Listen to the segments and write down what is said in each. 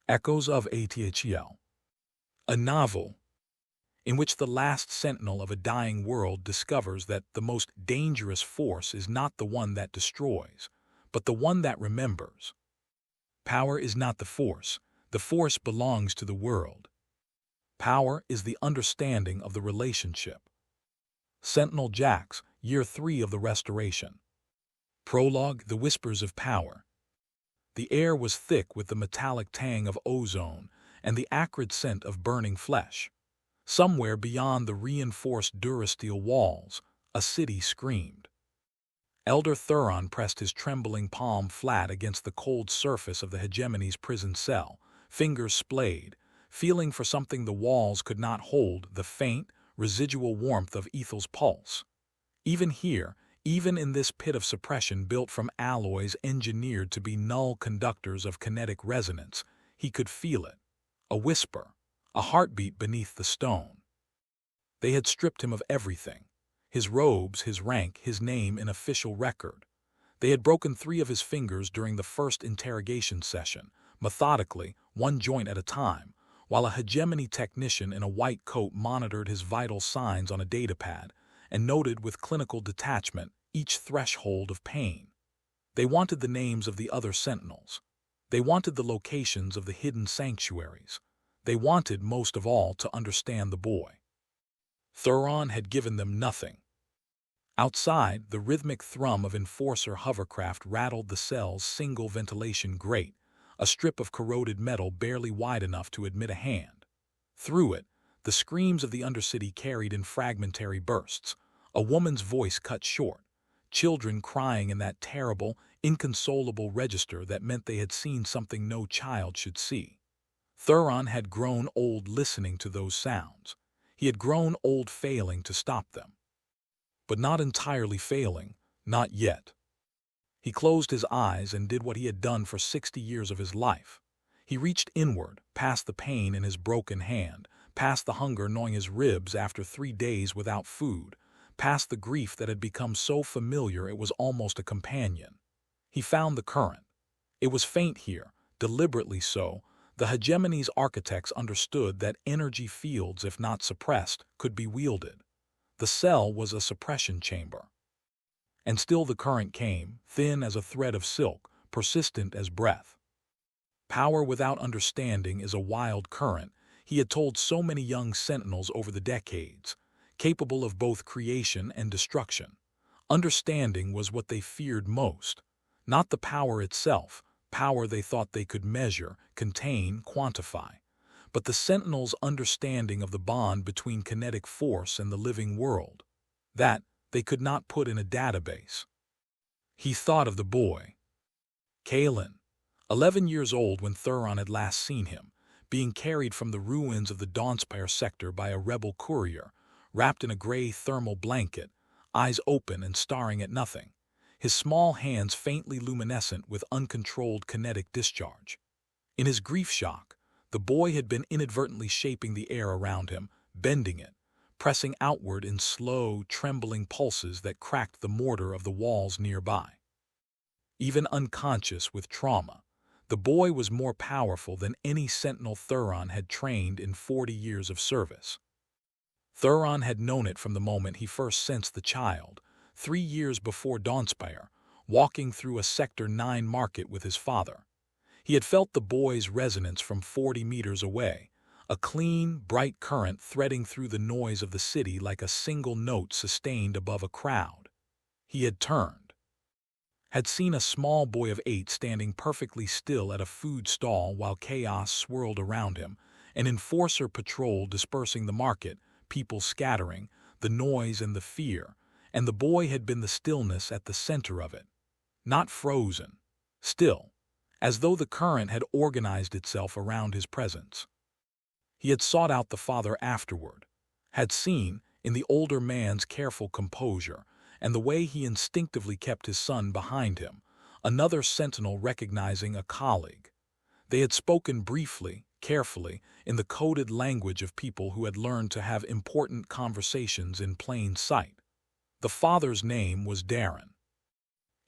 Echoes of Aethel, a novel in which the last sentinel of a dying world discovers that the most dangerous force is not the one that destroys, but the one that remembers. Power is not the force belongs to the world. Power is the understanding of the relationship. Sentinel Jax, Year 3 of the Restoration. Prologue: The Whispers of Power. The air was thick with the metallic tang of ozone and the acrid scent of burning flesh. Somewhere beyond the reinforced durasteel walls, a city screamed. Elder Thuron pressed his trembling palm flat against the cold surface of the Hegemony's prison cell, fingers splayed, feeling for something the walls could not hold, the faint, residual warmth of Aethel's pulse. Even here, even in this pit of suppression built from alloys engineered to be null conductors of kinetic resonance, he could feel it. A whisper, a heartbeat beneath the stone. They had stripped him of everything: his robes, his rank, his name in official record. They had broken 3 of his fingers during the first interrogation session, methodically, one joint at a time, while a Hegemony technician in a white coat monitored his vital signs on a datapad and noted with clinical detachment each threshold of pain. They wanted the names of the other sentinels. They wanted the locations of the hidden sanctuaries. They wanted, most of all, to understand the boy. Thuron had given them nothing. Outside, the rhythmic thrum of Enforcer hovercraft rattled the cell's single ventilation grate, a strip of corroded metal barely wide enough to admit a hand. Through it, the screams of the Undercity carried in fragmentary bursts, a woman's voice cut short, children crying in that terrible, inconsolable register that meant they had seen something no child should see. Thuron had grown old listening to those sounds. He had grown old failing to stop them. But not entirely failing, not yet. He closed his eyes and did what he had done for 60 years of his life. He reached inward, past the pain in his broken hand, past the hunger gnawing his ribs after 3 days without food, past the grief that had become so familiar it was almost a companion. He found the current. It was faint here, deliberately so. The Hegemony's architects understood that energy fields, if not suppressed, could be wielded. The cell was a suppression chamber. And still the current came, thin as a thread of silk, persistent as breath. Power without understanding is a wild current, he had told so many young sentinels over the decades, capable of both creation and destruction. Understanding was what they feared most, not the power itself, power they thought they could measure, contain, quantify, but the sentinel's understanding of the bond between kinetic force and the living world. That they could not put in a database. He thought of the boy, Kaelen, 11 years old when Thuron had last seen him, being carried from the ruins of the Dawnspire sector by a rebel courier, wrapped in a gray thermal blanket, eyes open and staring at nothing, his small hands faintly luminescent with uncontrolled kinetic discharge. In his grief shock, the boy had been inadvertently shaping the air around him, bending it, pressing outward in slow, trembling pulses that cracked the mortar of the walls nearby. Even unconscious with trauma, the boy was more powerful than any sentinel Thuron had trained in 40 years of service. Thuron had known it from the moment he first sensed the child, 3 years before Dawnspire, walking through a Sector 9 market with his father. He had felt the boy's resonance from 40 meters away, a clean, bright current threading through the noise of the city like a single note sustained above a crowd. He had turned, had seen a small boy of 8 standing perfectly still at a food stall while chaos swirled around him, an enforcer patrol dispersing the market, people scattering, the noise and the fear, and the boy had been the stillness at the center of it. Not frozen, still, as though the current had organized itself around his presence. He had sought out the father afterward, had seen, in the older man's careful composure and the way he instinctively kept his son behind him, another sentinel recognizing a colleague. They had spoken briefly, carefully, in the coded language of people who had learned to have important conversations in plain sight. The father's name was Darren.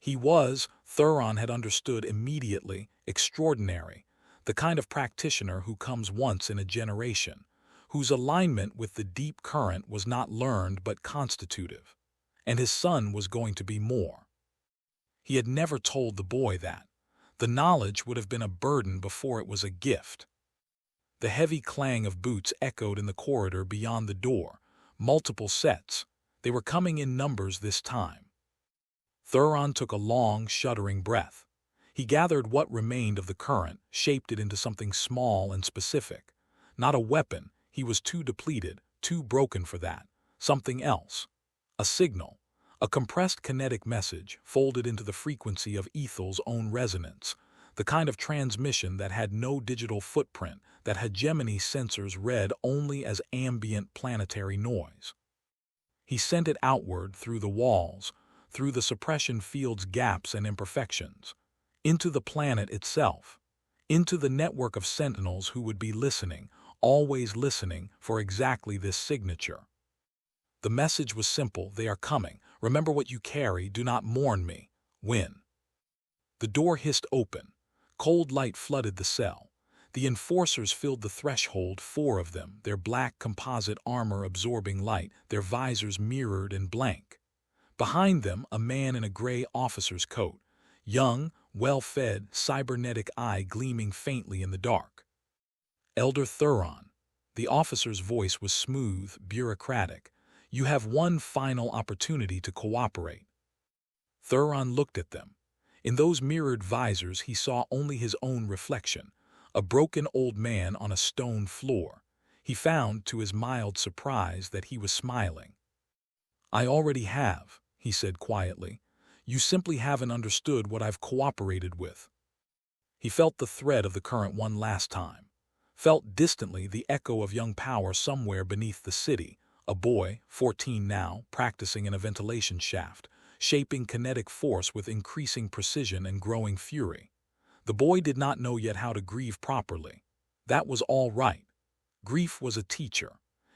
He was, Thuron had understood immediately, extraordinary, the kind of practitioner who comes once in a generation, whose alignment with the deep current was not learned but constitutive. And his son was going to be more. He had never told the boy that. The knowledge would have been a burden before it was a gift. The heavy clang of boots echoed in the corridor beyond the door. Multiple sets. They were coming in numbers this time. Thuron took a long, shuddering breath. He gathered what remained of the current, shaped it into something small and specific. Not a weapon. He was too depleted, too broken for that. Something else. A signal. A compressed kinetic message folded into the frequency of Aethel's own resonance. The kind of transmission that had no digital footprint, that Hegemony sensors read only as ambient planetary noise. He sent it outward through the walls, through the suppression field's gaps and imperfections, into the planet itself, into the network of sentinels who would be listening, always listening for exactly this signature. The message was simple: they are coming. Remember what you carry. Do not mourn me. Win. The door hissed open. Cold light flooded the cell. The enforcers filled the threshold, 4 of them, their black composite armor absorbing light, their visors mirrored and blank. Behind them, a man in a gray officer's coat, young, well-fed, cybernetic eye gleaming faintly in the dark. Elder Thuron. The officer's voice was smooth, bureaucratic. You have one final opportunity to cooperate. Thuron looked at them. In those mirrored visors he saw only his own reflection, a broken old man on a stone floor. He found, to his mild surprise, that he was smiling. I already have, he said quietly. You simply haven't understood what I've cooperated with. He felt the thread of the current one last time. Felt distantly the echo of young power somewhere beneath the city, a boy, 14 now, practicing in a ventilation shaft, shaping kinetic force with increasing precision and growing fury. The boy did not know yet how to grieve properly. That was all right. Grief was a teacher.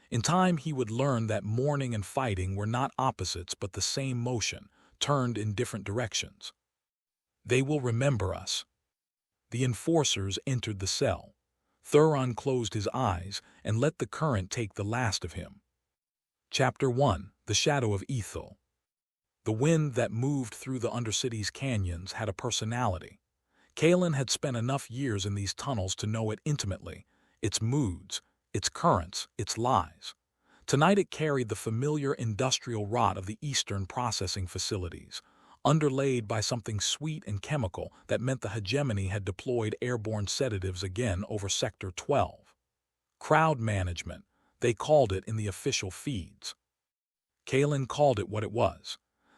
In time he would learn that mourning and fighting were not opposites but the same motion, turned in different directions. They will remember us. The enforcers entered the cell. Thuron closed his eyes and let the current take the last of him. Chapter 1. The Shadow of Aethel. The wind that moved through the Undercity's canyons had a personality. Kaelen had spent enough years in these tunnels to know it intimately, its moods, its currents, its lies. Tonight it carried the familiar industrial rot of the eastern processing facilities, underlaid by something sweet and chemical that meant the Hegemony had deployed airborne sedatives again over Sector 12. Crowd management, they called it in the official feeds. Kaelen called it what it was.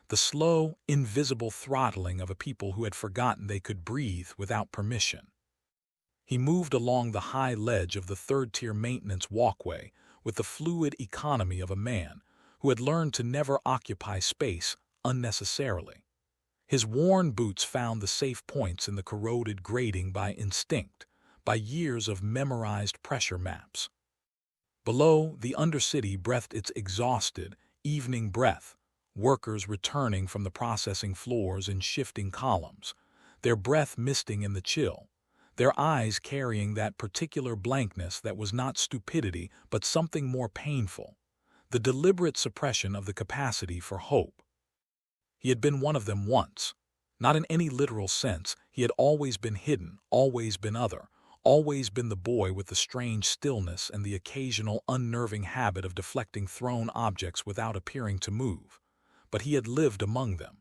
The slow, invisible throttling of a people who had forgotten they could breathe without permission. He moved along the high ledge of the third-tier maintenance walkway with the fluid economy of a man who had learned to never occupy space unnecessarily. His worn boots found the safe points in the corroded grating by instinct, by years of memorized pressure maps. Below, the Undercity breathed its exhausted, evening breath, workers returning from the processing floors in shifting columns, their breath misting in the chill, their eyes carrying that particular blankness that was not stupidity but something more painful, the deliberate suppression of the capacity for hope. He had been one of them once. Not in any literal sense, he had always been hidden, always been other, always been the boy with the strange stillness and the occasional unnerving habit of deflecting thrown objects without appearing to move. But he had lived among them.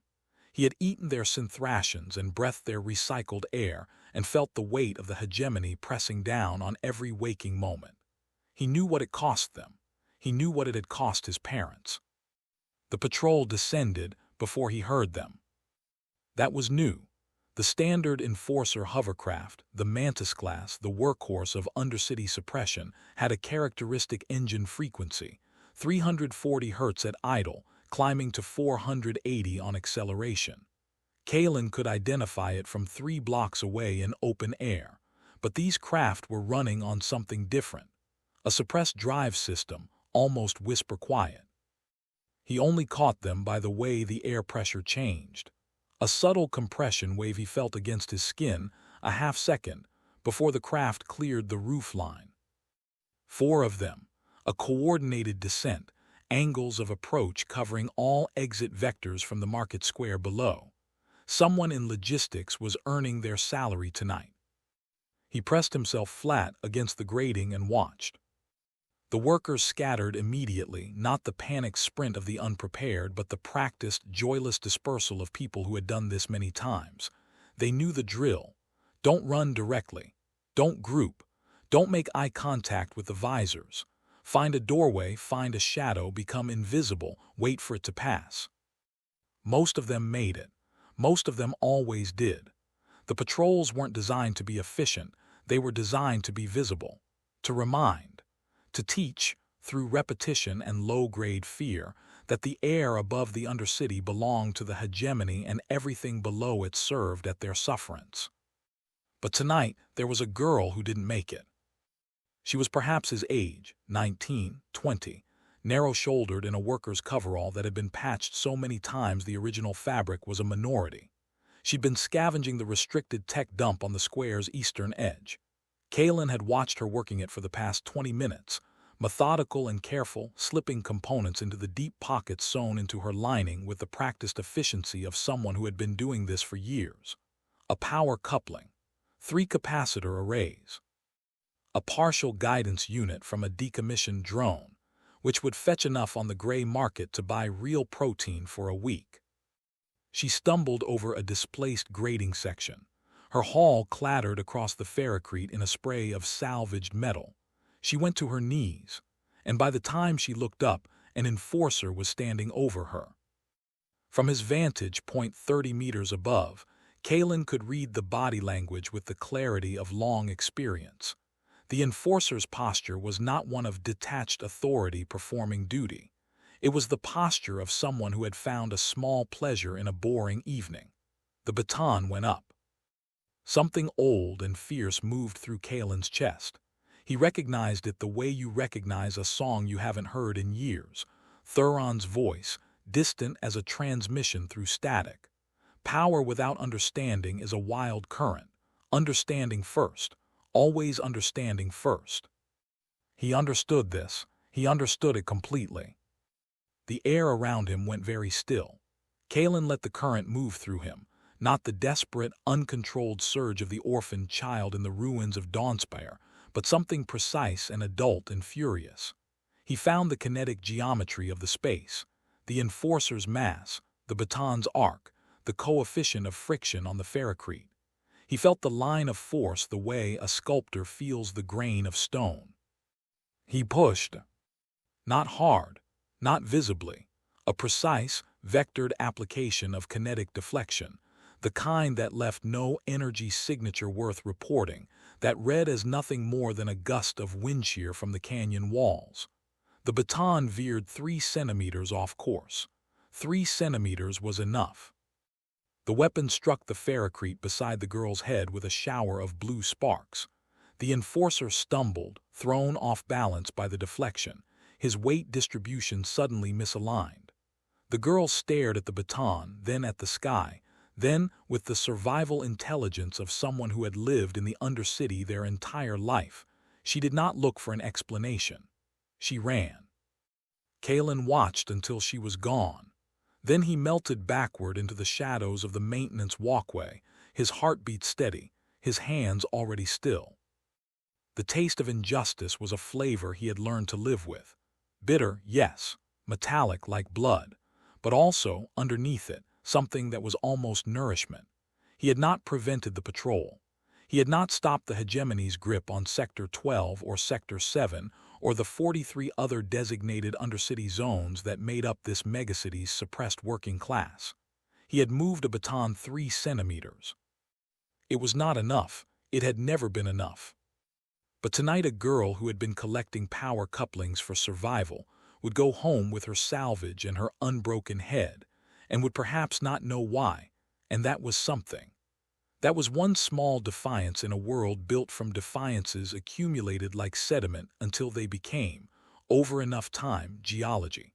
He had eaten their synthrations and breathed their recycled air and felt the weight of the Hegemony pressing down on every waking moment. He knew what it cost them. He knew what it had cost his parents. The patrol descended before he heard them. That was new. The standard enforcer hovercraft, the Mantis class, the workhorse of Undercity suppression, had a characteristic engine frequency, 340 Hz at idle, climbing to 480 on acceleration. Kaelen could identify it from 3 blocks away in open air, but these craft were running on something different, a suppressed drive system, almost whisper quiet. He only caught them by the way the air pressure changed. A subtle compression wave he felt against his skin, a half second, before the craft cleared the roof line. 4 of them, a coordinated descent, angles of approach covering all exit vectors from the market square below. Someone in logistics was earning their salary tonight. He pressed himself flat against the grating and watched. The workers scattered immediately, not the panicked sprint of the unprepared, but the practiced, joyless dispersal of people who had done this many times. They knew the drill. Don't run directly. Don't group. Don't make eye contact with the visors. Find a doorway, find a shadow, become invisible, wait for it to pass. Most of them made it. Most of them always did. The patrols weren't designed to be efficient. They were designed to be visible, to remind, to teach, through repetition and low-grade fear, that the air above the Undercity belonged to the hegemony and everything below it served at their sufferance. But tonight there was a girl who didn't make it. She was perhaps his age, 19, 20, narrow-shouldered in a worker's coverall that had been patched so many times the original fabric was a minority. She'd been scavenging the restricted tech dump on the square's eastern edge. Kaelen had watched her working it for the past 20 minutes, methodical and careful, slipping components into the deep pockets sewn into her lining with the practiced efficiency of someone who had been doing this for years. A power coupling, 3 capacitor arrays, a partial guidance unit from a decommissioned drone, which would fetch enough on the gray market to buy real protein for a week. She stumbled over a displaced grating section. Her haul clattered across the ferrocrete in a spray of salvaged metal. She went to her knees, and by the time she looked up, an enforcer was standing over her. From his vantage point 30 meters above, Kaelen could read the body language with the clarity of long experience. The enforcer's posture was not one of detached authority performing duty. It was the posture of someone who had found a small pleasure in a boring evening. The baton went up. Something old and fierce moved through Kaelen's chest. He recognized it the way you recognize a song you haven't heard in years. Thuron's voice, distant as a transmission through static. Power without understanding is a wild current. Understanding first. Always understanding first. He understood this. He understood it completely. The air around him went very still. Kaelen let the current move through him, not the desperate, uncontrolled surge of the orphaned child in the ruins of Dawnspire, but something precise and adult and furious. He found the kinetic geometry of the space, the enforcer's mass, the baton's arc, the coefficient of friction on the ferrocrete. He felt the line of force the way a sculptor feels the grain of stone. He pushed. Not hard, not visibly. A precise, vectored application of kinetic deflection, the kind that left no energy signature worth reporting, that read as nothing more than a gust of wind shear from the canyon walls. The baton veered 3 centimeters off course. 3 centimeters was enough. The weapon struck the ferrocrete beside the girl's head with a shower of blue sparks. The enforcer stumbled, thrown off balance by the deflection, his weight distribution suddenly misaligned. The girl stared at the baton, then at the sky, then, with the survival intelligence of someone who had lived in the Undercity their entire life, she did not look for an explanation. She ran. Kaelen watched until she was gone. Then he melted backward into the shadows of the maintenance walkway, his heartbeat steady, his hands already still. The taste of injustice was a flavor he had learned to live with. Bitter, yes, metallic like blood, but also, underneath it, something that was almost nourishment. He had not prevented the patrol. He had not stopped the hegemony's grip on Sector 12 or Sector 7 or the 43 other designated Undercity zones that made up this megacity's suppressed working class. He had moved a baton 3 centimeters. It was not enough. It had never been enough. But tonight a girl who had been collecting power couplings for survival would go home with her salvage and her unbroken head, and would perhaps not know why, and that was something. That was one small defiance in a world built from defiances accumulated like sediment until they became, over enough time, geology.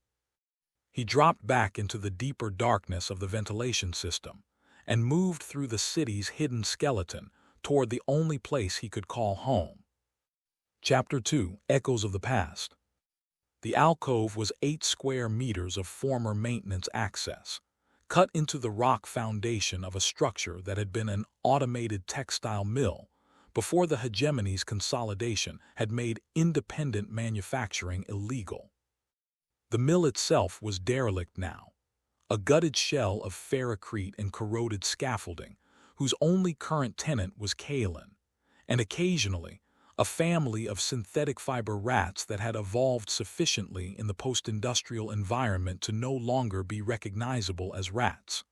He dropped back into the deeper darkness of the ventilation system and moved through the city's hidden skeleton toward the only place he could call home. Chapter 2: Echoes of the Past. The alcove was 8 square meters of former maintenance access, cut into the rock foundation of a structure that had been an automated textile mill before the Hegemony's consolidation had made independent manufacturing illegal. The mill itself was derelict now, a gutted shell of ferrocrete and corroded scaffolding, whose only current tenant was Kaelen, and occasionally a family of synthetic fiber rats that had evolved sufficiently in the post-industrial environment to no longer be recognizable as rats.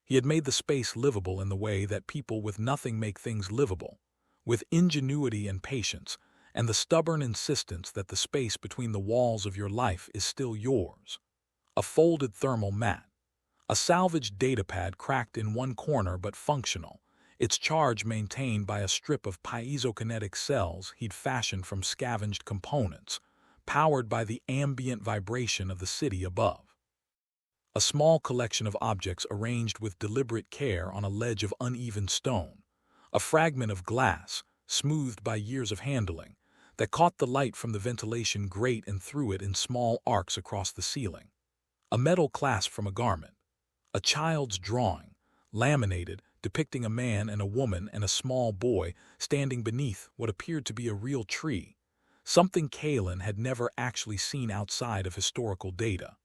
He had made the space livable in the way that people with nothing make things livable, with ingenuity and patience, and the stubborn insistence that the space between the walls of your life is still yours. A folded thermal mat, a salvaged datapad cracked in one corner but functional, its charge maintained by a strip of piezokinetic cells he'd fashioned from scavenged components, powered by the ambient vibration of the city above. A small collection of objects arranged with deliberate care on a ledge of uneven stone, a fragment of glass, smoothed by years of handling, that caught the light from the ventilation grate and threw it in small arcs across the ceiling. A metal clasp from a garment. A child's drawing, laminated, depicting a man and a woman and a small boy standing beneath what appeared to be a real tree, something Kaelen had never actually seen outside of historical data.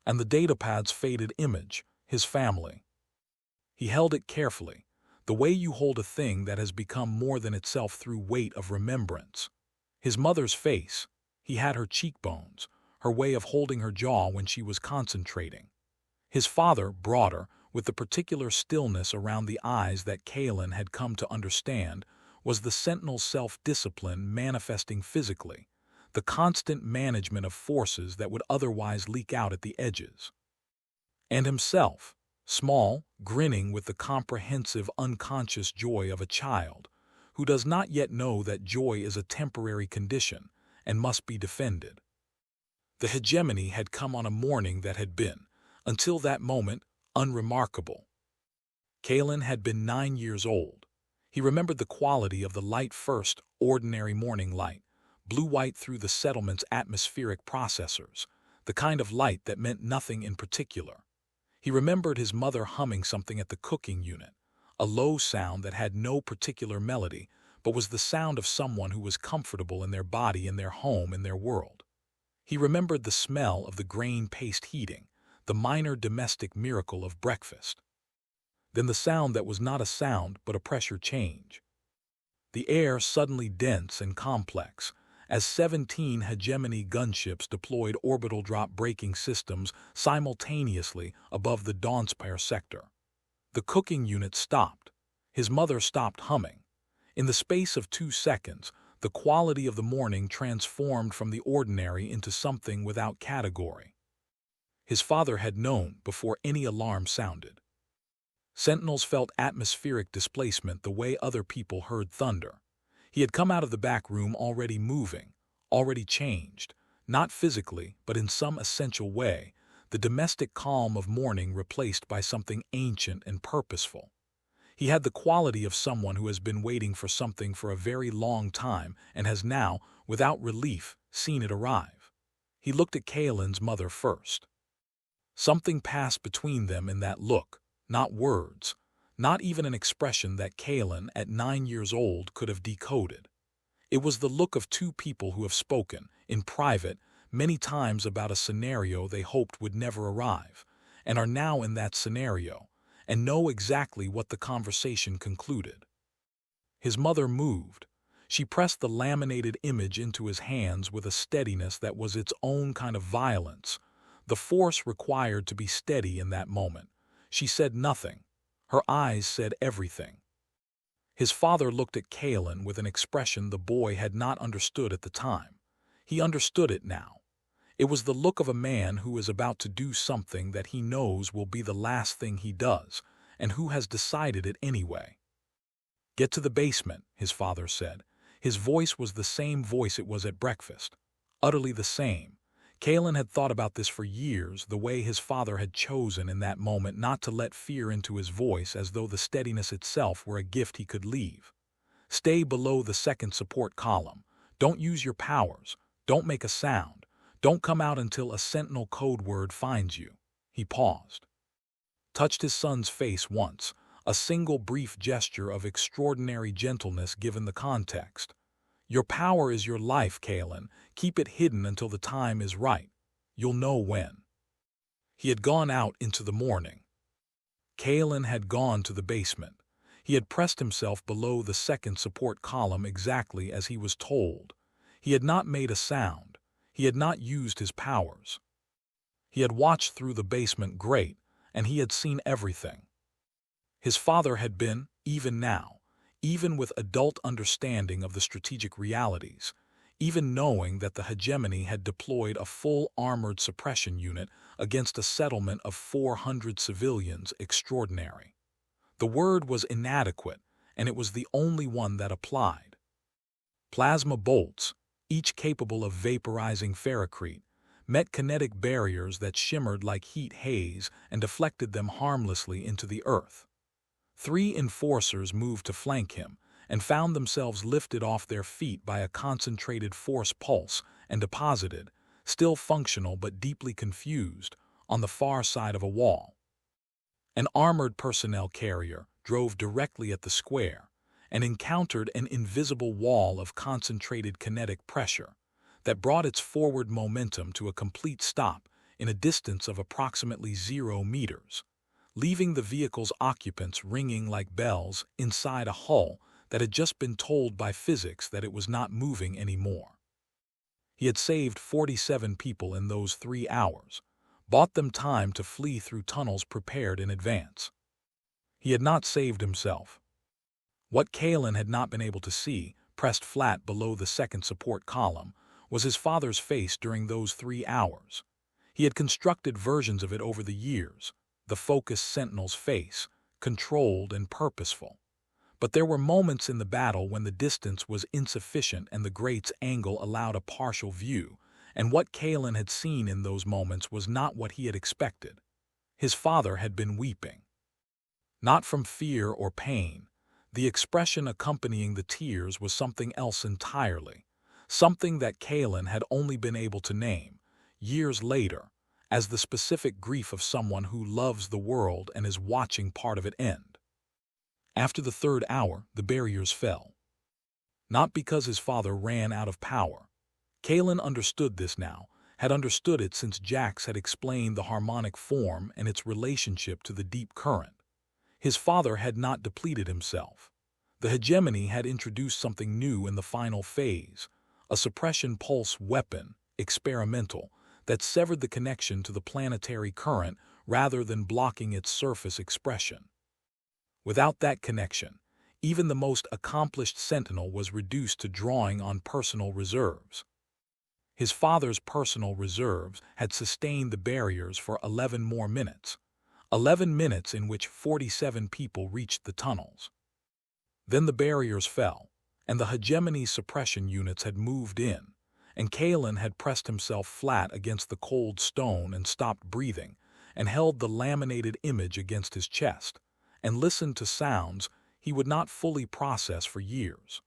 And the datapad's faded image, his family. He held it carefully, the way you hold a thing that has become more than itself through weight of remembrance. His mother's face, he had her cheekbones, her way of holding her jaw when she was concentrating. His father, broader, with the particular stillness around the eyes that Kaelen had come to understand, was the Sentinel's self-discipline manifesting physically, the constant management of forces that would otherwise leak out at the edges. And himself, small, grinning with the comprehensive, unconscious joy of a child, who does not yet know that joy is a temporary condition and must be defended. The hegemony had come on a morning that had been, until that moment, unremarkable. Kaelen had been 9 years old. He remembered the quality of the light first, ordinary morning light, blue-white through the settlement's atmospheric processors, the kind of light that meant nothing in particular. He remembered his mother humming something at the cooking unit, a low sound that had no particular melody, but was the sound of someone who was comfortable in their body, in their home, in their world. He remembered the smell of the grain paste heating, the minor domestic miracle of breakfast. Then the sound that was not a sound but a pressure change. The air suddenly dense and complex, as 17 Hegemony gunships deployed orbital drop braking systems simultaneously above the Dawnspire sector. The cooking unit stopped. His mother stopped humming. In the space of 2 seconds, the quality of the morning transformed from the ordinary into something without category. His father had known before any alarm sounded. Sentinels felt atmospheric displacement the way other people heard thunder. He had come out of the back room already moving, already changed, not physically, but in some essential way, the domestic calm of morning replaced by something ancient and purposeful. He had the quality of someone who has been waiting for something for a very long time and has now, without relief, seen it arrive. He looked at Kaelen's mother first. Something passed between them in that look, not words, not even an expression that Kaelen, at 9 years old, could have decoded. It was the look of 2 people who have spoken, in private, many times about a scenario they hoped would never arrive, and are now in that scenario, and know exactly what the conversation concluded. His mother moved. She pressed the laminated image into his hands with a steadiness that was its own kind of violence, the force required to be steady in that moment. She said nothing. Her eyes said everything. His father looked at Kaelen with an expression the boy had not understood at the time. He understood it now. It was the look of a man who is about to do something that he knows will be the last thing he does, and who has decided it anyway. "Get to the basement," his father said. His voice was the same voice it was at breakfast. Utterly the same. Kaelen had thought about this for years, the way his father had chosen in that moment not to let fear into his voice, as though the steadiness itself were a gift he could leave. Stay below the second support column. Don't use your powers. Don't make a sound. Don't come out until a Sentinel code word finds you. He paused. Touched his son's face once, a single brief gesture of extraordinary gentleness given the context. Your power is your life, Kaelen. Keep it hidden until the time is right. You'll know when. He had gone out into the morning. Kaelen had gone to the basement. He had pressed himself below the second support column exactly as he was told. He had not made a sound. He had not used his powers. He had watched through the basement grate, and he had seen everything. His father had been, even now, even with adult understanding of the strategic realities, even knowing that the Hegemony had deployed a full armored suppression unit against a settlement of 400 civilians, extraordinary. The word was inadequate, and it was the only one that applied. Plasma bolts, each capable of vaporizing ferrocrete, met kinetic barriers that shimmered like heat haze and deflected them harmlessly into the earth. 3 enforcers moved to flank him and found themselves lifted off their feet by a concentrated force pulse and deposited, still functional but deeply confused, on the far side of a wall. An armored personnel carrier drove directly at the square and encountered an invisible wall of concentrated kinetic pressure that brought its forward momentum to a complete stop in a distance of approximately 0 meters, leaving the vehicle's occupants ringing like bells inside a hull that had just been told by physics that it was not moving anymore. He had saved 47 people in those 3 hours, bought them time to flee through tunnels prepared in advance. He had not saved himself. What Kaelen had not been able to see, pressed flat below the second support column, was his father's face during those 3 hours. He had constructed versions of it over the years, the focused Sentinel's face, controlled and purposeful. But there were moments in the battle when the distance was insufficient and the grate's angle allowed a partial view, and what Kaelen had seen in those moments was not what he had expected. His father had been weeping. Not from fear or pain. The expression accompanying the tears was something else entirely, something that Kaelen had only been able to name, years later, as the specific grief of someone who loves the world and is watching part of it end. After the 3rd hour, the barriers fell. Not because his father ran out of power. Kaelen understood this now, had understood it since Jax had explained the harmonic form and its relationship to the deep current. His father had not depleted himself. The Hegemony had introduced something new in the final phase, a suppression pulse weapon, experimental, that severed the connection to the planetary current rather than blocking its surface expression. Without that connection, even the most accomplished Sentinel was reduced to drawing on personal reserves. His father's personal reserves had sustained the barriers for 11 more minutes, 11 minutes in which 47 people reached the tunnels. Then the barriers fell, and the Hegemony's suppression units had moved in, and Kaelen had pressed himself flat against the cold stone and stopped breathing, and held the laminated image against his chest, and listened to sounds he would not fully process for years.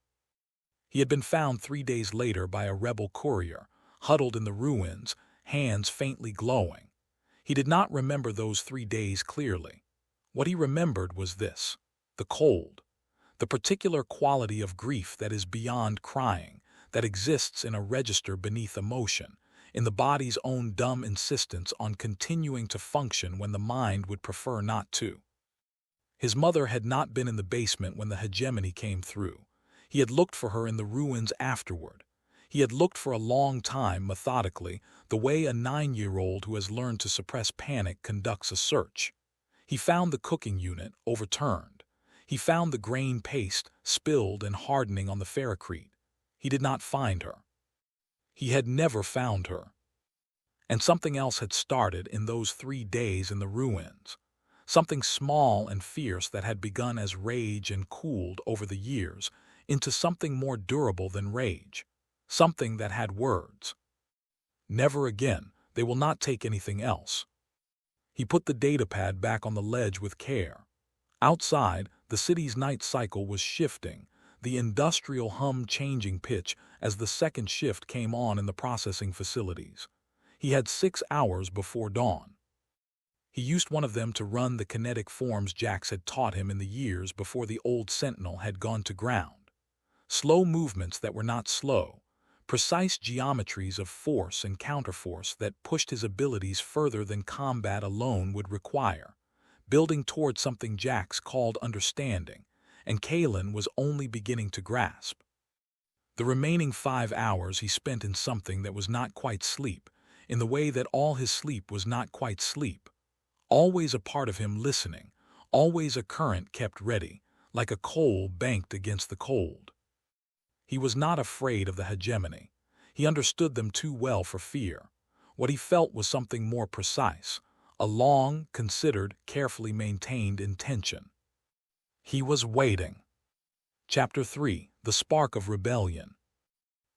He had been found 3 days later by a rebel courier, huddled in the ruins, hands faintly glowing. He did not remember those 3 days clearly. What he remembered was this: the cold, the particular quality of grief that is beyond crying, that exists in a register beneath emotion, in the body's own dumb insistence on continuing to function when the mind would prefer not to. His mother had not been in the basement when the Hegemony came through. He had looked for her in the ruins afterward. He had looked for a long time, methodically, the way a 9-year-old who has learned to suppress panic conducts a search. He found the cooking unit, overturned. He found the grain paste, spilled and hardening on the ferrocrete. He did not find her. He had never found her. And something else had started in those 3 days in the ruins. Something small and fierce that had begun as rage and cooled over the years into something more durable than rage. Something that had words. Never again. They will not take anything else. He put the datapad back on the ledge with care. Outside, the city's night cycle was shifting, the industrial hum changing pitch as the second shift came on in the processing facilities. He had 6 hours before dawn. He used one of them to run the kinetic forms Jax had taught him in the years before the old Sentinel had gone to ground. Slow movements that were not slow, precise geometries of force and counterforce that pushed his abilities further than combat alone would require, building toward something Jax called understanding, and Kaelen was only beginning to grasp. The remaining 5 hours he spent in something that was not quite sleep, in the way that all his sleep was not quite sleep. Always a part of him listening, always a current kept ready, like a coal banked against the cold. He was not afraid of the hegemony. He understood them too well for fear. What he felt was something more precise, a long, considered, carefully maintained intention. He was waiting. Chapter 3: The Spark of Rebellion.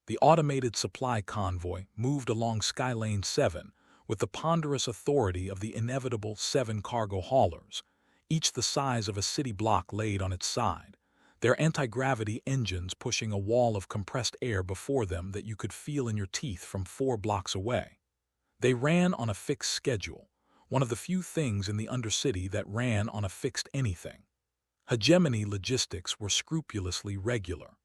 The automated supply convoy moved along Skylane 7 with the ponderous authority of the inevitable 7 cargo haulers, each the size of a city block laid on its side, their anti-gravity engines pushing a wall of compressed air before them that you could feel in your teeth from 4 blocks away. They ran on a fixed schedule, one of the few things in the Undercity that ran on a fixed anything. Hegemony logistics were scrupulously regular.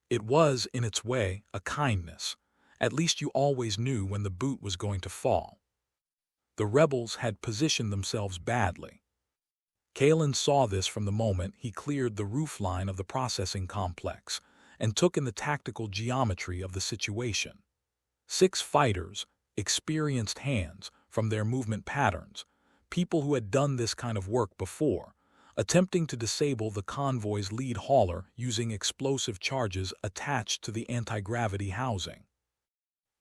It was, in its way, a kindness. At least you always knew when the boot was going to fall. The rebels had positioned themselves badly. Kaelen saw this from the moment he cleared the roofline of the processing complex and took in the tactical geometry of the situation. 6 fighters, experienced hands from their movement patterns, people who had done this kind of work before, attempting to disable the convoy's lead hauler using explosive charges attached to the anti-gravity housing.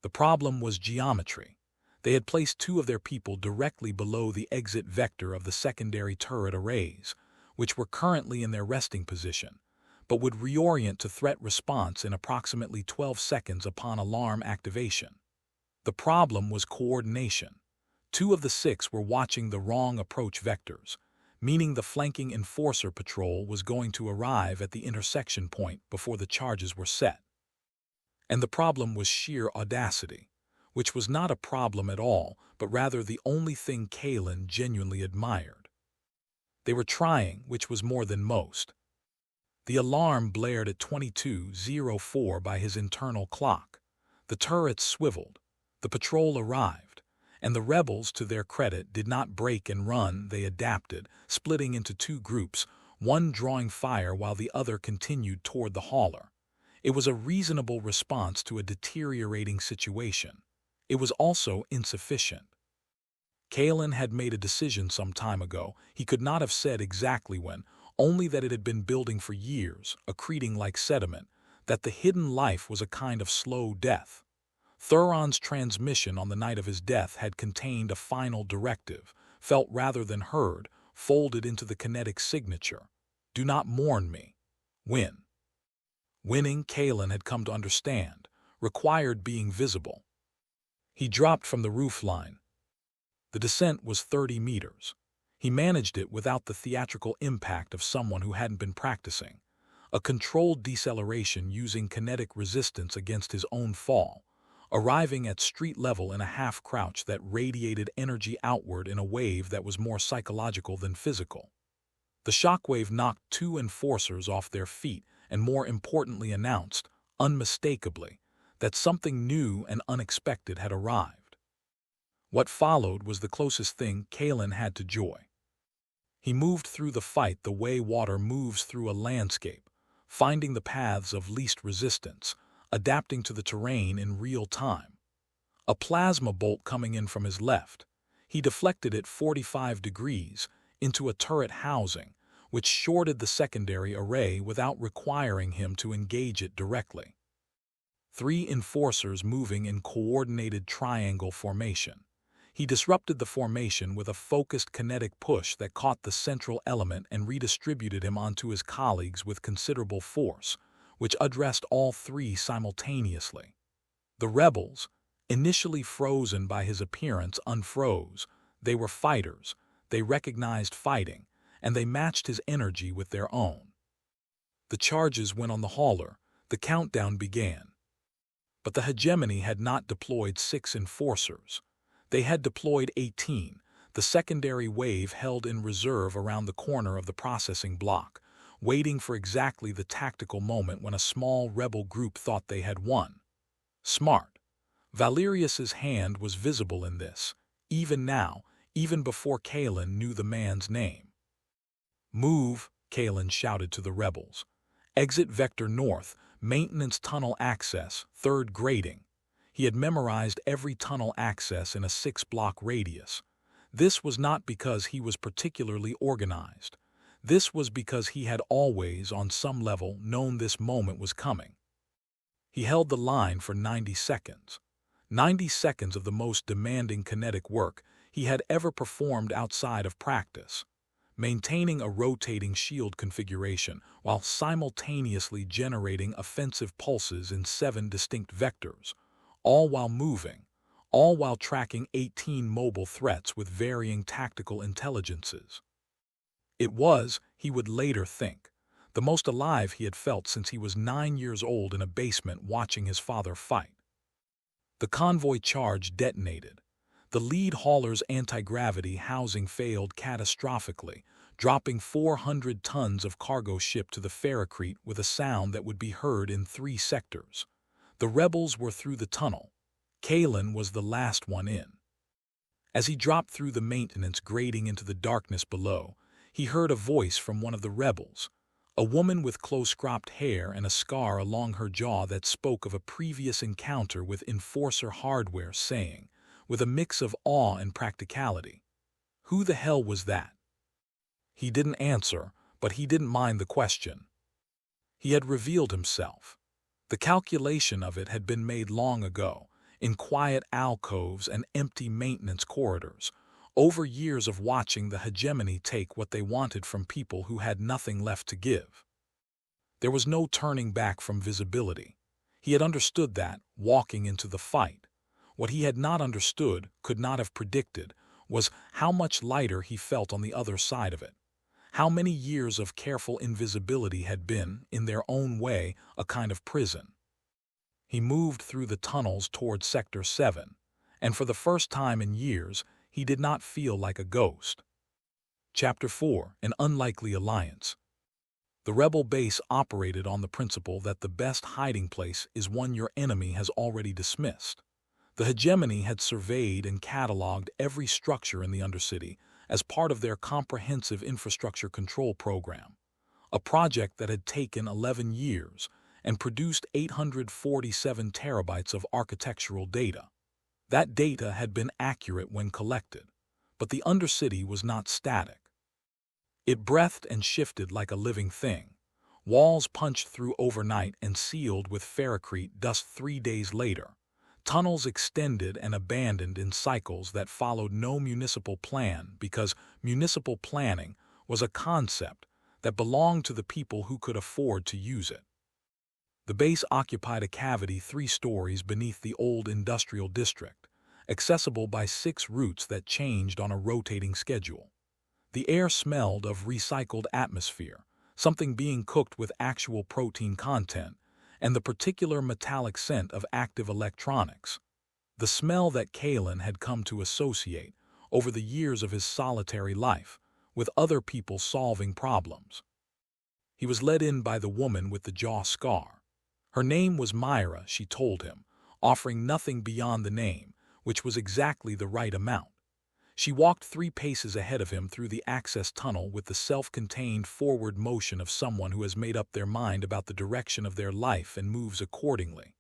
The problem was geometry. They had placed 2 of their people directly below the exit vector of the secondary turret arrays, which were currently in their resting position, but would reorient to threat response in approximately 12 seconds upon alarm activation. The problem was coordination. 2 of the 6 were watching the wrong approach vectors, meaning the flanking enforcer patrol was going to arrive at the intersection point before the charges were set. And the problem was sheer audacity, which was not a problem at all, but rather the only thing Kaelen genuinely admired. They were trying, which was more than most. The alarm blared at 22:04 by his internal clock. The turrets swiveled. The patrol arrived, and the rebels, to their credit, did not break and run. They adapted, splitting into 2 groups, one drawing fire while the other continued toward the hauler. It was a reasonable response to a deteriorating situation. It was also insufficient. Kaelen had made a decision some time ago. He could not have said exactly when, only that it had been building for years, accreting like sediment, that the hidden life was a kind of slow death. Thuron's transmission on the night of his death had contained a final directive, felt rather than heard, folded into the kinetic signature. Do not mourn me. Win. Winning, Kaelen had come to understand, required being visible. He dropped from the roofline. The descent was 30 meters. He managed it without the theatrical impact of someone who hadn't been practicing. A controlled deceleration using kinetic resistance against his own fall, arriving at street level in a half-crouch that radiated energy outward in a wave that was more psychological than physical. The shockwave knocked 2 enforcers off their feet and more importantly announced, unmistakably, that something new and unexpected had arrived. What followed was the closest thing Kaelen had to joy. He moved through the fight the way water moves through a landscape, finding the paths of least resistance, adapting to the terrain in real time. A plasma bolt coming in from his left, he deflected it 45 degrees into a turret housing, which shorted the secondary array without requiring him to engage it directly. 3 enforcers moving in coordinated triangle formation. He disrupted the formation with a focused kinetic push that caught the central element and redistributed him onto his colleagues with considerable force, which addressed all 3 simultaneously. The rebels, Initially frozen by his appearance, unfroze. They were fighters, they recognized fighting, and they matched his energy with their own. The charges went on the hauler, the countdown began. But the Hegemony had not deployed 6 enforcers. They had deployed 18, the secondary wave held in reserve around the corner of the processing block, waiting for exactly the tactical moment when a small rebel group thought they had won. Smart. Valerius's hand was visible in this, even now, even before Kaelen knew the man's name. "Move," Kaelen shouted to the rebels. "Exit vector north, maintenance tunnel access, 3rd grading." He had memorized every tunnel access in a 6-block radius. This was not because he was particularly organized. This was because he had always, on some level, known this moment was coming. He held the line for 90 seconds. 90 seconds of the most demanding kinetic work he had ever performed outside of practice, maintaining a rotating shield configuration while simultaneously generating offensive pulses in 7 distinct vectors, all while moving, all while tracking 18 mobile threats with varying tactical intelligences. It was, he would later think, the most alive he had felt since he was 9 years old in a basement watching his father fight. The convoy charge detonated. The lead hauler's anti-gravity housing failed catastrophically, dropping 400 tons of cargo ship to the ferrocrete with a sound that would be heard in 3 sectors. The rebels were through the tunnel. Kaelen was the last one in. As he dropped through the maintenance grating into the darkness below, he heard a voice from one of the rebels, a woman with close-cropped hair and a scar along her jaw that spoke of a previous encounter with enforcer hardware, saying, with a mix of awe and practicality, "Who the hell was that?" He didn't answer, but he didn't mind the question. He had revealed himself. The calculation of it had been made long ago, in quiet alcoves and empty maintenance corridors, over years of watching the Hegemony take what they wanted from people who had nothing left to give. There was no turning back from visibility. He had understood that, walking into the fight. What he had not understood, could not have predicted, was how much lighter he felt on the other side of it. How many years of careful invisibility had been, in their own way, a kind of prison. He moved through the tunnels toward Sector 7, and for the first time in years, he did not feel like a ghost. Chapter 4: An Unlikely Alliance. The rebel base operated on the principle that the best hiding place is one your enemy has already dismissed. The Hegemony had surveyed and cataloged every structure in the Undercity as part of their comprehensive infrastructure control program, a project that had taken 11 years and produced 847 terabytes of architectural data. That data had been accurate when collected, but the Undercity was not static. It breathed and shifted like a living thing. Walls punched through overnight and sealed with ferrocrete dust 3 days later. Tunnels extended and abandoned in cycles that followed no municipal plan because municipal planning was a concept that belonged to the people who could afford to use it. The base occupied a cavity 3 stories beneath the old industrial district, accessible by 6 routes that changed on a rotating schedule. The air smelled of recycled atmosphere, something being cooked with actual protein content, and the particular metallic scent of active electronics. The smell that Kaelen had come to associate, over the years of his solitary life, with other people solving problems. He was led in by the woman with the jaw scar. Her name was Myra, she told him, offering nothing beyond the name, which was exactly the right amount. She walked 3 paces ahead of him through the access tunnel with the self-contained forward motion of someone who has made up their mind about the direction of their life and moves accordingly.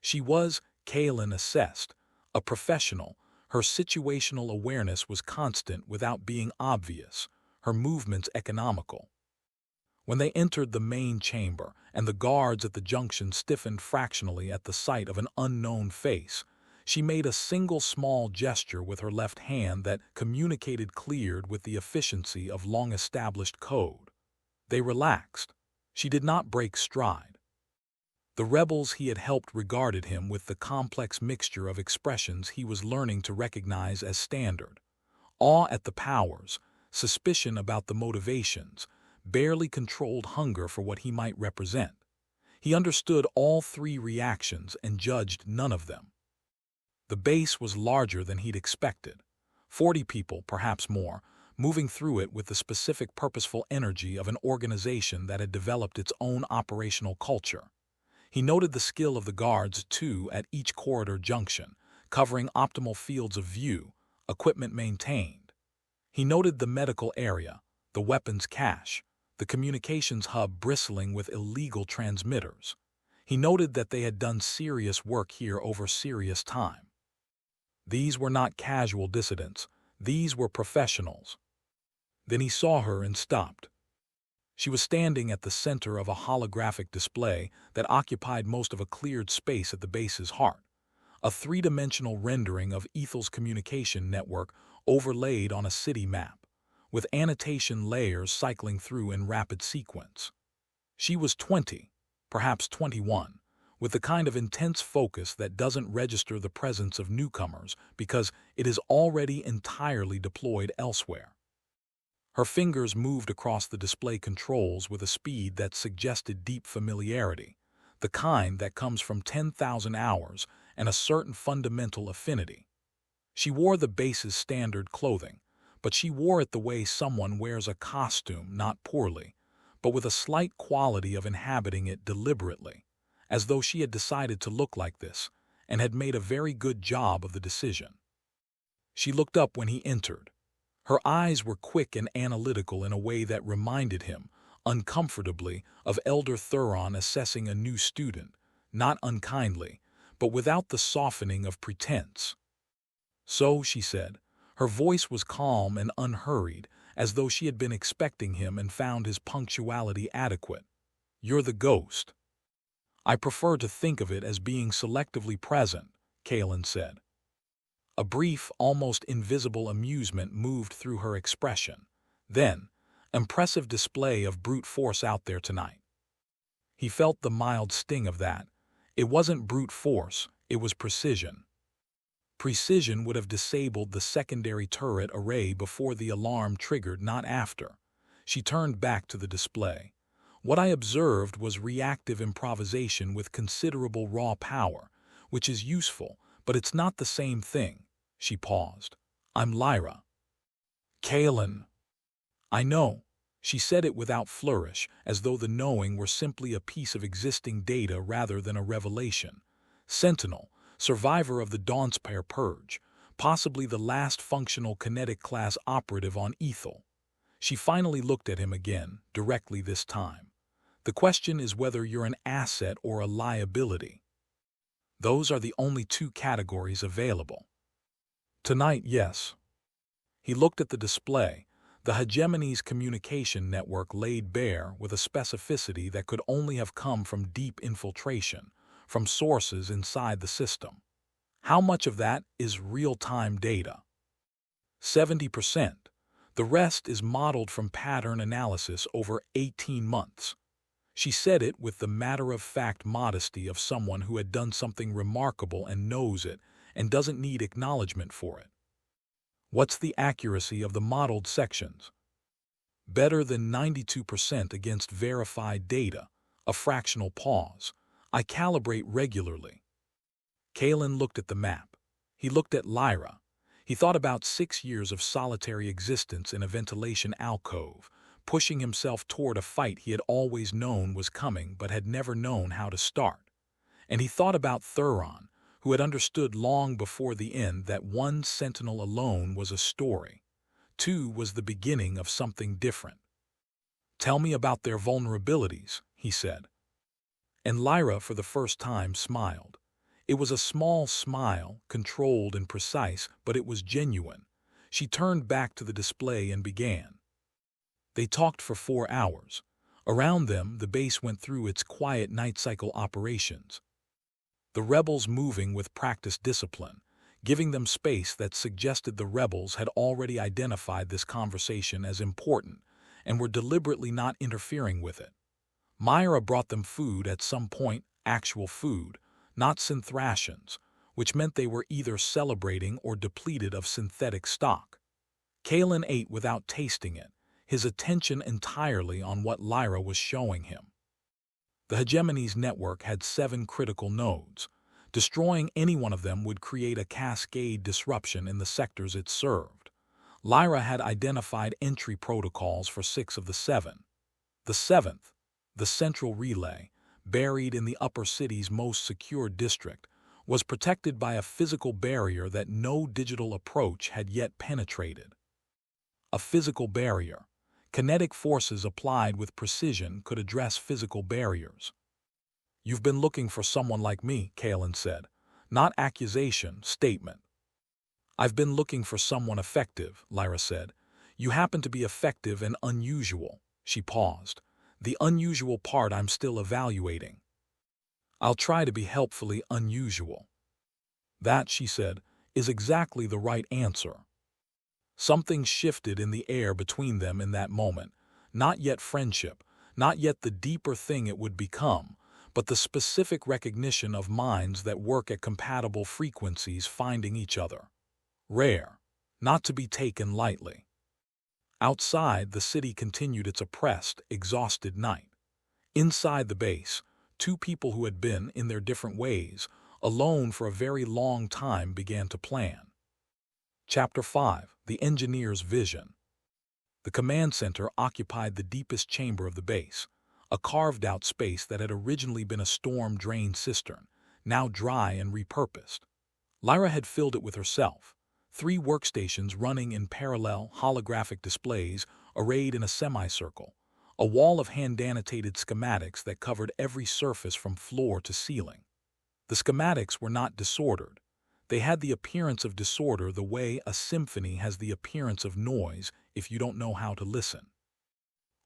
She was, Kaelen assessed, a professional. Her situational awareness was constant without being obvious, her movements economical. When they entered the main chamber and the guards at the junction stiffened fractionally at the sight of an unknown face, she made a single small gesture with her left hand that communicated cleared with the efficiency of long-established code. They relaxed. She did not break stride. The rebels he had helped regarded him with the complex mixture of expressions he was learning to recognize as standard. Awe at the powers, suspicion about the motivations, barely controlled hunger for what he might represent. He understood all three reactions and judged none of them. The base was larger than he'd expected. 40 people, perhaps more, moving through it with the specific purposeful energy of an organization that had developed its own operational culture. He noted the skill of the guards, too, at each corridor junction, covering optimal fields of view, equipment maintained. He noted the medical area, the weapons cache, the communications hub bristling with illegal transmitters. He noted that they had done serious work here over serious time. These were not casual dissidents. These were professionals. Then he saw her and stopped. She was standing at the center of a holographic display that occupied most of a cleared space at the base's heart. A three-dimensional rendering of Aethel's communication network overlaid on a city map, with annotation layers cycling through in rapid sequence. She was 20, perhaps 21, with the kind of intense focus that doesn't register the presence of newcomers because it is already entirely deployed elsewhere. Her fingers moved across the display controls with a speed that suggested deep familiarity, the kind that comes from 10,000 hours and a certain fundamental affinity. She wore the base's standard clothing, but she wore it the way someone wears a costume, not poorly, but with a slight quality of inhabiting it deliberately, as though she had decided to look like this and had made a very good job of the decision. She looked up when he entered. Her eyes were quick and analytical in a way that reminded him, uncomfortably, of Elder Thuron assessing a new student, not unkindly, but without the softening of pretense. "So," she said. Her voice was calm and unhurried, as though she had been expecting him and found his punctuality adequate. "You're the ghost." "I prefer to think of it as being selectively present," Kaelen said. A brief, almost invisible amusement moved through her expression. Then, impressive display of brute force out there tonight. He felt the mild sting of that. It wasn't brute force, it was precision. Precision would have disabled the secondary turret array before the alarm triggered, not after. She turned back to the display. What I observed was reactive improvisation with considerable raw power, which is useful, but it's not the same thing. She paused. "I'm Lyra." "Kaelen." "I know." She said it without flourish, as though the knowing were simply a piece of existing data rather than a revelation. "Sentinel, survivor of the Dawnspire Purge, possibly the last functional kinetic class operative on Aethel." She finally looked at him again, directly this time. "The question is whether you're an asset or a liability. Those are the only two categories available." "Tonight, yes." He looked at the display, the Hegemony's communication network laid bare with a specificity that could only have come from deep infiltration, from sources inside the system. How much of that is real-time data? 70%. The rest is modeled from pattern analysis over 18 months. She said it with the matter-of-fact modesty of someone who had done something remarkable and knows it and doesn't need acknowledgement for it. "What's the accuracy of the modeled sections?" "Better than 92% against verified data." A fractional pause. "I calibrate regularly." Kaelen looked at the map. He looked at Lyra. He thought about 6 years of solitary existence in a ventilation alcove, pushing himself toward a fight he had always known was coming but had never known how to start. And he thought about Thuron, who had understood long before the end that one Sentinel alone was a story. 2 was the beginning of something different. "Tell me about their vulnerabilities," he said. And Lyra, for the first time, smiled. It was a small smile, controlled and precise, but it was genuine. She turned back to the display and began. They talked for 4 hours. Around them, the base went through its quiet night cycle operations. The rebels moving with practiced discipline, giving them space that suggested the rebels had already identified this conversation as important and were deliberately not interfering with it. Myra brought them food at some point actual food, not synthrations, which meant they were either celebrating or depleted of synthetic stock. Kaelen ate without tasting it, his attention entirely on what Lyra was showing him. The Hegemony's network had 7 critical nodes. Destroying any one of them would create a cascade disruption in the sectors it served. Lyra had identified entry protocols for 6 of the 7. The 7th, the central relay, buried in the upper city's most secure district, was protected by a physical barrier that no digital approach had yet penetrated. A physical barrier. Kinetic forces applied with precision could address physical barriers. "You've been looking for someone like me," Kaelen said. "Not accusation, statement." "I've been looking for someone effective," Lyra said. "You happen to be effective and unusual." She paused. "The unusual part I'm still evaluating." "I'll try to be helpfully unusual." "That," she said, "is exactly the right answer." Something shifted in the air between them in that moment. Not yet friendship, not yet the deeper thing it would become, but the specific recognition of minds that work at compatible frequencies finding each other. Rare, not to be taken lightly. Outside, the city continued its oppressed, exhausted night. Inside the base, 2 people who had been, in their different ways, alone for a very long time began to plan. Chapter 5. The Engineer's Vision. The command center occupied the deepest chamber of the base, a carved-out space that had originally been a storm-drain cistern, now dry and repurposed. Lyra had filled it with herself, 3 workstations running in parallel holographic displays arrayed in a semicircle, a wall of hand-annotated schematics that covered every surface from floor to ceiling. The schematics were not disordered. They had the appearance of disorder the way a symphony has the appearance of noise if you don't know how to listen.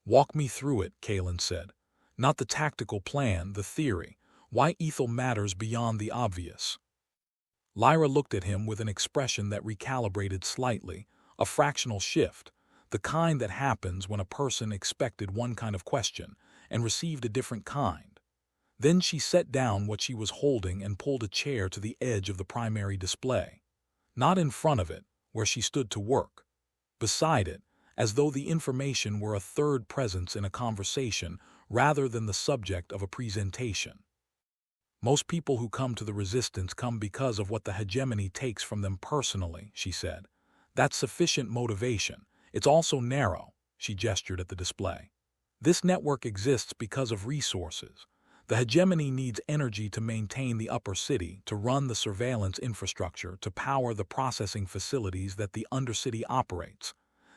"Walk me through it," Kaelen said. "Not the tactical plan, the theory. Why Aethel matters beyond the obvious." Lyra looked at him with an expression that recalibrated slightly, a fractional shift, the kind that happens when a person expected one kind of question and received a different kind. Then she set down what she was holding and pulled a chair to the edge of the primary display. Not in front of it, where she stood to work. Beside it, as though the information were a third presence in a conversation rather than the subject of a presentation. "Most people who come to the resistance come because of what the hegemony takes from them personally," she said. "That's sufficient motivation. It's also narrow," she gestured at the display. "This network exists because of resources. The hegemony needs energy to maintain the upper city, to run the surveillance infrastructure, to power the processing facilities that the undercity operates.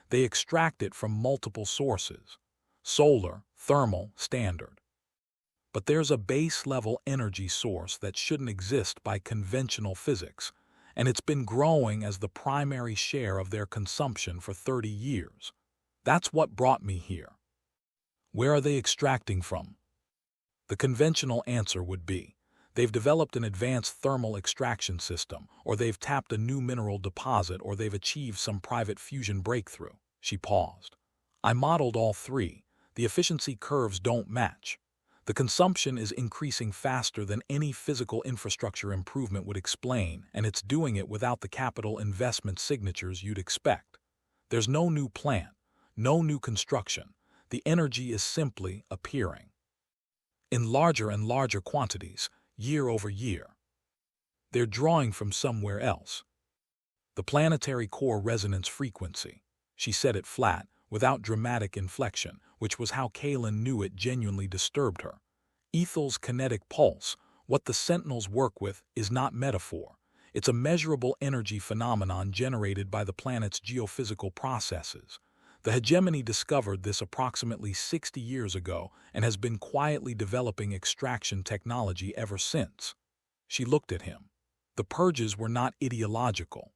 They extract it from multiple sources: solar, thermal, standard. But there's a base-level energy source that shouldn't exist by conventional physics, and it's been growing as the primary share of their consumption for 30 years. That's what brought me here." "Where are they extracting from?" The conventional answer would be, they've developed an advanced thermal extraction system, or they've tapped a new mineral deposit, or they've achieved some private fusion breakthrough. She paused. "I modeled all 3. The efficiency curves don't match. The consumption is increasing faster than any physical infrastructure improvement would explain, and it's doing it without the capital investment signatures you'd expect. There's no new plant, no new construction. The energy is simply appearing. In larger and larger quantities, year over year. They're drawing from somewhere else. The planetary core resonance frequency." She said it flat, without dramatic inflection, which was how Kaelen knew it genuinely disturbed her. Aethel's kinetic pulse, what the Sentinels work with, is not metaphor. It's a measurable energy phenomenon generated by the planet's geophysical processes. The hegemony discovered this approximately 60 years ago and has been quietly developing extraction technology ever since. She looked at him. The purges were not ideological.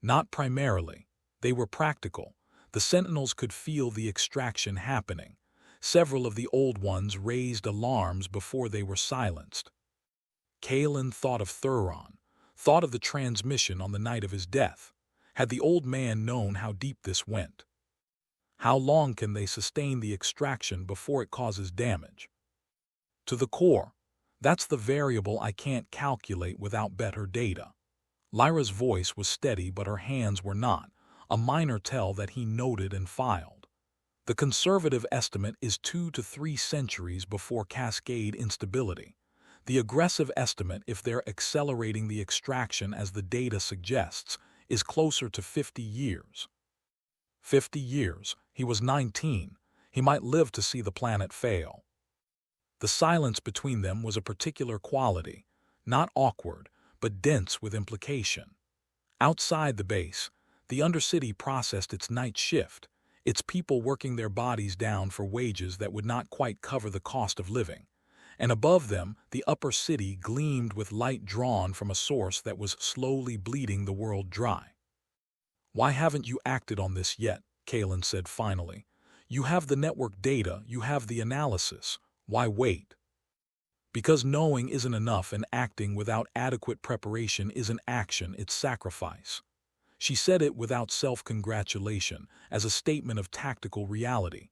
Not primarily. They were practical. The Sentinels could feel the extraction happening. Several of the old ones raised alarms before they were silenced. Kaelen thought of Thuron, thought of the transmission on the night of his death. Had the old man known how deep this went? How long can they sustain the extraction before it causes damage? To the core, That's the variable I can't calculate without better data. Lyra's voice was steady, but her hands were not, a minor tell that he noted and filed. The conservative estimate is 2 to 3 centuries before cascade instability. The aggressive estimate, if they're accelerating the extraction as the data suggests, is closer to 50 years. 50 years. He was 19. He might live to see the planet fail. The silence between them was a particular quality, not awkward, but dense with implication. Outside the base, the Undercity processed its night shift, its people working their bodies down for wages that would not quite cover the cost of living. And above them, the upper city gleamed with light drawn from a source that was slowly bleeding the world dry. "Why haven't you acted on this yet?" Kaelen said finally. "You have the network data, you have the analysis. Why wait?" "Because knowing isn't enough, and acting without adequate preparation isn't action, it's sacrifice." She said it without self-congratulation, as a statement of tactical reality.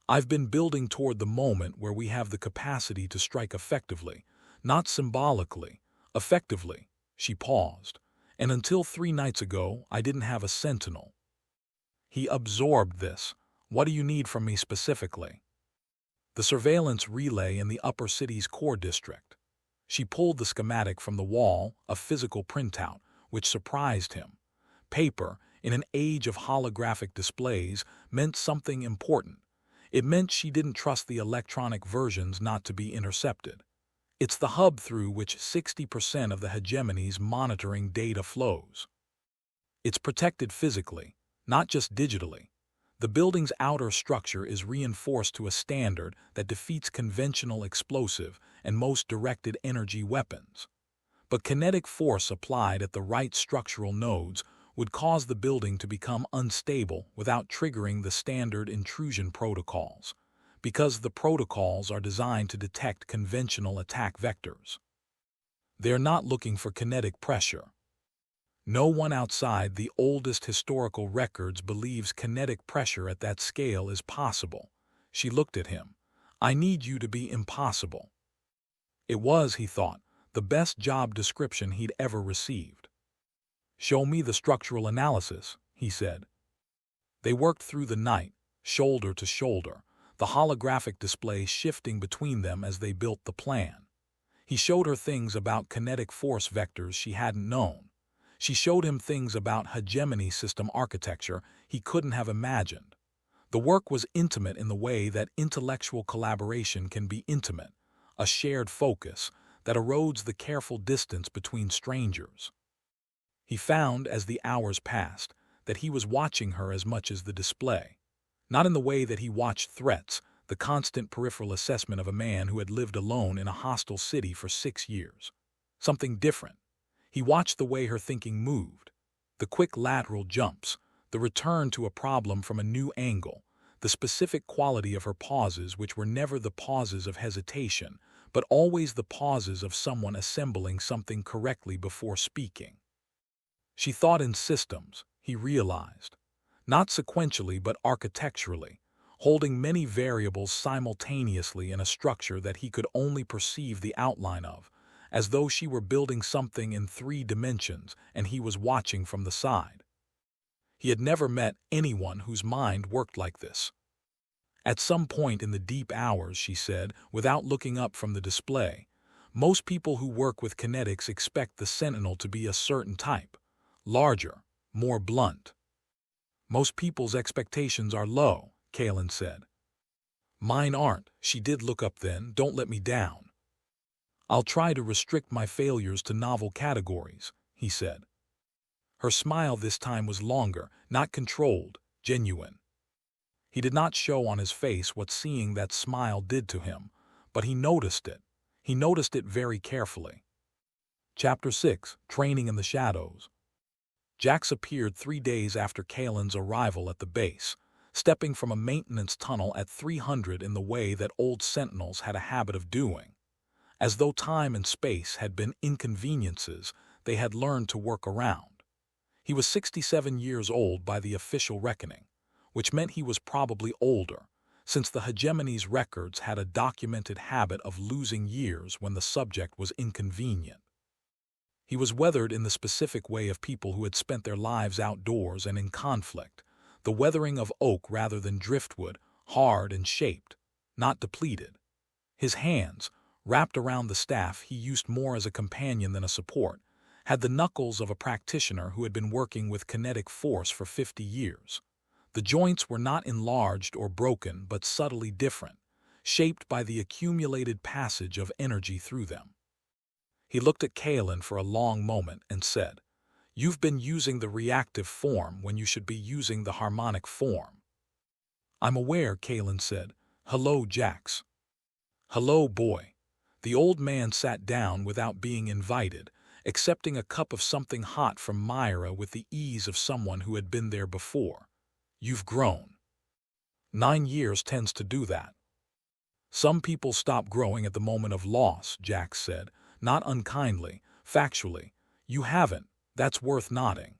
"I've been building toward the moment where we have the capacity to strike effectively, not symbolically, effectively." She paused. "And until 3 nights ago, I didn't have a Sentinel." He absorbed this. "What do you need from me specifically?" "The surveillance relay in the upper city's core district." She pulled the schematic from the wall, a physical printout, which surprised him. Paper, in an age of holographic displays, meant something important. It meant she didn't trust the electronic versions not to be intercepted. "It's the hub through which 60% of the Hegemony's monitoring data flows. It's protected physically, not just digitally. The building's outer structure is reinforced to a standard that defeats conventional explosive and most directed energy weapons. But kinetic force applied at the right structural nodes would cause the building to become unstable without triggering the standard intrusion protocols, because the protocols are designed to detect conventional attack vectors. They're not looking for kinetic pressure. No one outside the oldest historical records believes kinetic pressure at that scale is possible." She looked at him. "I need you to be impossible." It was, he thought, the best job description he'd ever received. "Show me the structural analysis," he said. They worked through the night, shoulder to shoulder, the holographic display shifting between them as they built the plan. He showed her things about kinetic force vectors she hadn't known. She showed him things about hegemony system architecture he couldn't have imagined. The work was intimate in the way that intellectual collaboration can be intimate, a shared focus that erodes the careful distance between strangers. He found, as the hours passed, that he was watching her as much as the display. Not in the way that he watched threats, the constant peripheral assessment of a man who had lived alone in a hostile city for 6 years. Something different. He watched the way her thinking moved, the quick lateral jumps, the return to a problem from a new angle, the specific quality of her pauses, which were never the pauses of hesitation, but always the pauses of someone assembling something correctly before speaking. She thought in systems, he realized, not sequentially but architecturally, holding many variables simultaneously in a structure that he could only perceive the outline of, as though she were building something in 3 dimensions and he was watching from the side. He had never met anyone whose mind worked like this. "At some point in the deep hours," she said, without looking up from the display, "most people who work with kinetics expect the Sentinel to be a certain type, larger, more blunt." "Most people's expectations are low," Kaelen said. "Mine aren't." She did look up then. "Don't let me down." "I'll try to restrict my failures to novel categories," he said. Her smile this time was longer, not controlled, genuine. He did not show on his face what seeing that smile did to him, but he noticed it. He noticed it very carefully. Chapter 6: Training in the Shadows. Jax appeared 3 days after Kaelen's arrival at the base, stepping from a maintenance tunnel at 300 in the way that old Sentinels had a habit of doing. As though time and space had been inconveniences they had learned to work around. He was 67 years old by the official reckoning, which meant he was probably older, since the Hegemony's records had a documented habit of losing years when the subject was inconvenient. He was weathered in the specific way of people who had spent their lives outdoors and in conflict, the weathering of oak rather than driftwood, hard and shaped, not depleted. His hands, wrapped around the staff he used more as a companion than a support, had the knuckles of a practitioner who had been working with kinetic force for 50 years. The joints were not enlarged or broken but subtly different, shaped by the accumulated passage of energy through them. He looked at Kaelen for a long moment and said, "You've been using the reactive form when you should be using the harmonic form." "I'm aware," Kaelen said. "Hello, Jax." "Hello, boy." The old man sat down without being invited, accepting a cup of something hot from Myra with the ease of someone who had been there before. "You've grown." 9 years tends to do that. "Some people stop growing at the moment of loss," Jax said, not unkindly, factually. "You haven't, that's worth noting."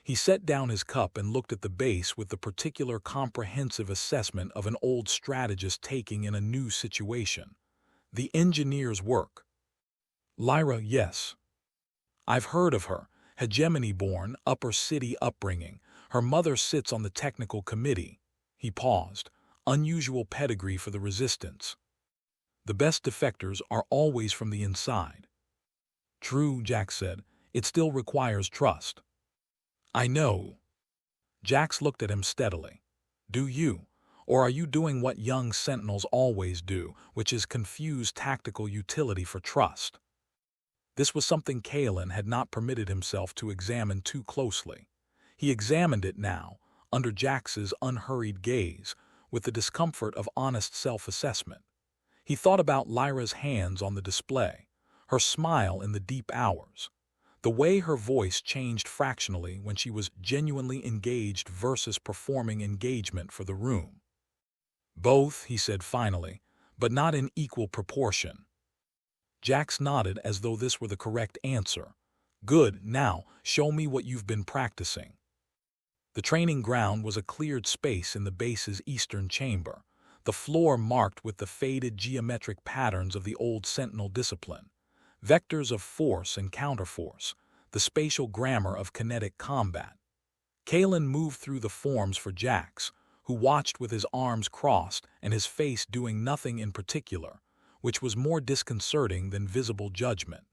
He set down his cup and looked at the base with the particular comprehensive assessment of an old strategist taking in a new situation. "The engineer's work." "Lyra, yes. I've heard of her. Hegemony-born, upper city upbringing. Her mother sits on the technical committee." He paused. "Unusual pedigree for the resistance. The best defectors are always from the inside." "True," Jax said. "It still requires trust." "I know." Jax looked at him steadily. "Do you? Or are you doing what young Sentinels always do, which is confuse tactical utility for trust?" This was something Kaelen had not permitted himself to examine too closely. He examined it now, under Jax's unhurried gaze, with the discomfort of honest self-assessment. He thought about Lyra's hands on the display, her smile in the deep hours, the way her voice changed fractionally when she was genuinely engaged versus performing engagement for the room. "Both," he said finally, "but not in equal proportion." Jax nodded as though this were the correct answer. "Good, now, show me what you've been practicing." The training ground was a cleared space in the base's eastern chamber, the floor marked with the faded geometric patterns of the old Sentinel discipline, vectors of force and counterforce, the spatial grammar of kinetic combat. Kaelen moved through the forms for Jax, who watched with his arms crossed and his face doing nothing in particular, which was more disconcerting than visible judgment.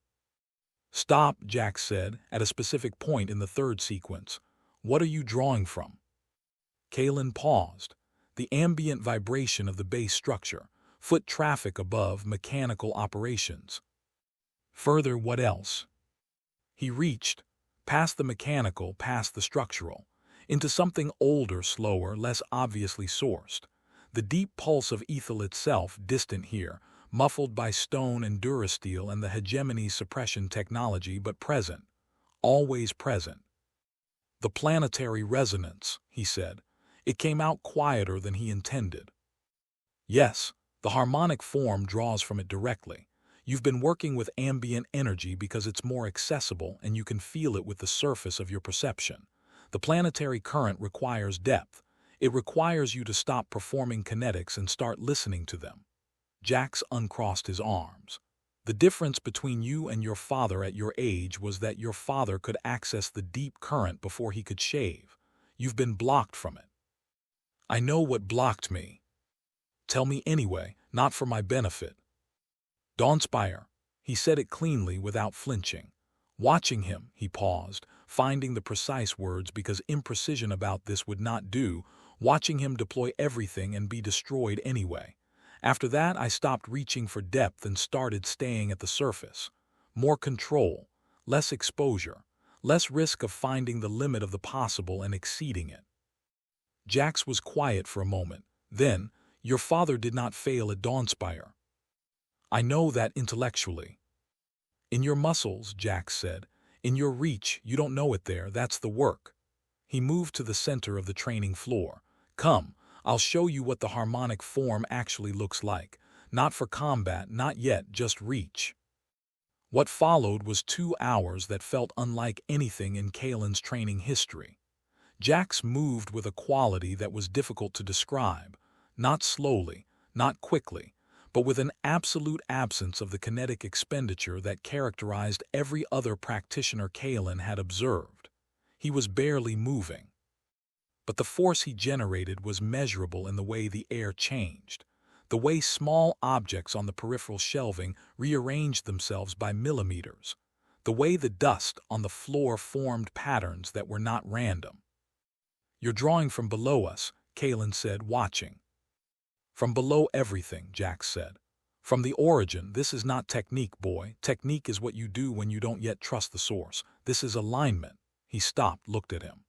"Stop," Jax said, at a specific point in the third sequence. "What are you drawing from?" Kaelen paused. The ambient vibration of the base structure, foot traffic above, mechanical operations. "Further, what else?" He reached, past the mechanical, past the structural, into something older, slower, less obviously sourced. The deep pulse of Aethel itself, distant here, muffled by stone and durasteel and the Hegemony's suppression technology, but present, always present. "The planetary resonance," he said. "It came out quieter than he intended." "Yes, the harmonic form draws from it directly. You've been working with ambient energy because it's more accessible and you can feel it with the surface of your perception. The planetary current requires depth. It requires you to stop performing kinetics and start listening to them." Jax uncrossed his arms. "The difference between you and your father at your age was that your father could access the deep current before he could shave. You've been blocked from it." "I know what blocked me." "Tell me anyway, not for my benefit." "Dawnspire." He said it cleanly without flinching. Watching him, he paused, finding the precise words because imprecision about this would not do, watching him deploy everything and be destroyed anyway. After that, I stopped reaching for depth and started staying at the surface. More control, less exposure, less risk of finding the limit of the possible and exceeding it. Jax was quiet for a moment. Then, "Your father did not fail at Dawnspire." "I know that intellectually." "In your muscles," Jax said. "In your reach, you don't know it there, that's the work." He moved to the center of the training floor. "Come, I'll show you what the harmonic form actually looks like. Not for combat, not yet, just reach." What followed was 2 hours that felt unlike anything in Kaelen's training history. Jax moved with a quality that was difficult to describe, not slowly, not quickly, but with an absolute absence of the kinetic expenditure that characterized every other practitioner Kaelen had observed. He was barely moving. But the force he generated was measurable in the way the air changed, the way small objects on the peripheral shelving rearranged themselves by millimeters, the way the dust on the floor formed patterns that were not random. "You're drawing from below us," Kaelen said, watching. "From below everything," Jax said. "From the origin. This is not technique, boy. Technique is what you do when you don't yet trust the source. This is alignment." He stopped, looked at him.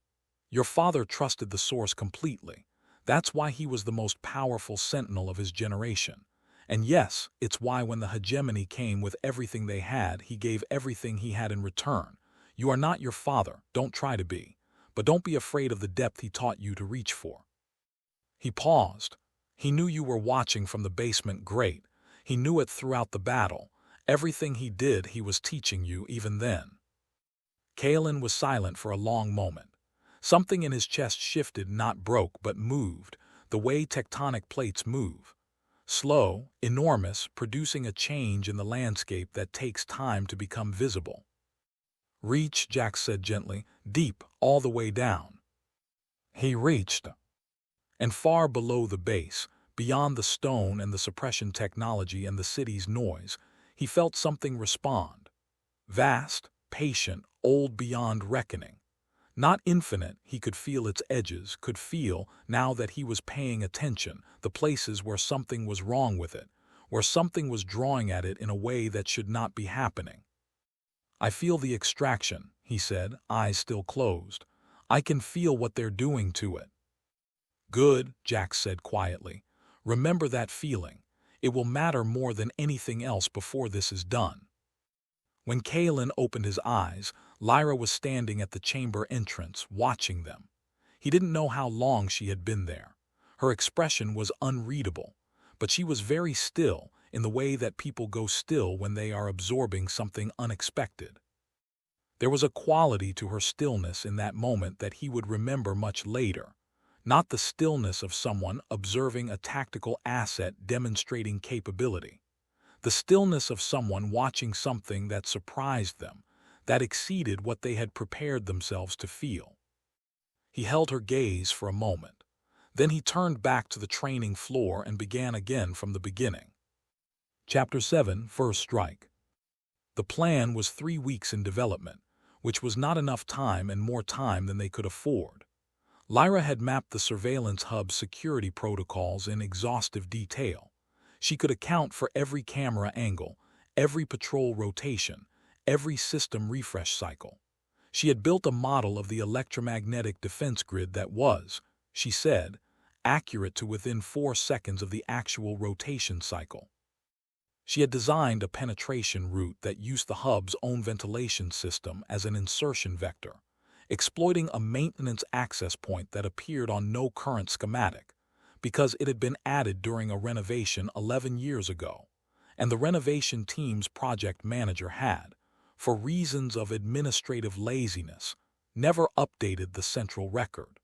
"Your father trusted the source completely. That's why he was the most powerful sentinel of his generation. And yes, it's why when the hegemony came with everything they had, he gave everything he had in return. You are not your father, don't try to be. But don't be afraid of the depth he taught you to reach for." He paused. He knew you were watching from the basement. Great. He knew it throughout the battle. Everything he did, he was teaching you even then. Kaelen was silent for a long moment. Something in his chest shifted, not broke, but moved, the way tectonic plates move. Slow, enormous, producing a change in the landscape that takes time to become visible. "Reach," Jax said gently, "deep, all the way down." He reached. And far below the base, beyond the stone and the suppression technology and the city's noise, he felt something respond. Vast, patient, old beyond reckoning. Not infinite, he could feel its edges, could feel, now that he was paying attention, the places where something was wrong with it, where something was drawing at it in a way that should not be happening. "I feel the extraction," he said, eyes still closed. "I can feel what they're doing to it." "Good," Jax said quietly. "Remember that feeling. It will matter more than anything else before this is done." When Kaelen opened his eyes, Lyra was standing at the chamber entrance, watching them. He didn't know how long she had been there. Her expression was unreadable, but she was very still, in the way that people go still when they are absorbing something unexpected. There was a quality to her stillness in that moment that he would remember much later. Not the stillness of someone observing a tactical asset demonstrating capability. The stillness of someone watching something that surprised them, that exceeded what they had prepared themselves to feel. He held her gaze for a moment. Then he turned back to the training floor and began again from the beginning. Chapter 7, First Strike. The plan was 3 weeks in development, which was not enough time and more time than they could afford. Lyra had mapped the surveillance hub's security protocols in exhaustive detail. She could account for every camera angle, every patrol rotation, every system refresh cycle. She had built a model of the electromagnetic defense grid that was, she said, accurate to within 4 seconds of the actual rotation cycle. She had designed a penetration route that used the hub's own ventilation system as an insertion vector, exploiting a maintenance access point that appeared on no current schematic, because it had been added during a renovation 11 years ago, and the renovation team's project manager had, for reasons of administrative laziness, never updated the central record.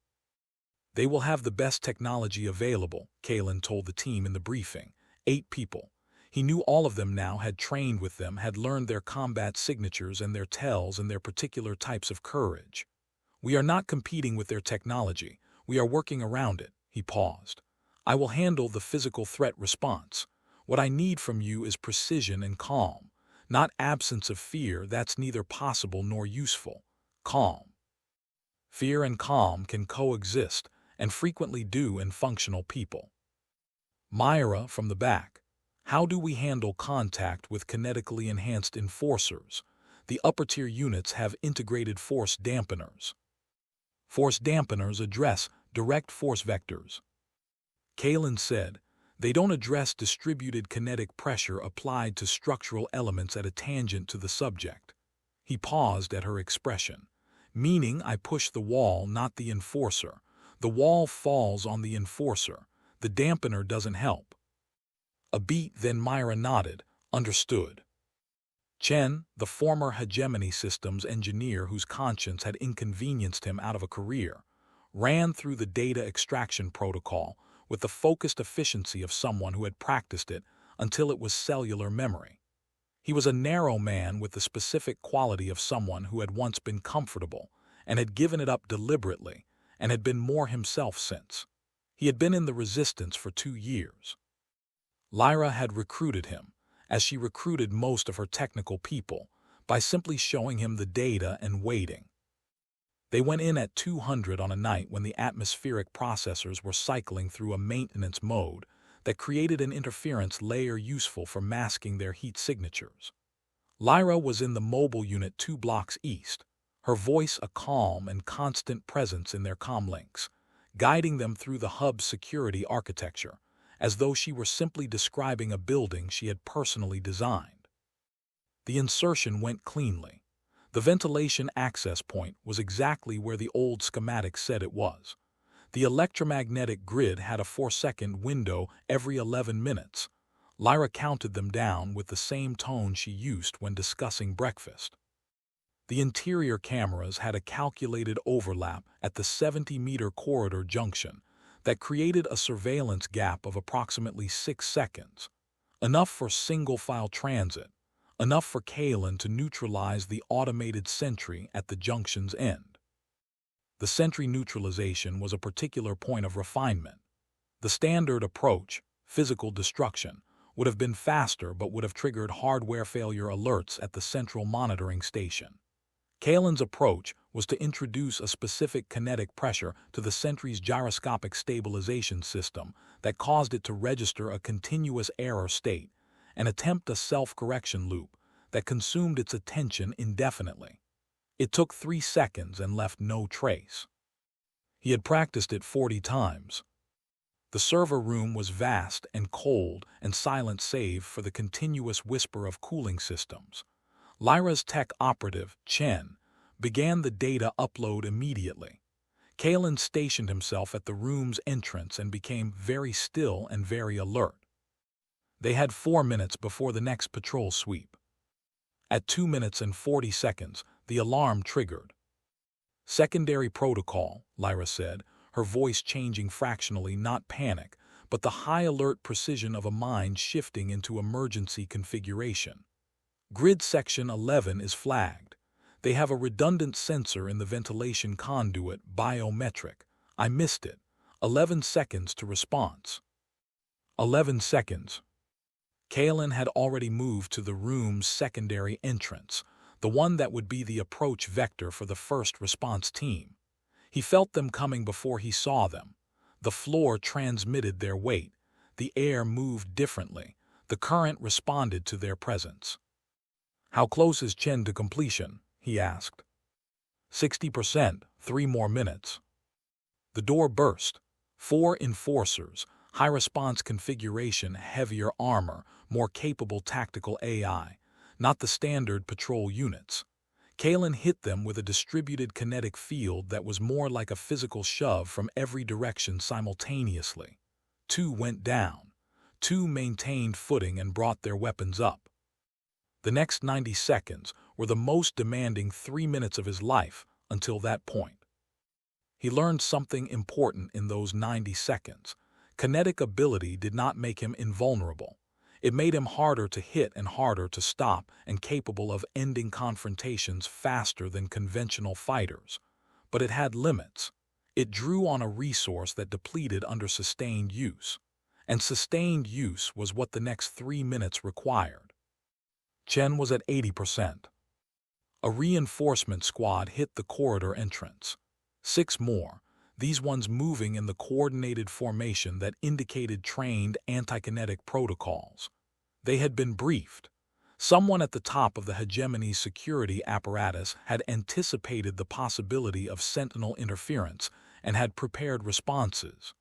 "They will have the best technology available," Kaelen told the team in the briefing. 8 people. He knew all of them now, had trained with them, had learned their combat signatures and their tells and their particular types of courage. "We are not competing with their technology. We are working around it." He paused. "I will handle the physical threat response. What I need from you is precision and calm. Not absence of fear, that's neither possible nor useful. Calm." Fear and calm can coexist, and frequently do in functional people. Myra from the back. "How do we handle contact with kinetically enhanced enforcers? The upper-tier units have integrated force dampeners. Force dampeners address direct force vectors." Kaelen said, "They don't address distributed kinetic pressure applied to structural elements at a tangent to the subject." He paused at her expression. "Meaning I push the wall, not the enforcer. The wall falls on the enforcer. The dampener doesn't help." A beat, then Myra nodded. "Understood." Chen, the former Hegemony systems engineer whose conscience had inconvenienced him out of a career, ran through the data extraction protocol, with the focused efficiency of someone who had practiced it until it was cellular memory. He was a narrow man with the specific quality of someone who had once been comfortable and had given it up deliberately and had been more himself since. He had been in the resistance for 2 years. Lyra had recruited him, as she recruited most of her technical people, by simply showing him the data and waiting. They went in at 200 on a night when the atmospheric processors were cycling through a maintenance mode that created an interference layer useful for masking their heat signatures. Lyra was in the mobile unit 2 blocks east, her voice a calm and constant presence in their comlinks, guiding them through the hub's security architecture, as though she were simply describing a building she had personally designed. The insertion went cleanly. The ventilation access point was exactly where the old schematic said it was. The electromagnetic grid had a 4-second window every 11 minutes. Lyra counted them down with the same tone she used when discussing breakfast. The interior cameras had a calculated overlap at the 70-meter corridor junction that created a surveillance gap of approximately 6 seconds, enough for single-file transit, enough for Kaelen to neutralize the automated sentry at the junction's end. The sentry neutralization was a particular point of refinement. The standard approach, physical destruction, would have been faster but would have triggered hardware failure alerts at the central monitoring station. Kaelen's approach was to introduce a specific kinetic pressure to the sentry's gyroscopic stabilization system that caused it to register a continuous error state and attempt a self-correction loop that consumed its attention indefinitely. It took 3 seconds and left no trace. He had practiced it 40 times. The server room was vast and cold and silent save for the continuous whisper of cooling systems. Lyra's tech operative, Chen, began the data upload immediately. Kaelen stationed himself at the room's entrance and became very still and very alert. They had 4 minutes before the next patrol sweep. At 2 minutes and 40 seconds, the alarm triggered. "Secondary protocol," Lyra said, her voice changing fractionally, not panic, but the high alert precision of a mind shifting into emergency configuration. "Grid section 11 is flagged. They have a redundant sensor in the ventilation conduit, biometric. I missed it. 11 seconds to response." 11 seconds. Kaelen had already moved to the room's secondary entrance, the one that would be the approach vector for the first response team. He felt them coming before he saw them. The floor transmitted their weight. The air moved differently. The current responded to their presence. "How close is Chen to completion?" he asked. 60%, 3 more minutes." The door burst. 4 enforcers, high-response configuration, heavier armor, more capable tactical AI, not the standard patrol units. Kaelen hit them with a distributed kinetic field that was more like a physical shove from every direction simultaneously. 2 went down. 2 maintained footing and brought their weapons up. The next 90 seconds were the most demanding 3 minutes of his life until that point. He learned something important in those 90 seconds. Kinetic ability did not make him invulnerable. It made him harder to hit and harder to stop and capable of ending confrontations faster than conventional fighters. But it had limits. It drew on a resource that depleted under sustained use. And sustained use was what the next 3 minutes required. Chen was at 80%. A reinforcement squad hit the corridor entrance. 6 more, these ones moving in the coordinated formation that indicated trained anti-kinetic protocols. They had been briefed. Someone at the top of the Hegemony security apparatus had anticipated the possibility of Sentinel interference and had prepared responses.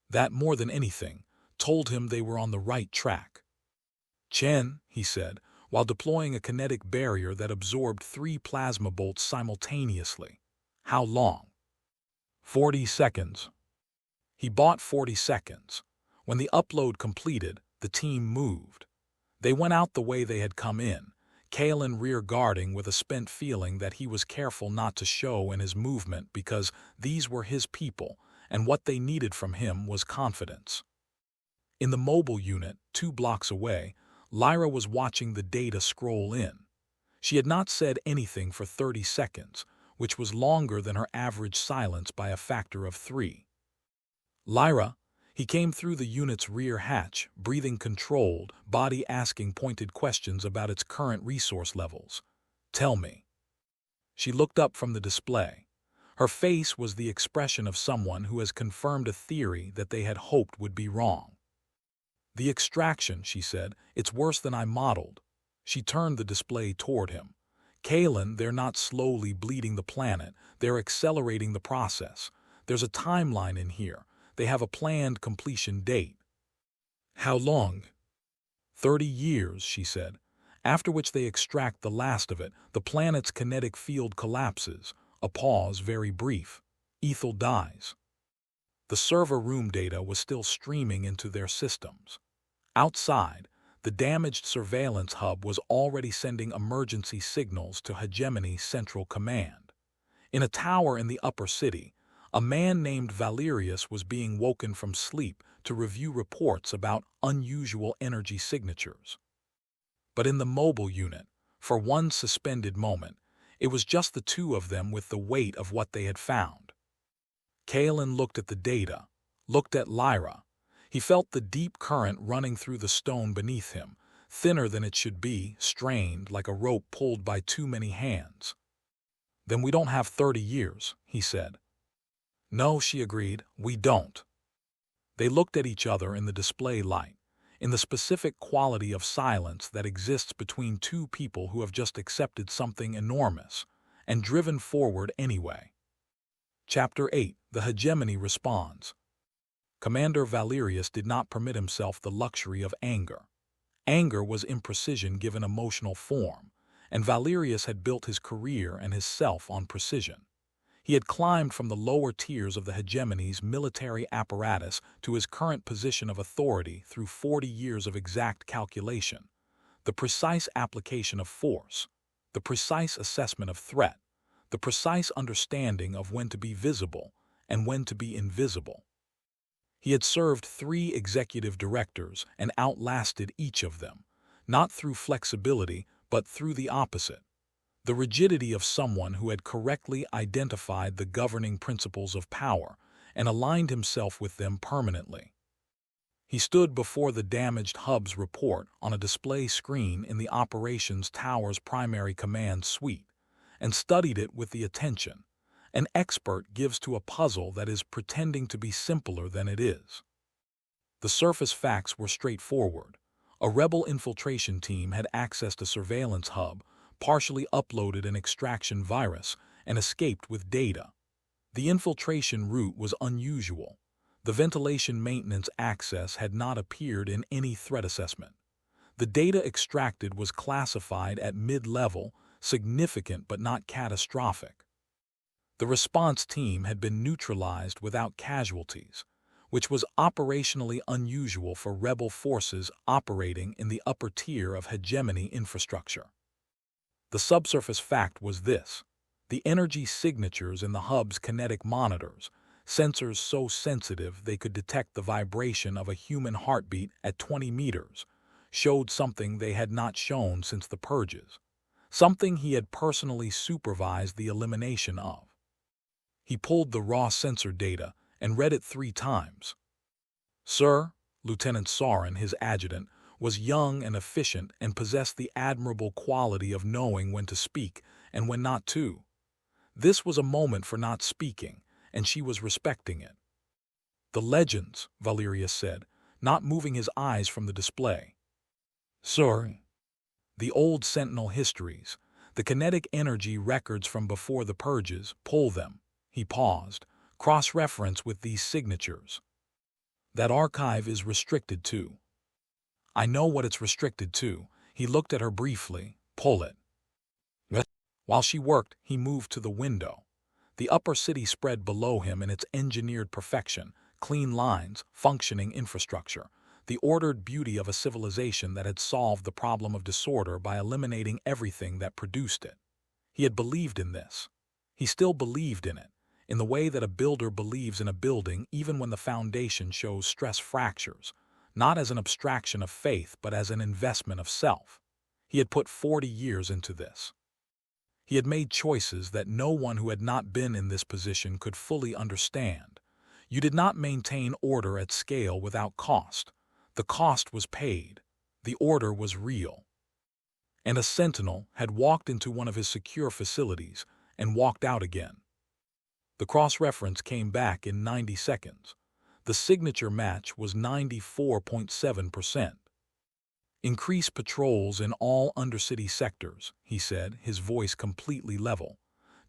That, more than anything, told him they were on the right track. "Chen," he said, while deploying a kinetic barrier that absorbed 3 plasma bolts simultaneously. "How long?" 40 seconds. He bought 40 seconds. When the upload completed, the team moved. They went out the way they had come in, Kaelen rear-guarding with a spent feeling that he was careful not to show in his movement because these were his people, and what they needed from him was confidence. In the mobile unit, 2 blocks away, Lyra was watching the data scroll in. She had not said anything for 30 seconds, which was longer than her average silence by a factor of 3. "Lyra," he came through the unit's rear hatch, breathing controlled, body asking pointed questions about its current resource levels. "Tell me." She looked up from the display. Her face was the expression of someone who has confirmed a theory that they had hoped would be wrong. "The extraction," she said, "it's worse than I modeled." She turned the display toward him. "Kaelen, they're not slowly bleeding the planet, they're accelerating the process. There's a timeline in here. They have a planned completion date." "How long?" 30 years, she said, "after which they extract the last of it, the planet's kinetic field collapses." A pause, very brief. "Aethel dies." The server room data was still streaming into their systems. Outside, the damaged surveillance hub was already sending emergency signals to Hegemony Central Command. In a tower in the upper city, a man named Valerius was being woken from sleep to review reports about unusual energy signatures. But in the mobile unit, for one suspended moment, it was just the two of them with the weight of what they had found. Kaelen looked at the data, looked at Lyra. He felt the deep current running through the stone beneath him, thinner than it should be, strained like a rope pulled by too many hands. "Then we don't have 30 years, he said. "No," she agreed, "we don't." They looked at each other in the display light, in the specific quality of silence that exists between two people who have just accepted something enormous and driven forward anyway. Chapter 8: The Hegemony Responds. Commander Valerius did not permit himself the luxury of anger. Anger was imprecision given emotional form, and Valerius had built his career and his self on precision. He had climbed from the lower tiers of the Hegemony's military apparatus to his current position of authority through 40 years of exact calculation, the precise application of force, the precise assessment of threat, the precise understanding of when to be visible and when to be invisible. He had served 3 executive directors and outlasted each of them, not through flexibility but through the opposite, the rigidity of someone who had correctly identified the governing principles of power and aligned himself with them permanently. He stood before the damaged hub's report on a display screen in the operations tower's primary command suite and studied it with the attention an expert gives to a puzzle that is pretending to be simpler than it is. The surface facts were straightforward. A rebel infiltration team had accessed a surveillance hub, partially uploaded an extraction virus, and escaped with data. The infiltration route was unusual. The ventilation maintenance access had not appeared in any threat assessment. The data extracted was classified at mid-level, significant but not catastrophic. The response team had been neutralized without casualties, which was operationally unusual for rebel forces operating in the upper tier of hegemony infrastructure. The subsurface fact was this: the energy signatures in the hub's kinetic monitors, sensors so sensitive they could detect the vibration of a human heartbeat at 20 meters, showed something they had not shown since the purges, something he had personally supervised the elimination of. He pulled the raw sensor data and read it 3 times. "Sir," Lieutenant Sorin, his adjutant, was young and efficient and possessed the admirable quality of knowing when to speak and when not to. This was a moment for not speaking, and she was respecting it. "The legends," Valerius said, not moving his eyes from the display. "Sir." "The old Sentinel histories, the kinetic energy records from before the purges, pull them." He paused. "Cross-reference with these signatures. That archive is restricted to." "I know what it's restricted to." He looked at her briefly. "Pull it." While she worked, he moved to the window. The upper city spread below him in its engineered perfection, clean lines, functioning infrastructure, the ordered beauty of a civilization that had solved the problem of disorder by eliminating everything that produced it. He had believed in this. He still believed in it. in the way that a builder believes in a building even when the foundation shows stress fractures, not as an abstraction of faith but as an investment of self. He had put 40 years into this. He had made choices that no one who had not been in this position could fully understand. You did not maintain order at scale without cost. The cost was paid. The order was real. And a sentinel had walked into one of his secure facilities and walked out again. The cross-reference came back in 90 seconds. The signature match was 94.7%. Increase patrols in all undercity sectors, he said, his voice completely level.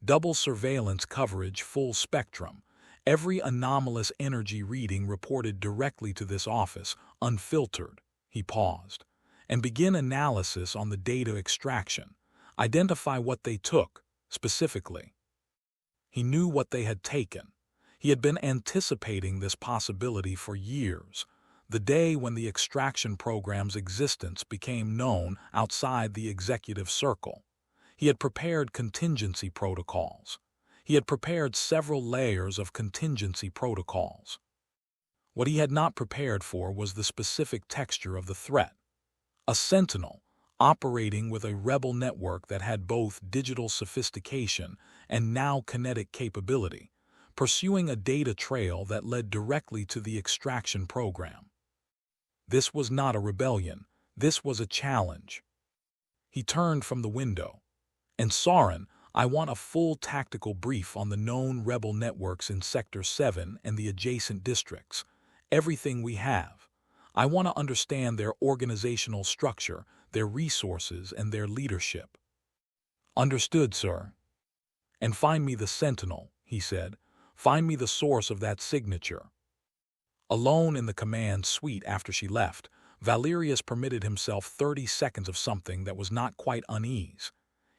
Double surveillance coverage, full spectrum. Every anomalous energy reading reported directly to this office, unfiltered. He paused. And begin analysis on the data extraction. Identify what they took, specifically. He knew what they had taken. He had been anticipating this possibility for years. The day when the extraction program's existence became known outside the executive circle. He had prepared contingency protocols. He had prepared several layers of contingency protocols. What he had not prepared for was the specific texture of the threat. A sentinel, operating with a rebel network that had both digital sophistication and now kinetic capability, pursuing a data trail that led directly to the extraction program. This was not a rebellion. This was a challenge. He turned from the window. And Soren, I want a full tactical brief on the known rebel networks in Sector 7 and the adjacent districts. Everything we have. I want to understand their organizational structure, their resources, and their leadership. Understood, sir. And find me the Sentinel, he said. Find me the source of that signature. Alone in the command suite after she left, Valerius permitted himself 30 seconds of something that was not quite unease.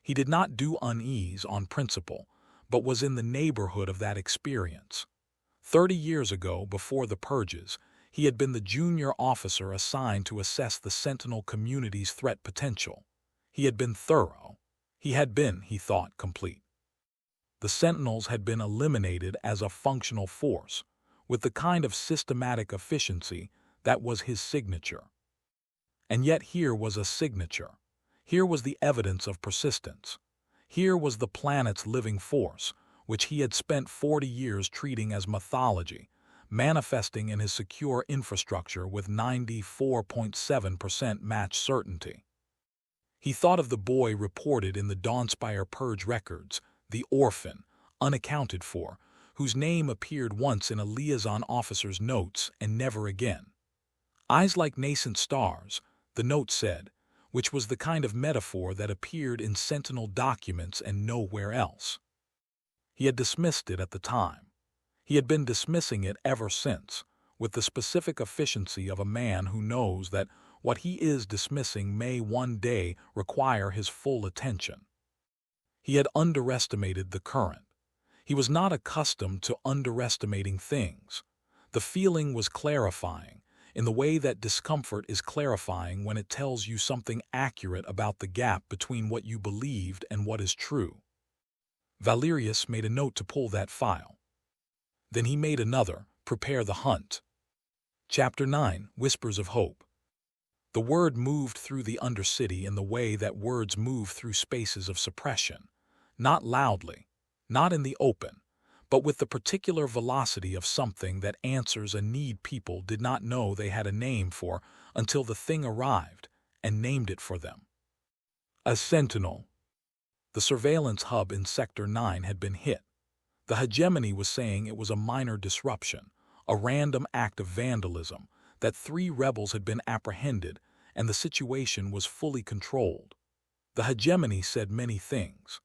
He did not do unease on principle, but was in the neighborhood of that experience. 30 years ago, before the purges, he had been the junior officer assigned to assess the Sentinel community's threat potential. He had been thorough. He had been, he thought, complete. The Sentinels had been eliminated as a functional force, with the kind of systematic efficiency that was his signature. And yet here was a signature. Here was the evidence of persistence. Here was the planet's living force, which he had spent 40 years treating as mythology, manifesting in his secure infrastructure with 94.7% match certainty. He thought of the boy reported in the Dawnspire Purge records, the orphan, unaccounted for, whose name appeared once in a liaison officer's notes and never again. Eyes like nascent stars, the note said, which was the kind of metaphor that appeared in Sentinel documents and nowhere else. He had dismissed it at the time. He had been dismissing it ever since, with the specific efficiency of a man who knows that what he is dismissing may one day require his full attention. He had underestimated the current. He was not accustomed to underestimating things. The feeling was clarifying, in the way that discomfort is clarifying when it tells you something accurate about the gap between what you believed and what is true. Valerius made a note to pull that file. Then he made another, prepare the hunt. Chapter 9, Whispers of Hope. The word moved through the undercity in the way that words move through spaces of suppression, not loudly, not in the open, but with the particular velocity of something that answers a need people did not know they had a name for until the thing arrived and named it for them. A sentinel. The surveillance hub in Sector 9 had been hit. The Hegemony was saying it was a minor disruption, a random act of vandalism, that 3 rebels had been apprehended and the situation was fully controlled. The Hegemony said many things.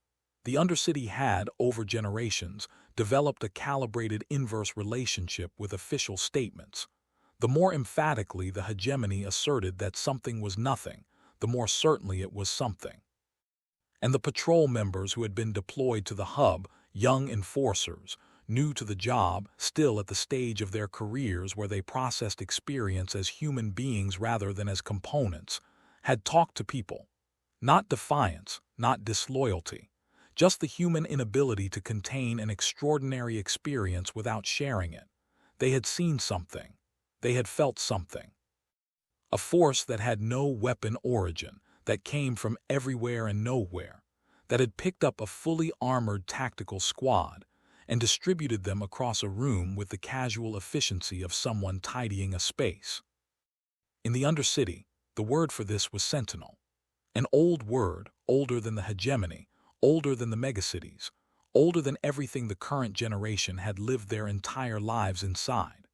The Undercity had, over generations, developed a calibrated inverse relationship with official statements. The more emphatically the Hegemony asserted that something was nothing, the more certainly it was something. And the patrol members who had been deployed to the hub, young enforcers, new to the job, still at the stage of their careers where they processed experience as human beings rather than as components, had talked to people. Not defiance, not disloyalty. just the human inability to contain an extraordinary experience without sharing it. They had seen something. They had felt something. A force that had no weapon origin, that came from everywhere and nowhere, that had picked up a fully armored tactical squad and distributed them across a room with the casual efficiency of someone tidying a space. In the Undercity, the word for this was Sentinel. An old word, older than the hegemony, older than the megacities, older than everything the current generation had lived their entire lives inside.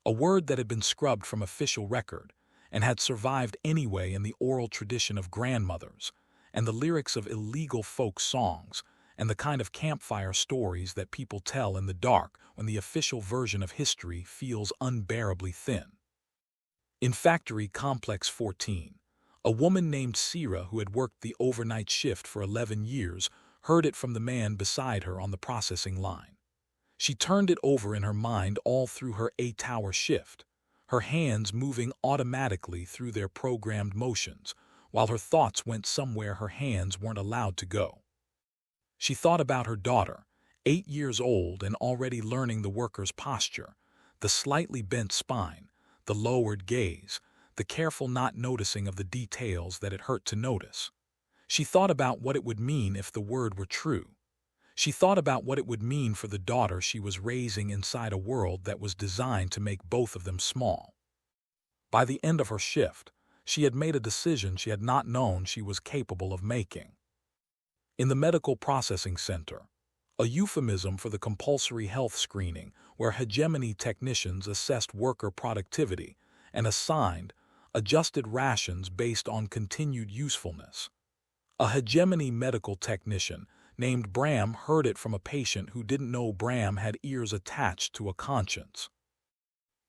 A word that had been scrubbed from official record and had survived anyway in the oral tradition of grandmothers and the lyrics of illegal folk songs and the kind of campfire stories that people tell in the dark when the official version of history feels unbearably thin. In Factory Complex 14, a woman named Sira, who had worked the overnight shift for 11 years, heard it from the man beside her on the processing line. She turned it over in her mind all through her 8-hour shift, her hands moving automatically through their programmed motions, while her thoughts went somewhere her hands weren't allowed to go. She thought about her daughter, 8 years old and already learning the worker's posture, the slightly bent spine, the lowered gaze, the careful not noticing of the details that it hurt to notice. She thought about what it would mean if the word were true. She thought about what it would mean for the daughter she was raising inside a world that was designed to make both of them small. By the end of her shift, she had made a decision she had not known she was capable of making. In the Medical Processing Center, a euphemism for the compulsory health screening where hegemony technicians assessed worker productivity and assigned, adjusted rations based on continued usefulness. A hegemony medical technician named Bram heard it from a patient who didn't know Bram had ears attached to a conscience.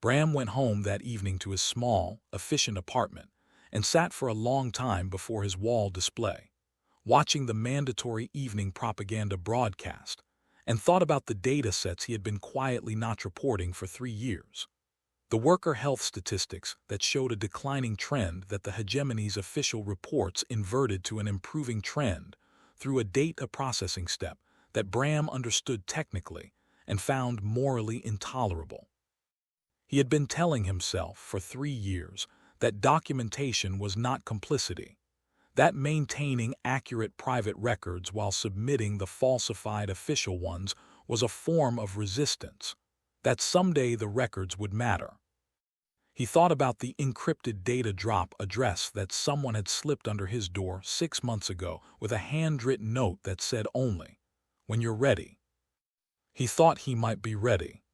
Bram went home that evening to his small, efficient apartment and sat for a long time before his wall display, watching the mandatory evening propaganda broadcast, and thought about the data sets he had been quietly not reporting for 3 years. The worker health statistics that showed a declining trend that the hegemony's official reports inverted to an improving trend through a data processing step that Bram understood technically and found morally intolerable. He had been telling himself for 3 years that documentation was not complicity, that maintaining accurate private records while submitting the falsified official ones was a form of resistance, that someday the records would matter. He thought about the encrypted data drop address that someone had slipped under his door 6 months ago with a handwritten note that said only, "When you're ready." He thought he might be ready.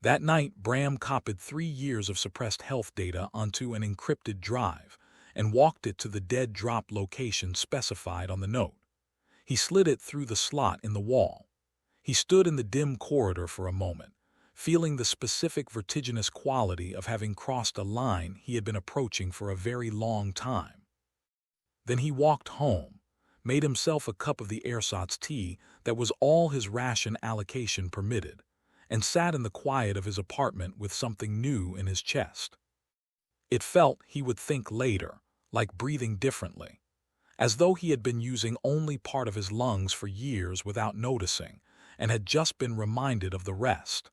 That night, Bram copied 3 years of suppressed health data onto an encrypted drive and walked it to the dead drop location specified on the note. He slid it through the slot in the wall. He stood in the dim corridor for a moment, feeling the specific vertiginous quality of having crossed a line he had been approaching for a very long time. Then he walked home, made himself a cup of the ersatz tea that was all his ration allocation permitted, and sat in the quiet of his apartment with something new in his chest. It felt, he would think later, like breathing differently, as though he had been using only part of his lungs for years without noticing and had just been reminded of the rest.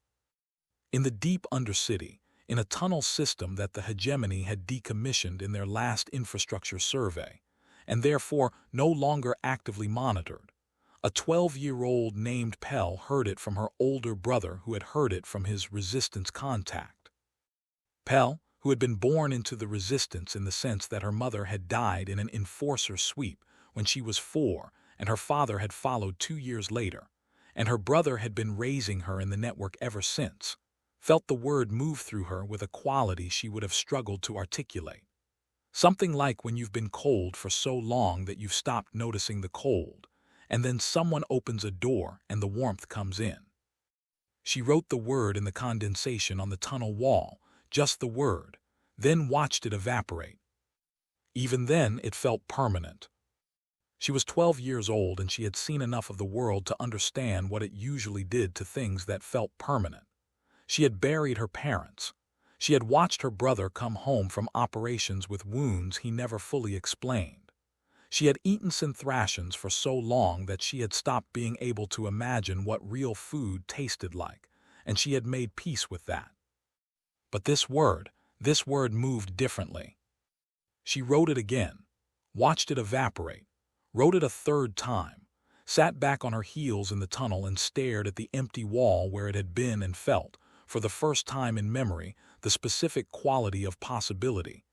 In the deep Undercity, in a tunnel system that the hegemony had decommissioned in their last infrastructure survey, and therefore no longer actively monitored, a 12-year-old named Pell heard it from her older brother who had heard it from his resistance contact. Pell, who had been born into the resistance in the sense that her mother had died in an enforcer sweep when she was 4 and her father had followed 2 years later, and her brother had been raising her in the network ever since, felt the word move through her with a quality she would have struggled to articulate. Something like when you've been cold for so long that you've stopped noticing the cold, and then someone opens a door and the warmth comes in. She wrote the word in the condensation on the tunnel wall, just the word, then watched it evaporate. Even then, it felt permanent. She was 12 years old and she had seen enough of the world to understand what it usually did to things that felt permanent. She had buried her parents. She had watched her brother come home from operations with wounds he never fully explained. She had eaten synthrations for so long that she had stopped being able to imagine what real food tasted like, and she had made peace with that. But this word moved differently. She wrote it again, watched it evaporate, wrote it a third time, sat back on her heels in the tunnel and stared at the empty wall where it had been and felt, for the first time in memory, the specific quality of possibility,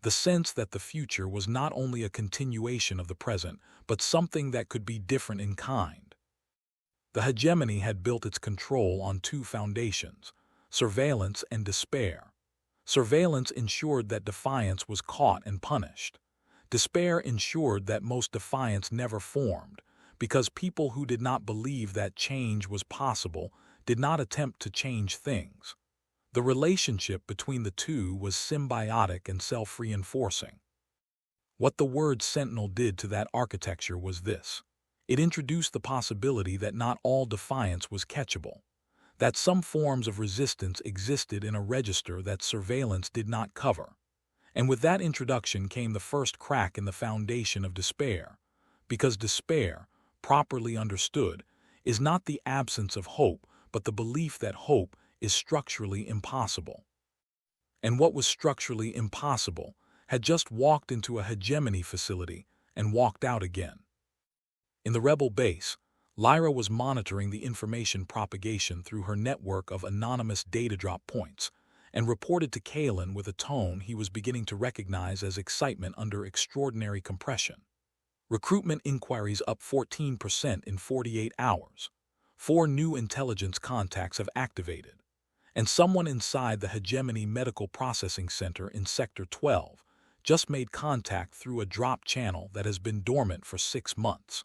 the sense that the future was not only a continuation of the present, but something that could be different in kind. The hegemony had built its control on two foundations: surveillance and despair. Surveillance ensured that defiance was caught and punished. Despair ensured that most defiance never formed, because people who did not believe that change was possible did not attempt to change things. The relationship between the two was symbiotic and self-reinforcing. What the word Sentinel did to that architecture was this: it introduced the possibility that not all defiance was catchable, that some forms of resistance existed in a register that surveillance did not cover. And with that introduction came the first crack in the foundation of despair, because despair, properly understood, is not the absence of hope, but the belief that hope is structurally impossible. And what was structurally impossible had just walked into a hegemony facility and walked out again. In the rebel base, Lyra was monitoring the information propagation through her network of anonymous data drop points and reported to Kaelen with a tone he was beginning to recognize as excitement under extraordinary compression. Recruitment inquiries up 14% in 48 hours. 4 new intelligence contacts have activated. And someone inside the Hegemony Medical Processing Center in Sector 12 just made contact through a drop channel that has been dormant for 6 months.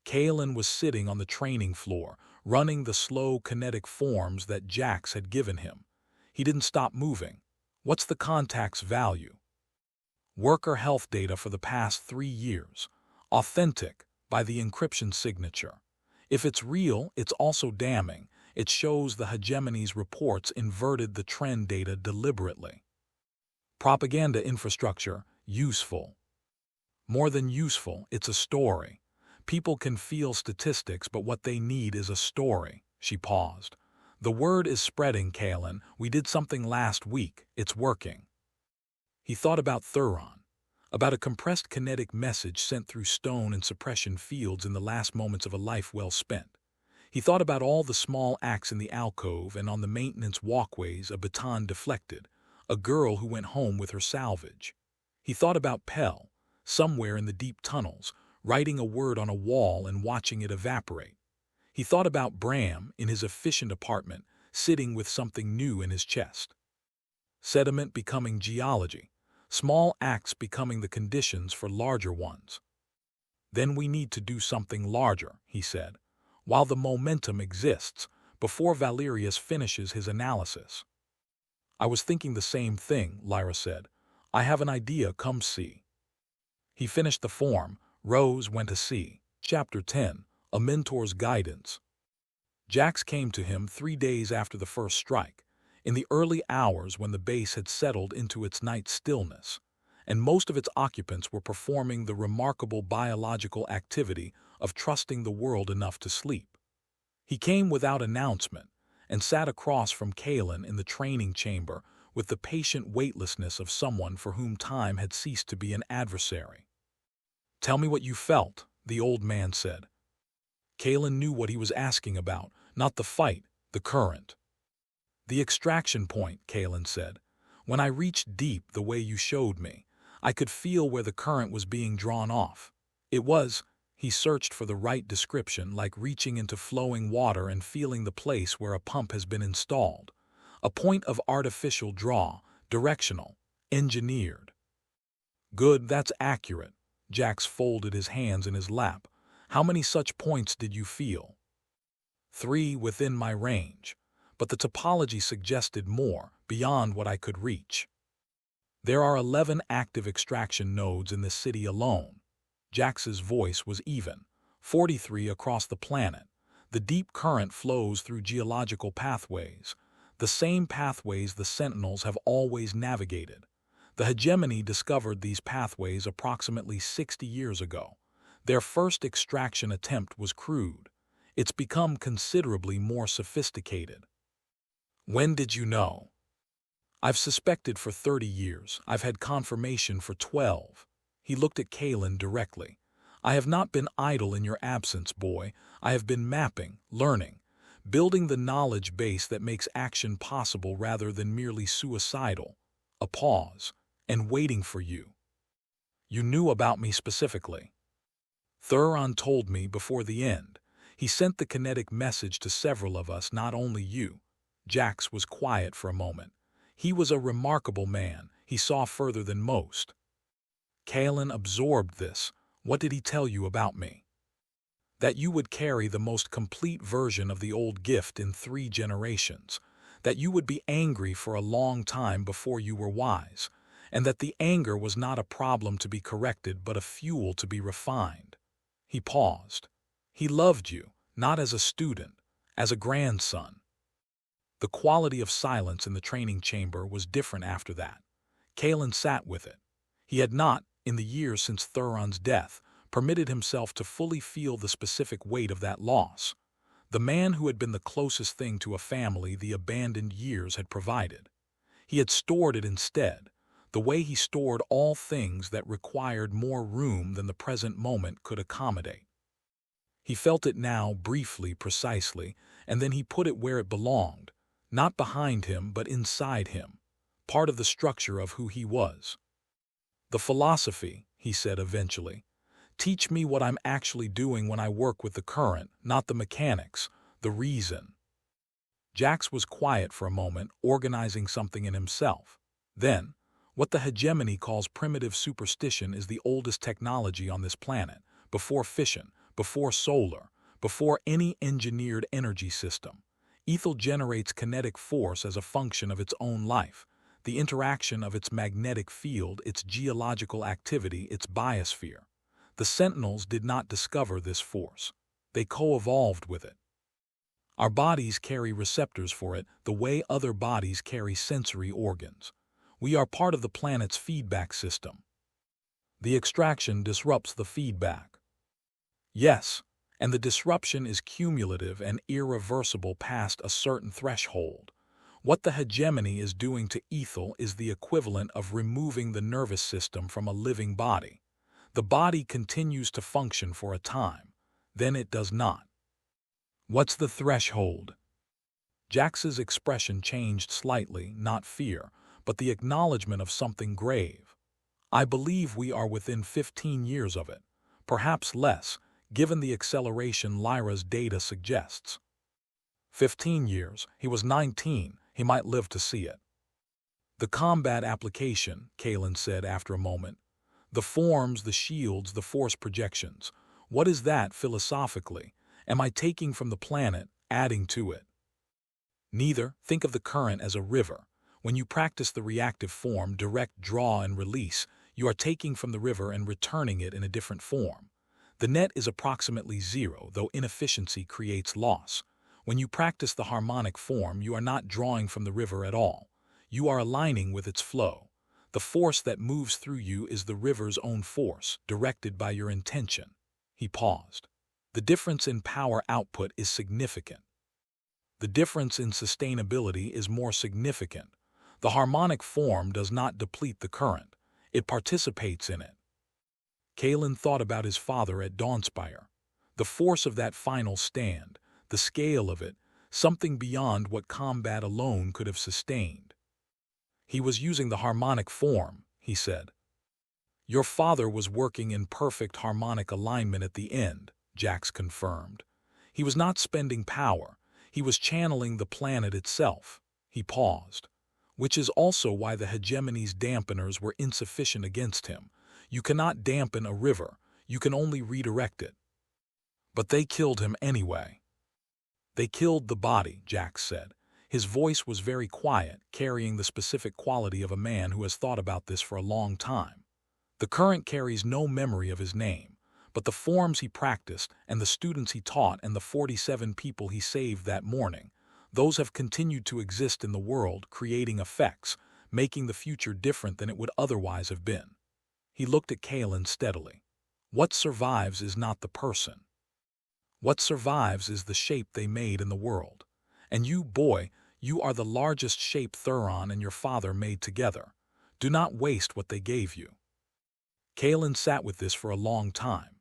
Kaelen was sitting on the training floor, running the slow kinetic forms that Jax had given him. He didn't stop moving. What's the contact's value? Worker health data for the past 3 years. Authentic by the encryption signature. If it's real, it's also damning. It shows the hegemony's reports inverted the trend data deliberately. Propaganda infrastructure, useful. More than useful, it's a story. People can feel statistics, but what they need is a story. She paused. The word is spreading, Kaelen. We did something last week. It's working. He thought about Thuron, about a compressed kinetic message sent through stone and suppression fields in the last moments of a life well spent. He thought about all the small acts in the alcove and on the maintenance walkways, a baton deflected, a girl who went home with her salvage. He thought about Pell, somewhere in the deep tunnels, writing a word on a wall and watching it evaporate. He thought about Bram in his efficient apartment, sitting with something new in his chest. Sediment becoming geology, small acts becoming the conditions for larger ones. Then we need to do something larger, he said, while the momentum exists, before Valerius finishes his analysis. I was thinking the same thing, Lyra said. I have an idea, come see. He finished the form, rose, went to see. Chapter 10, A Mentor's Guidance. Jax came to him 3 days after the first strike, in the early hours when the base had settled into its night stillness, and most of its occupants were performing the remarkable biological activity of trusting the world enough to sleep. He came without announcement and sat across from Kaelen in the training chamber with the patient weightlessness of someone for whom time had ceased to be an adversary. Tell me what you felt, the old man said. Kaelen knew what he was asking about, not the fight, the current. The extraction point, Kaelen said. When I reached deep the way you showed me, I could feel where the current was being drawn off. It was, he searched for the right description, like reaching into flowing water and feeling the place where a pump has been installed. A point of artificial draw, directional, engineered. Good, that's accurate. Jax folded his hands in his lap. How many such points did you feel? 3 within my range, but the topology suggested more, beyond what I could reach. There are 11 active extraction nodes in the city alone. Jax's voice was even. 43 across the planet. The deep current flows through geological pathways, the same pathways the Sentinels have always navigated. The Hegemony discovered these pathways approximately 60 years ago. Their first extraction attempt was crude. It's become considerably more sophisticated. When did you know? I've suspected for 30 years. I've had confirmation for 12. He looked at Kaelen directly. I have not been idle in your absence, boy. I have been mapping, learning, building the knowledge base that makes action possible rather than merely suicidal. A pause, and waiting for you. You knew about me specifically. Thuron told me before the end. He sent the kinetic message to several of us, not only you. Jax was quiet for a moment. He was a remarkable man. He saw further than most. Kaelen absorbed this. What did he tell you about me? That you would carry the most complete version of the old gift in 3 generations. That you would be angry for a long time before you were wise. And that the anger was not a problem to be corrected but a fuel to be refined. He paused. He loved you, not as a student, as a grandson. The quality of silence in the training chamber was different after that. Kaelen sat with it. He had not, in the years since Thuron's death, permitted himself to fully feel the specific weight of that loss. The man who had been the closest thing to a family the abandoned years had provided. He had stored it instead, the way he stored all things that required more room than the present moment could accommodate. He felt it now, briefly, precisely, and then he put it where it belonged, not behind him but inside him, part of the structure of who he was. The philosophy, he said eventually. Teach me what I'm actually doing when I work with the current, not the mechanics, the reason. Jax was quiet for a moment, organizing something in himself. Then, what the Hegemony calls primitive superstition is the oldest technology on this planet, before fission, before solar, before any engineered energy system. Aethel generates kinetic force as a function of its own life, the interaction of its magnetic field, its geological activity, its biosphere. The Sentinels did not discover this force. They co-evolved with it. Our bodies carry receptors for it the way other bodies carry sensory organs. We are part of the planet's feedback system. The extraction disrupts the feedback. Yes, and the disruption is cumulative and irreversible past a certain threshold. What the Hegemony is doing to Aethel is the equivalent of removing the nervous system from a living body. The body continues to function for a time, then it does not. What's the threshold? Jax's expression changed slightly, not fear, but the acknowledgement of something grave. I believe we are within 15 years of it, perhaps less, given the acceleration Lyra's data suggests. 15 years, he was 19, he might live to see it. The combat application, Kaelen said after a moment. The forms, the shields, the force projections. What is that philosophically? Am I taking from the planet, adding to it? Neither. Think of the current as a river. When you practice the reactive form, direct draw and release, you are taking from the river and returning it in a different form. The net is approximately 0, though inefficiency creates loss. When you practice the harmonic form, you are not drawing from the river at all. You are aligning with its flow. The force that moves through you is the river's own force, directed by your intention. He paused. The difference in power output is significant. The difference in sustainability is more significant. The harmonic form does not deplete the current. It participates in it. Kaelen thought about his father at Dawnspire. The force of that final stand, the scale of it, something beyond what combat alone could have sustained. He was using the harmonic form, he said. Your father was working in perfect harmonic alignment at the end, Jax confirmed. He was not spending power. He was channeling the planet itself. He paused. Which is also why the Hegemony's dampeners were insufficient against him. You cannot dampen a river. You can only redirect it. But they killed him anyway. They killed the body, Jax said. His voice was very quiet, carrying the specific quality of a man who has thought about this for a long time. The current carries no memory of his name, but the forms he practiced and the students he taught and the 47 people he saved that morning, those have continued to exist in the world, creating effects, making the future different than it would otherwise have been. He looked at Kaelen steadily. What survives is not the person. What survives is the shape they made in the world. And you, boy, you are the largest shape Thuron and your father made together. Do not waste what they gave you. Kaelen sat with this for a long time.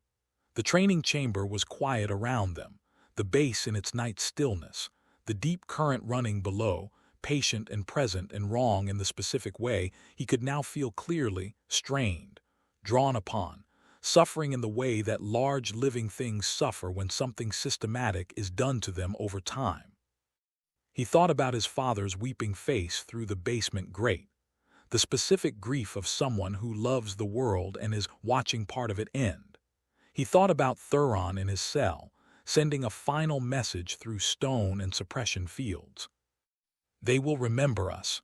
The training chamber was quiet around them, the base in its night stillness, the deep current running below, patient and present and wrong in the specific way he could now feel clearly, strained, drawn upon, suffering in the way that large living things suffer when something systematic is done to them over time. He thought about his father's weeping face through the basement grate, the specific grief of someone who loves the world and is watching part of it end. He thought about Thuron in his cell, sending a final message through stone and suppression fields. They will remember us.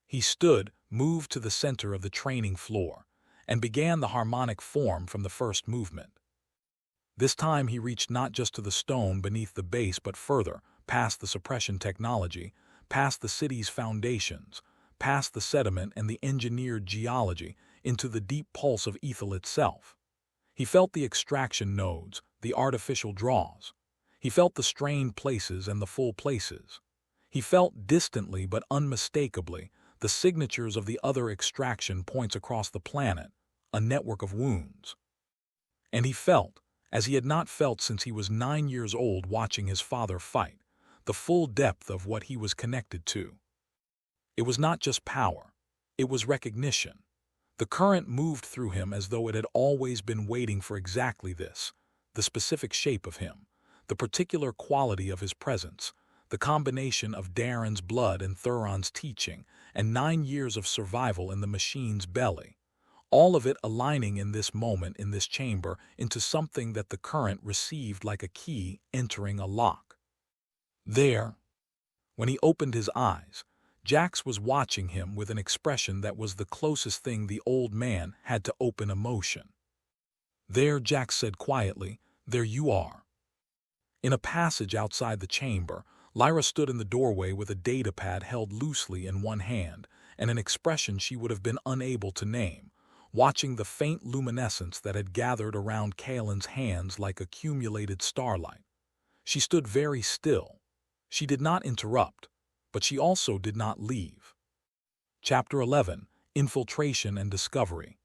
He stood, moved to the center of the training floor, and began the harmonic form from the first movement. This time he reached not just to the stone beneath the base but further, past the suppression technology, past the city's foundations, past the sediment and the engineered geology, into the deep pulse of Aethel itself. He felt the extraction nodes, the artificial draws. He felt the strained places and the full places. He felt distantly but unmistakably the signatures of the other extraction points across the planet, a network of wounds. And he felt, as he had not felt since he was 9 years old watching his father fight, the full depth of what he was connected to. It was not just power, it was recognition. The current moved through him as though it had always been waiting for exactly this, the specific shape of him, the particular quality of his presence, the combination of Darren's blood and Thuron's teaching, and 9 years of survival in the machine's belly. All of it aligning in this moment in this chamber into something that the current received like a key entering a lock. There, when he opened his eyes, Jax was watching him with an expression that was the closest thing the old man had to open emotion. There, Jax said quietly, there you are. In a passage outside the chamber, Lyra stood in the doorway with a datapad held loosely in one hand and an expression she would have been unable to name, watching the faint luminescence that had gathered around Kaelen's hands like accumulated starlight. She stood very still. She did not interrupt, but she also did not leave. Chapter 11: Infiltration and Discovery.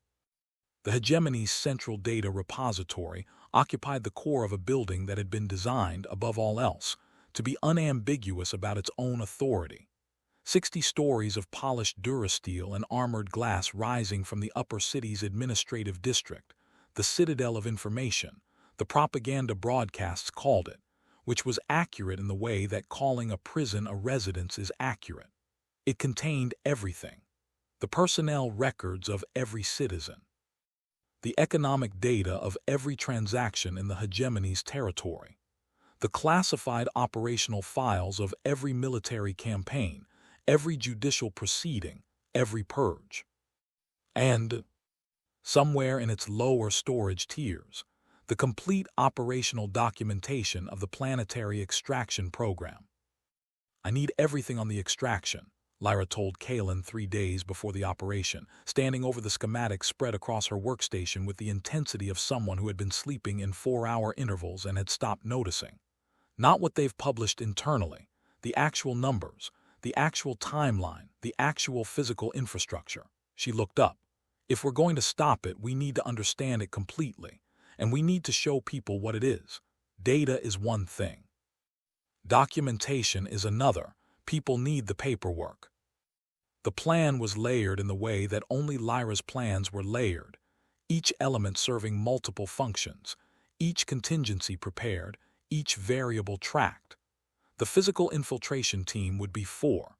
The Hegemony's central data repository occupied the core of a building that had been designed, above all else, to be unambiguous about its own authority. 60 stories of polished durasteel and armored glass rising from the upper city's administrative district, the citadel of information, the propaganda broadcasts called it, which was accurate in the way that calling a prison a residence is accurate. It contained everything, the personnel records of every citizen, the economic data of every transaction in the Hegemony's territory, the classified operational files of every military campaign, every judicial proceeding, every purge. And, somewhere in its lower storage tiers, the complete operational documentation of the planetary extraction program. I need everything on the extraction, Lyra told Kaelen 3 days before the operation, standing over the schematics spread across her workstation with the intensity of someone who had been sleeping in 4-hour intervals and had stopped noticing. Not what they've published internally, the actual numbers, the actual timeline, the actual physical infrastructure. She looked up. If we're going to stop it, we need to understand it completely, and we need to show people what it is. Data is one thing. Documentation is another. People need the paperwork. The plan was layered in the way that only Lyra's plans were layered, each element serving multiple functions, each contingency prepared, each variable tracked. The physical infiltration team would be 4: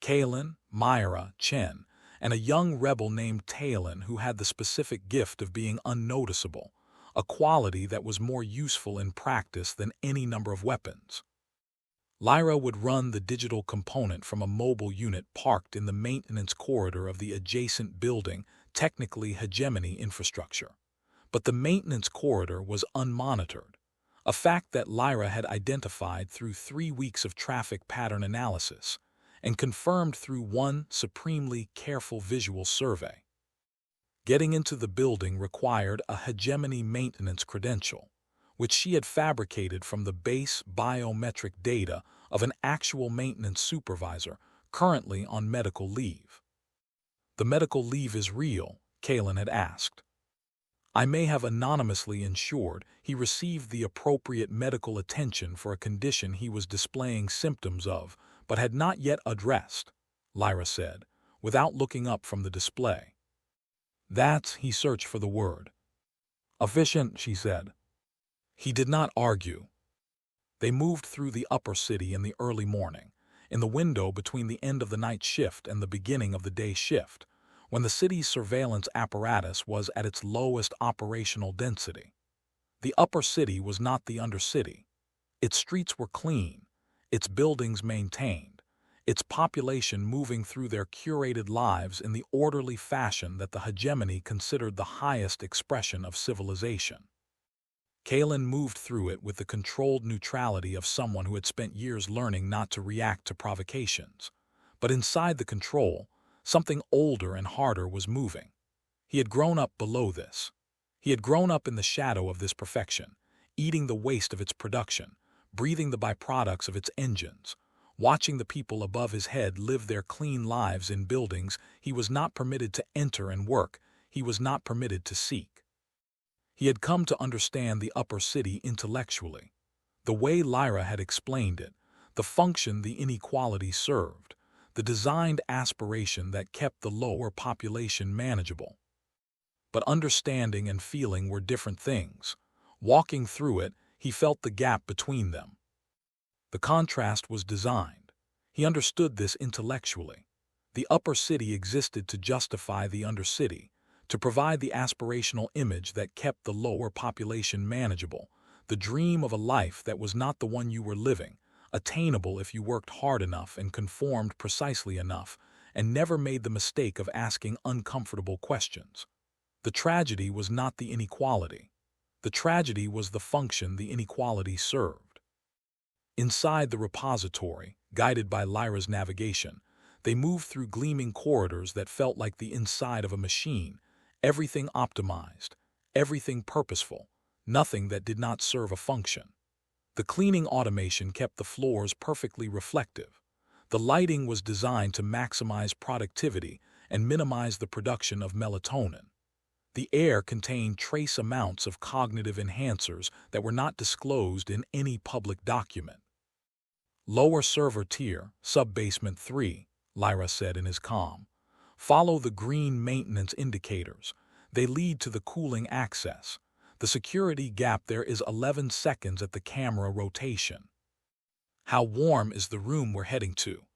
Kaelen, Myra, Chen, and a young rebel named Kaelen who had the specific gift of being unnoticeable, a quality that was more useful in practice than any number of weapons. Lyra would run the digital component from a mobile unit parked in the maintenance corridor of the adjacent building, technically Hegemony infrastructure. But the maintenance corridor was unmonitored, a fact that Lyra had identified through 3 weeks of traffic pattern analysis, and confirmed through one supremely careful visual survey. Getting into the building required a Hegemony maintenance credential, which she had fabricated from the base biometric data of an actual maintenance supervisor currently on medical leave. "The medical leave is real?" Kaelen had asked. "I may have anonymously ensured he received the appropriate medical attention for a condition he was displaying symptoms of, but had not yet addressed," Lyra said, without looking up from the display. He searched for the word. "Efficient," she said. He did not argue. They moved through the upper city in the early morning, in the window between the end of the night shift and the beginning of the day shift, when the city's surveillance apparatus was at its lowest operational density. The upper city was not the undercity. Its streets were clean, its buildings maintained, its population moving through their curated lives in the orderly fashion that the Hegemony considered the highest expression of civilization. Kaelen moved through it with the controlled neutrality of someone who had spent years learning not to react to provocations. But inside the control, something older and harder was moving. He had grown up below this. He had grown up in the shadow of this perfection, eating the waste of its production, breathing the byproducts of its engines, watching the people above his head live their clean lives in buildings he was not permitted to enter and work he was not permitted to seek. He had come to understand the upper city intellectually, the way Lyra had explained it, the function the inequality served, the designed aspiration that kept the lower population manageable. But understanding and feeling were different things. Walking through it, he felt the gap between them. The contrast was designed. He understood this intellectually. The upper city existed to justify the undercity, to provide the aspirational image that kept the lower population manageable, the dream of a life that was not the one you were living, attainable if you worked hard enough and conformed precisely enough, and never made the mistake of asking uncomfortable questions. The tragedy was not the inequality. The tragedy was the function the inequality served. Inside the repository, guided by Lyra's navigation, they moved through gleaming corridors that felt like the inside of a machine, everything optimized, everything purposeful, nothing that did not serve a function. The cleaning automation kept the floors perfectly reflective. The lighting was designed to maximize productivity and minimize the production of melatonin. The air contained trace amounts of cognitive enhancers that were not disclosed in any public document. "Lower server tier, sub-basement 3, Lyra said in his calm. "Follow the green maintenance indicators. They lead to the cooling access. The security gap there is 11 seconds at the camera rotation." "How warm is the room we're heading to?"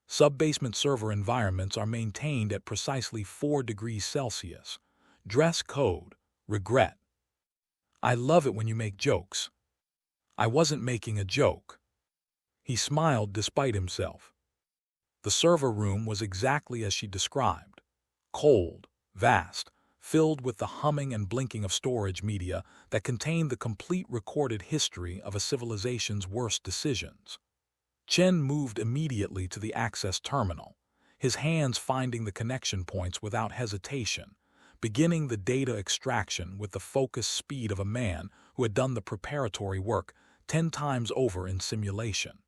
"Sub-basement server environments are maintained at precisely 4 degrees Celsius. Dress code, regret." "I love it when you make jokes." "I wasn't making a joke." He smiled despite himself. The server room was exactly as she described. Cold, vast, filled with the humming and blinking of storage media that contained the complete recorded history of a civilization's worst decisions. Chen moved immediately to the access terminal, his hands finding the connection points without hesitation, beginning the data extraction with the focused speed of a man who had done the preparatory work 10 times over in simulation.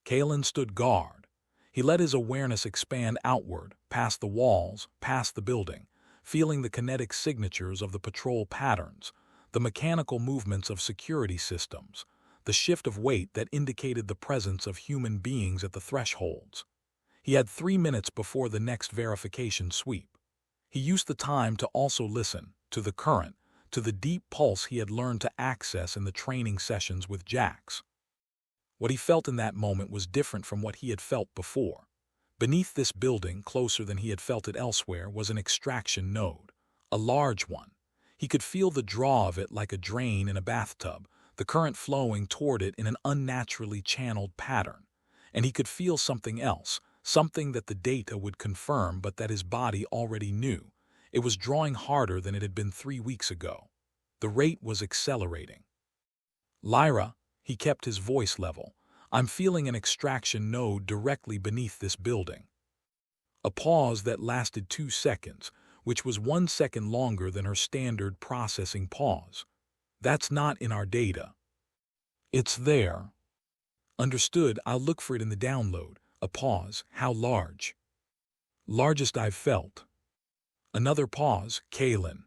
Kaelen stood guard. He let his awareness expand outward, past the walls, past the building, feeling the kinetic signatures of the patrol patterns, the mechanical movements of security systems, the shift of weight that indicated the presence of human beings at the thresholds. He had 3 minutes before the next verification sweep. He used the time to also listen to the current, to the deep pulse he had learned to access in the training sessions with Jax. What he felt in that moment was different from what he had felt before. Beneath this building, closer than he had felt it elsewhere, was an extraction node, a large one. He could feel the draw of it like a drain in a bathtub, the current flowing toward it in an unnaturally channeled pattern. And he could feel something else, something that the data would confirm but that his body already knew. It was drawing harder than it had been 3 weeks ago. The rate was accelerating. "Lyra," he kept his voice level, I'm feeling an extraction node directly beneath this building. A pause that lasted 2 seconds, which was 1 second longer than her standard processing pause. That's not in our data. It's there. Understood, I'll look for it in the download. A pause. How large? Largest I've felt. Another pause. Kaelen.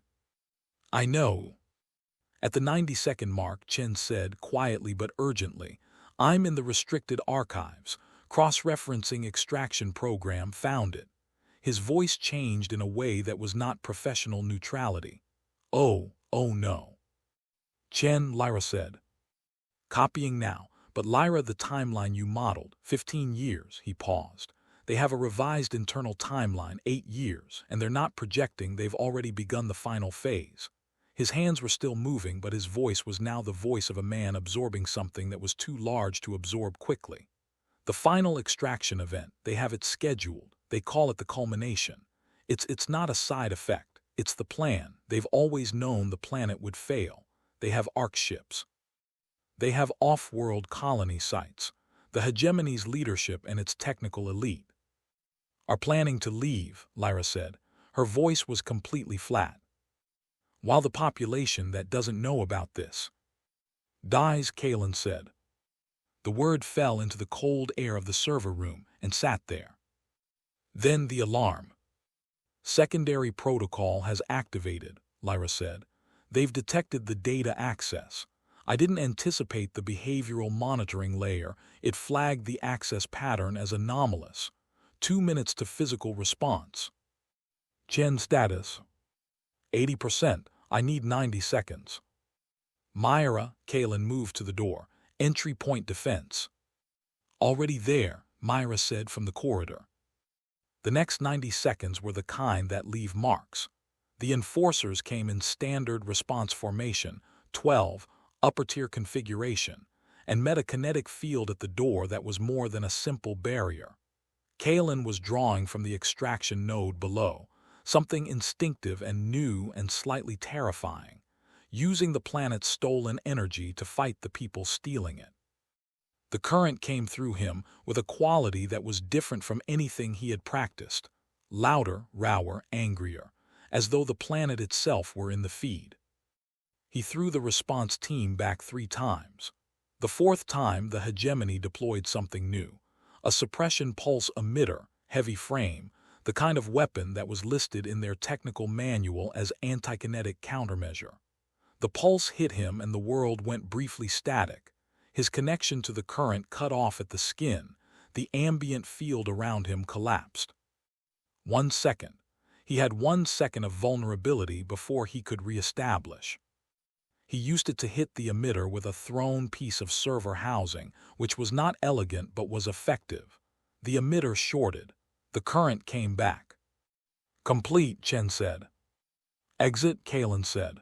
I know. At the 90-second mark, Chen said, quietly but urgently, I'm in the restricted archives. Cross-referencing extraction program found it. His voice changed in a way that was not professional neutrality. Oh no. Chen, Lyra said. Copying now, but Lyra, the timeline you modeled, 15 years, he paused. They have a revised internal timeline, 8 years, and they're not projecting, they've already begun the final phase. His hands were still moving, but his voice was now the voice of a man absorbing something that was too large to absorb quickly. The final extraction event, they have it scheduled. They call it the culmination. It's not a side effect. It's the plan. They've always known the planet would fail. They have arc ships. They have off-world colony sites. The Hegemony's leadership and its technical elite are planning to leave, Lyra said. Her voice was completely flat. While the population that doesn't know about this dies, Kaelen said. The word fell into the cold air of the server room and sat there. Then the alarm. Secondary protocol has activated, Lyra said. They've detected the data access. I didn't anticipate the behavioral monitoring layer. It flagged the access pattern as anomalous. 2 minutes to physical response. Chen status. 80%. I need 90 seconds. Myra, Kaelen moved to the door. Entry point defense. Already there, Myra said from the corridor. The next 90 seconds were the kind that leave marks. The enforcers came in standard response formation, 12, upper-tier configuration, and met a kinetic field at the door that was more than a simple barrier. Kaelen was drawing from the extraction node below, something instinctive and new and slightly terrifying, using the planet's stolen energy to fight the people stealing it. The current came through him with a quality that was different from anything he had practiced, louder, rower, angrier, as though the planet itself were in the feed. He threw the response team back 3 times. The 4th time, the Hegemony deployed something new, a suppression pulse emitter, heavy frame, the kind of weapon that was listed in their technical manual as anti-kinetic countermeasure. The pulse hit him and the world went briefly static. His connection to the current cut off at the skin. The ambient field around him collapsed. 1 second. He had 1 second of vulnerability before he could reestablish. He used it to hit the emitter with a thrown piece of server housing, which was not elegant but was effective. The emitter shorted. The current came back. Complete, Chen said. Exit, Kaelen said.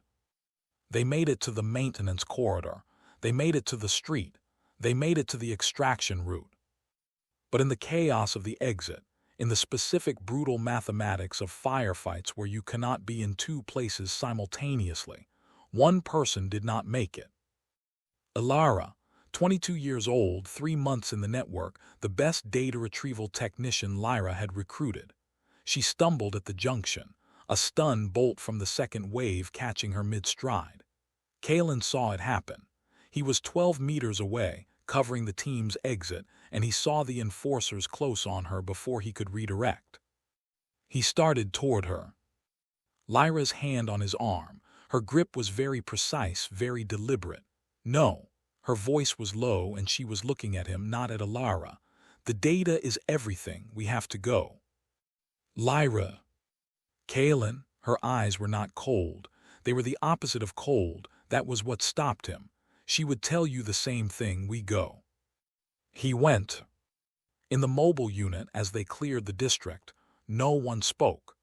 They made it to the maintenance corridor. They made it to the street. They made it to the extraction route. But in the chaos of the exit, in the specific brutal mathematics of firefights where you cannot be in 2 places simultaneously, 1 person did not make it. Ilara, 22 years old, 3 months in the network, the best data retrieval technician Lyra had recruited. She stumbled at the junction, a stun bolt from the second wave catching her mid-stride. Kaelen saw it happen. He was 12 meters away, covering the team's exit, and he saw the enforcers close on her before he could redirect. He started toward her. Lyra's hand on his arm. Her grip was very precise, very deliberate. No. Her voice was low and she was looking at him, not at Ilara. The data is everything. We have to go. Lyra. Kaelen, her eyes were not cold. They were the opposite of cold. That was what stopped him. She would tell you the same thing. We go. He went. In the mobile unit, as they cleared the district, no one spoke.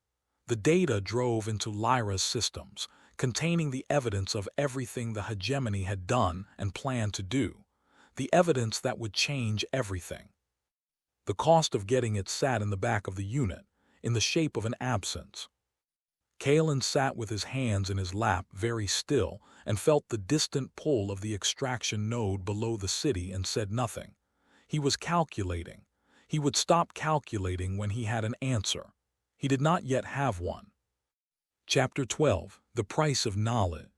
The data drove into Lyra's systems, containing the evidence of everything the Hegemony had done and planned to do, the evidence that would change everything. The cost of getting it sat in the back of the unit, in the shape of an absence. Kaelen sat with his hands in his lap, very still, and felt the distant pull of the extraction node below the city and said nothing. He was calculating. He would stop calculating when he had an answer. He did not yet have one. Chapter 12. The Price of Knowledge.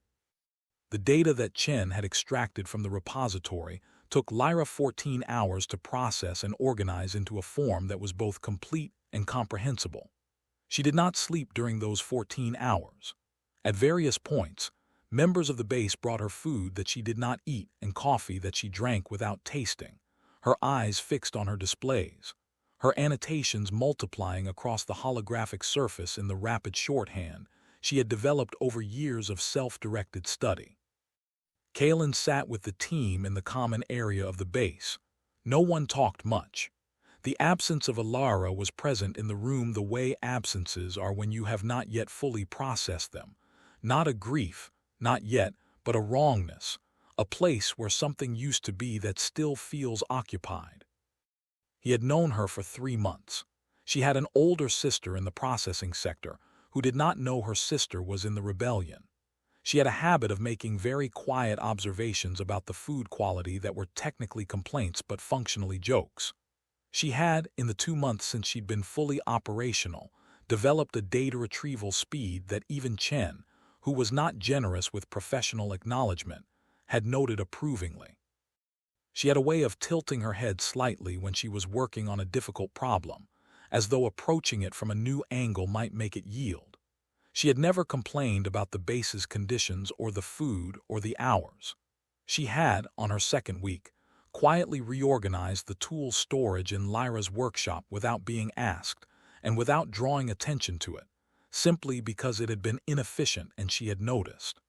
The data that Chen had extracted from the repository took Lyra 14 hours to process and organize into a form that was both complete and comprehensible. She did not sleep during those 14 hours. At various points, members of the base brought her food that she did not eat and coffee that she drank without tasting, her eyes fixed on her displays, her annotations multiplying across the holographic surface in the rapid shorthand she had developed over years of self-directed study. Kaelen sat with the team in the common area of the base. No one talked much. The absence of Alara was present in the room the way absences are when you have not yet fully processed them. Not a grief, not yet, but a wrongness, a place where something used to be that still feels occupied. He had known her for 3 months. She had an older sister in the processing sector who did not know her sister was in the rebellion. She had a habit of making very quiet observations about the food quality that were technically complaints but functionally jokes. She had, in the 2 months since she'd been fully operational, developed a data retrieval speed that even Chen, who was not generous with professional acknowledgement, had noted approvingly. She had a way of tilting her head slightly when she was working on a difficult problem, as though approaching it from a new angle might make it yield. She had never complained about the base's conditions or the food or the hours. She had, on her second week, quietly reorganized the tool storage in Lyra's workshop without being asked and without drawing attention to it, simply because it had been inefficient and she had noticed.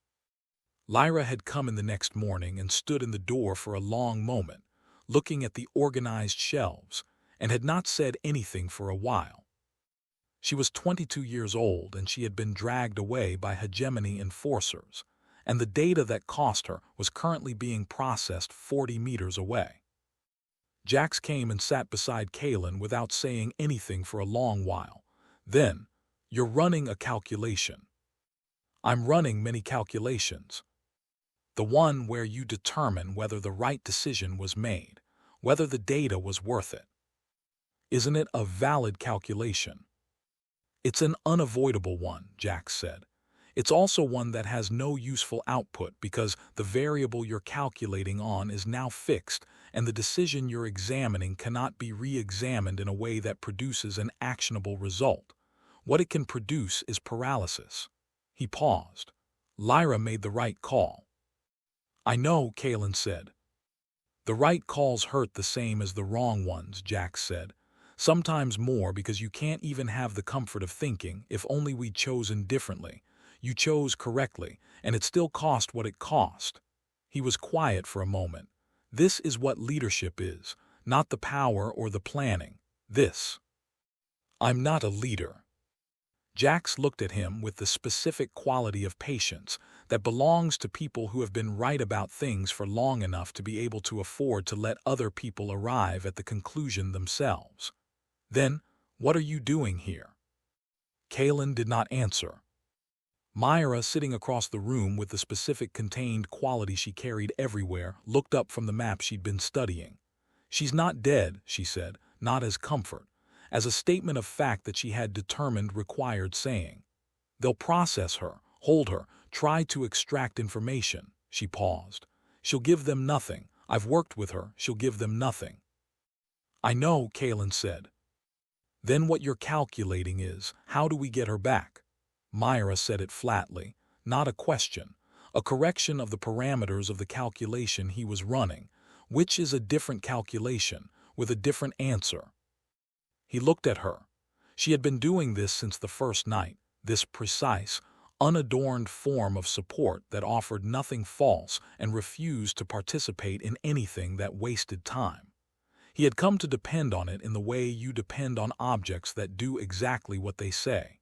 Lyra had come in the next morning and stood in the door for a long moment, looking at the organized shelves, and had not said anything for a while. She was 22 years old and she had been dragged away by Hegemony enforcers, and the data that cost her was currently being processed 40 meters away. Jax came and sat beside Kaelen without saying anything for a long while. Then, "You're running a calculation." "I'm running many calculations. The one where you determine whether the right decision was made, whether the data was worth it. Isn't it a valid calculation?" "It's an unavoidable one," Jax said. "It's also one that has no useful output because the variable you're calculating on is now fixed and the decision you're examining cannot be re-examined in a way that produces an actionable result. What it can produce is paralysis." He paused. "Lyra made the right call." "I know," Kaelen said. "The right calls hurt the same as the wrong ones," Jax said. "Sometimes more because you can't even have the comfort of thinking, if only we'd chosen differently. You chose correctly, and it still cost what it cost." He was quiet for a moment. "This is what leadership is, not the power or the planning. This." "I'm not a leader." Jax looked at him with the specific quality of patience that belongs to people who have been right about things for long enough to be able to afford to let other people arrive at the conclusion themselves. "Then, what are you doing here?" Kaelen did not answer. Myra, sitting across the room with the specific contained quality she carried everywhere, looked up from the map she'd been studying. "She's not dead," she said, not as comfort, as a statement of fact that she had determined required saying. "They'll process her, hold her, try to extract information." She paused. "She'll give them nothing. I've worked with her. She'll give them nothing." "I know," Kaelen said. "Then what you're calculating is, how do we get her back?" Myra said it flatly, not a question, a correction of the parameters of the calculation he was running, which is a different calculation, with a different answer. He looked at her. She had been doing this since the first night, this precise, unadorned form of support that offered nothing false and refused to participate in anything that wasted time. He had come to depend on it in the way you depend on objects that do exactly what they say.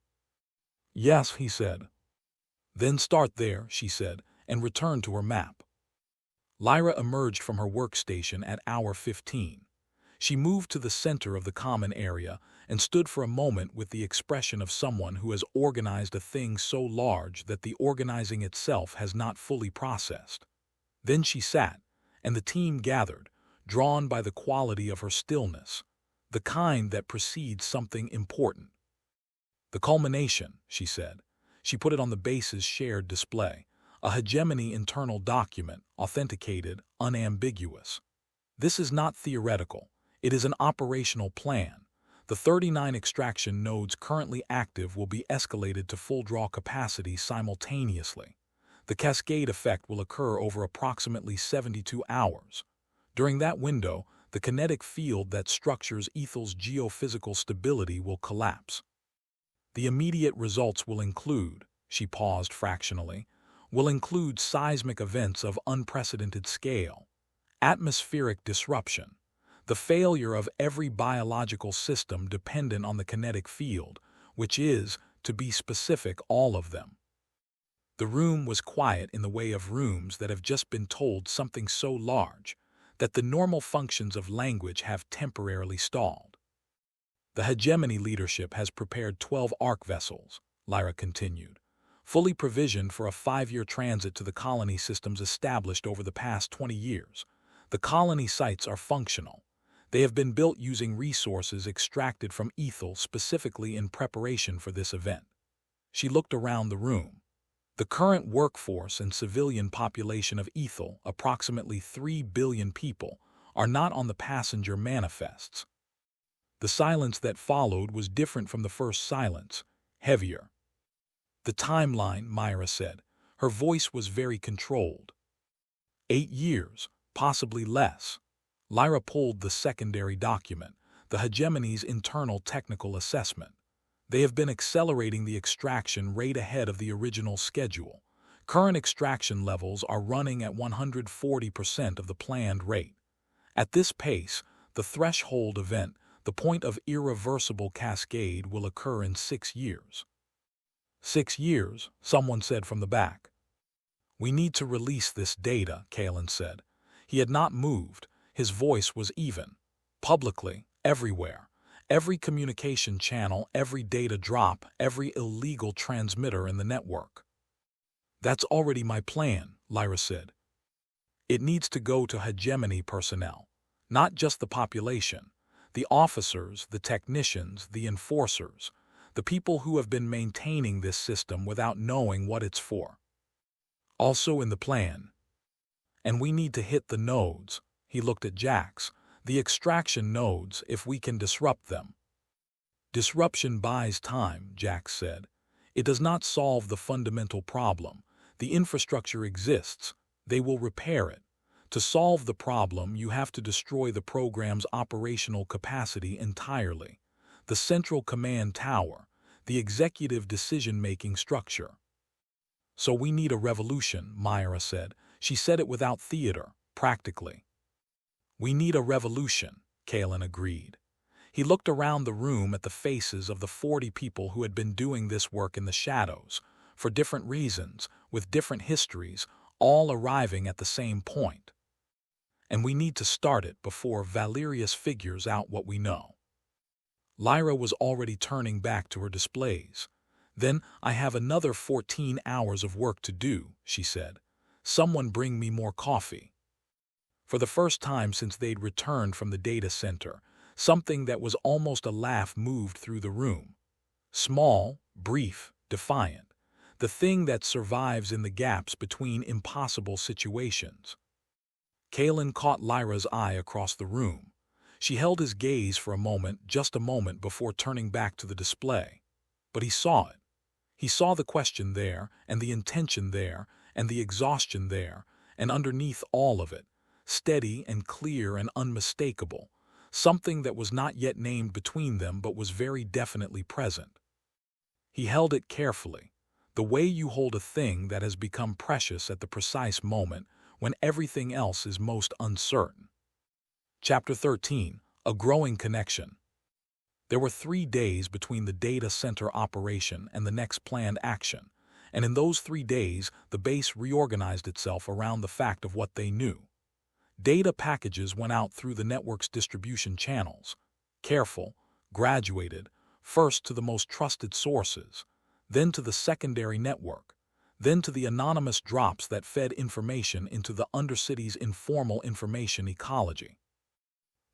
"Yes," he said. "Then start there," she said, and returned to her map. Lyra emerged from her workstation at hour 15. She moved to the center of the common area and stood for a moment with the expression of someone who has organized a thing so large that the organizing itself has not fully processed. Then she sat, and the team gathered, drawn by the quality of her stillness, the kind that precedes something important. "The culmination," she said. She put it on the base's shared display, a Hegemony internal document, authenticated, unambiguous. "This is not theoretical. It is an operational plan. The 39 extraction nodes currently active will be escalated to full draw capacity simultaneously. The cascade effect will occur over approximately 72 hours. During that window, the kinetic field that structures Aethel's geophysical stability will collapse. The immediate results will include," she paused fractionally, "will include seismic events of unprecedented scale, atmospheric disruption, the failure of every biological system dependent on the kinetic field, which is, to be specific, all of them." The room was quiet in the way of rooms that have just been told something so large that the normal functions of language have temporarily stalled. "The Hegemony leadership has prepared 12 arc vessels," Lyra continued, "fully provisioned for a 5-year transit to the colony systems established over the past 20 years. The colony sites are functional. They have been built using resources extracted from Aethel specifically in preparation for this event." She looked around the room. The current workforce and civilian population of Aethel, approximately 3 billion people, are not on the passenger manifests. The silence that followed was different from the first silence, heavier. "The timeline," Myra said. Her voice was very controlled. 8 years, possibly less." Lyra pulled the secondary document, the Hegemony's internal technical assessment. "They have been accelerating the extraction rate ahead of the original schedule. Current extraction levels are running at 140% of the planned rate. At this pace, the threshold event, the point of irreversible cascade, will occur in 6 years. 6 years, someone said from the back. "We need to release this data," Kaelen said. He had not moved. His voice was even. "Publicly, everywhere. Every communication channel, every data drop, every illegal transmitter in the network." "That's already my plan," Lyra said. "It needs to go to Hegemony personnel, not just the population. The officers, the technicians, the enforcers, the people who have been maintaining this system without knowing what it's for. Also in the plan. And we need to hit the nodes." He looked at Jax. "The extraction nodes, if we can disrupt them." "Disruption buys time," Jax said. "It does not solve the fundamental problem. The infrastructure exists. They will repair it. To solve the problem, you have to destroy the program's operational capacity entirely. The central command tower, the executive decision-making structure." "So we need a revolution," Myra said. She said it without theater, practically. "We need a revolution," Kaelen agreed. He looked around the room at the faces of the 40 people who had been doing this work in the shadows, for different reasons, with different histories, all arriving at the same point. "And we need to start it before Valerius figures out what we know." Lyra was already turning back to her displays. "Then I have another 14 hours of work to do," she said. "Someone bring me more coffee." For the first time since they'd returned from the data center, something that was almost a laugh moved through the room. Small, brief, defiant. The thing that survives in the gaps between impossible situations. Kaelen caught Lyra's eye across the room. She held his gaze for a moment, just a moment, before turning back to the display. But he saw it. He saw the question there, and the intention there, and the exhaustion there, and underneath all of it, steady and clear and unmistakable, something that was not yet named between them but was very definitely present. He held it carefully, the way you hold a thing that has become precious at the precise moment when everything else is most uncertain. Chapter 13, A Growing Connection. There were 3 days between the data center operation and the next planned action, and in those 3 days the base reorganized itself around the fact of what they knew. Data packages went out through the network's distribution channels, careful, graduated, first to the most trusted sources, then to the secondary network, then to the anonymous drops that fed information into the Undercity's informal information ecology.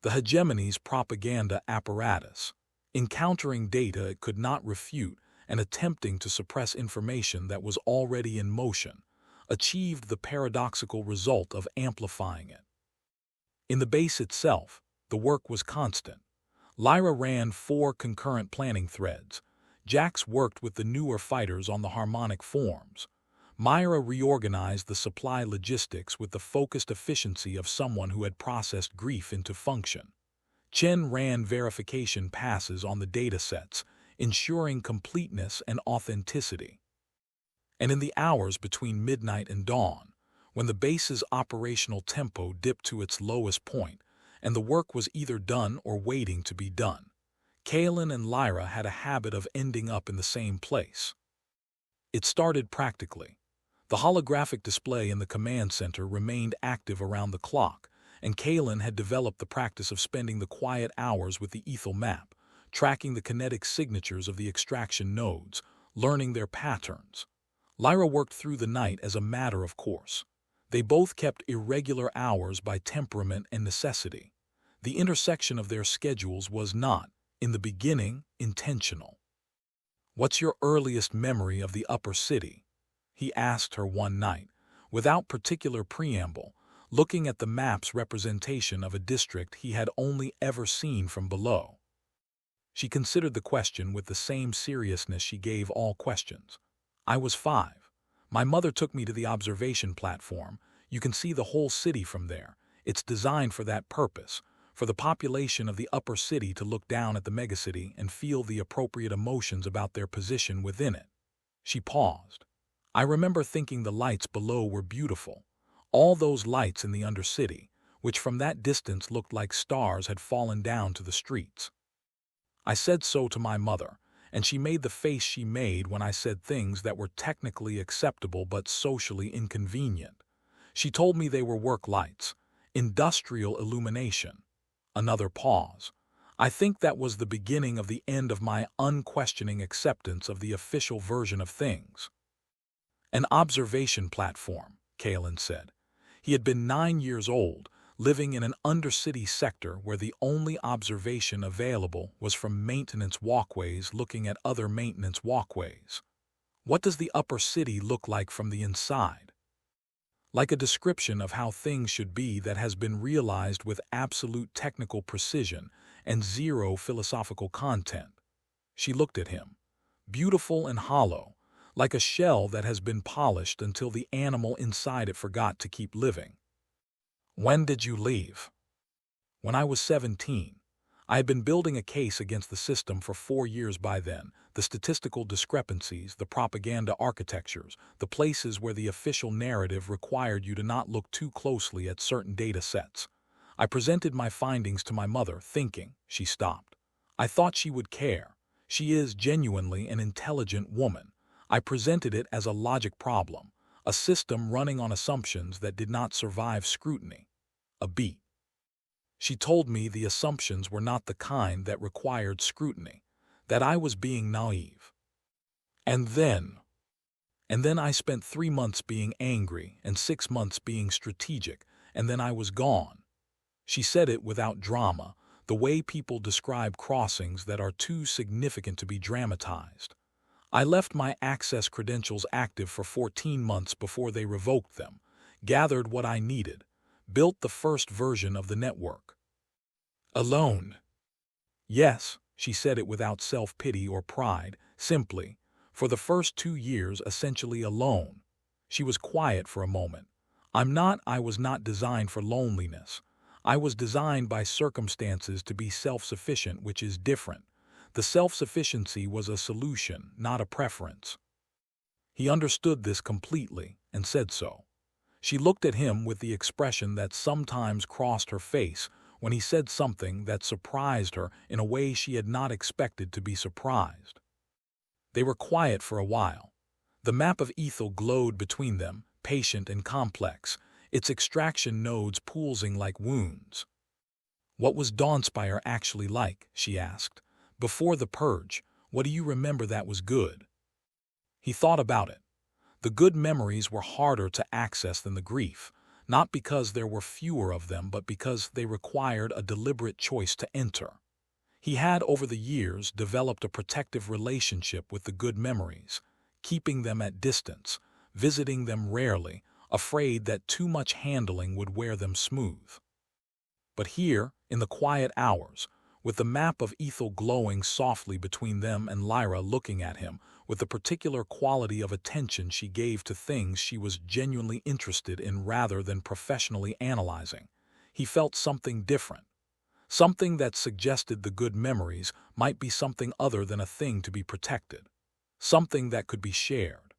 the Hegemony's propaganda apparatus, encountering data it could not refute and attempting to suppress information that was already in motion, achieved the paradoxical result of amplifying it. In the base itself, the work was constant. Lyra ran 4 concurrent planning threads. Jax worked with the newer fighters on the harmonic forms. Myra reorganized the supply logistics with the focused efficiency of someone who had processed grief into function. Chen ran verification passes on the datasets, ensuring completeness and authenticity. And in the hours between midnight and dawn, when the base's operational tempo dipped to its lowest point, and the work was either done or waiting to be done, Kaelen and Lyra had a habit of ending up in the same place. It started practically. The holographic display in the command center remained active around the clock, and Kaelen had developed the practice of spending the quiet hours with the Aethel map, tracking the kinetic signatures of the extraction nodes, learning their patterns. Lyra worked through the night as a matter of course. They both kept irregular hours by temperament and necessity. The intersection of their schedules was not, in the beginning, intentional. "What's your earliest memory of the upper city?" he asked her one night, without particular preamble, looking at the map's representation of a district he had only ever seen from below. She considered the question with the same seriousness she gave all questions. "I was 5. My mother took me to the observation platform. You can see the whole city from there. It's designed for that purpose, for the population of the upper city to look down at the megacity and feel the appropriate emotions about their position within it." She paused. "I remember thinking the lights below were beautiful. All those lights in the undercity, which from that distance looked like stars had fallen down to the streets. I said so to my mother, and she made the face she made when I said things that were technically acceptable but socially inconvenient. She told me they were work lights, industrial illumination." Another pause. "I think that was the beginning of the end of my unquestioning acceptance of the official version of things." "An observation platform," Kaelen said. He had been 9 years old, living in an undercity sector where the only observation available was from maintenance walkways looking at other maintenance walkways. "What does the upper city look like from the inside?" "Like a description of how things should be that has been realized with absolute technical precision and zero philosophical content." She looked at him. "Beautiful and hollow, like a shell that has been polished until the animal inside it forgot to keep living." "When did you leave?" "When I was 17. I had been building a case against the system for 4 years by then, the statistical discrepancies, the propaganda architectures, the places where the official narrative required you to not look too closely at certain data sets. I presented my findings to my mother, thinking." She stopped. "I thought she would care. She is genuinely an intelligent woman. I presented it as a logic problem, a system running on assumptions that did not survive scrutiny." A beat. "She told me the assumptions were not the kind that required scrutiny, that I was being naive. And then I spent 3 months being angry and 6 months being strategic, and then I was gone." She said it without drama, the way people describe crossings that are too significant to be dramatized. "I left my access credentials active for 14 months before they revoked them, gathered what I needed, built the first version of the network." "Alone?" "Yes," she said it without self-pity or pride, simply, "for the first 2 years essentially alone." She was quiet for a moment. I was not designed for loneliness. I was designed by circumstances to be self-sufficient, which is different. The self-sufficiency was a solution, not a preference." He understood this completely and said so. She looked at him with the expression that sometimes crossed her face when he said something that surprised her in a way she had not expected to be surprised. They were quiet for a while. The map of Aethel glowed between them, patient and complex, its extraction nodes pulsing like wounds. "What was Dawnspire actually like?" she asked. "Before the purge, what do you remember that was good?" He thought about it. The good memories were harder to access than the grief, not because there were fewer of them, but because they required a deliberate choice to enter. He had, over the years, developed a protective relationship with the good memories, keeping them at distance, visiting them rarely, afraid that too much handling would wear them smooth. But here, in the quiet hours, with the map of Aethel glowing softly between them and Lyra looking at him, with the particular quality of attention she gave to things she was genuinely interested in rather than professionally analyzing, he felt something different. Something that suggested the good memories might be something other than a thing to be protected. Something that could be shared.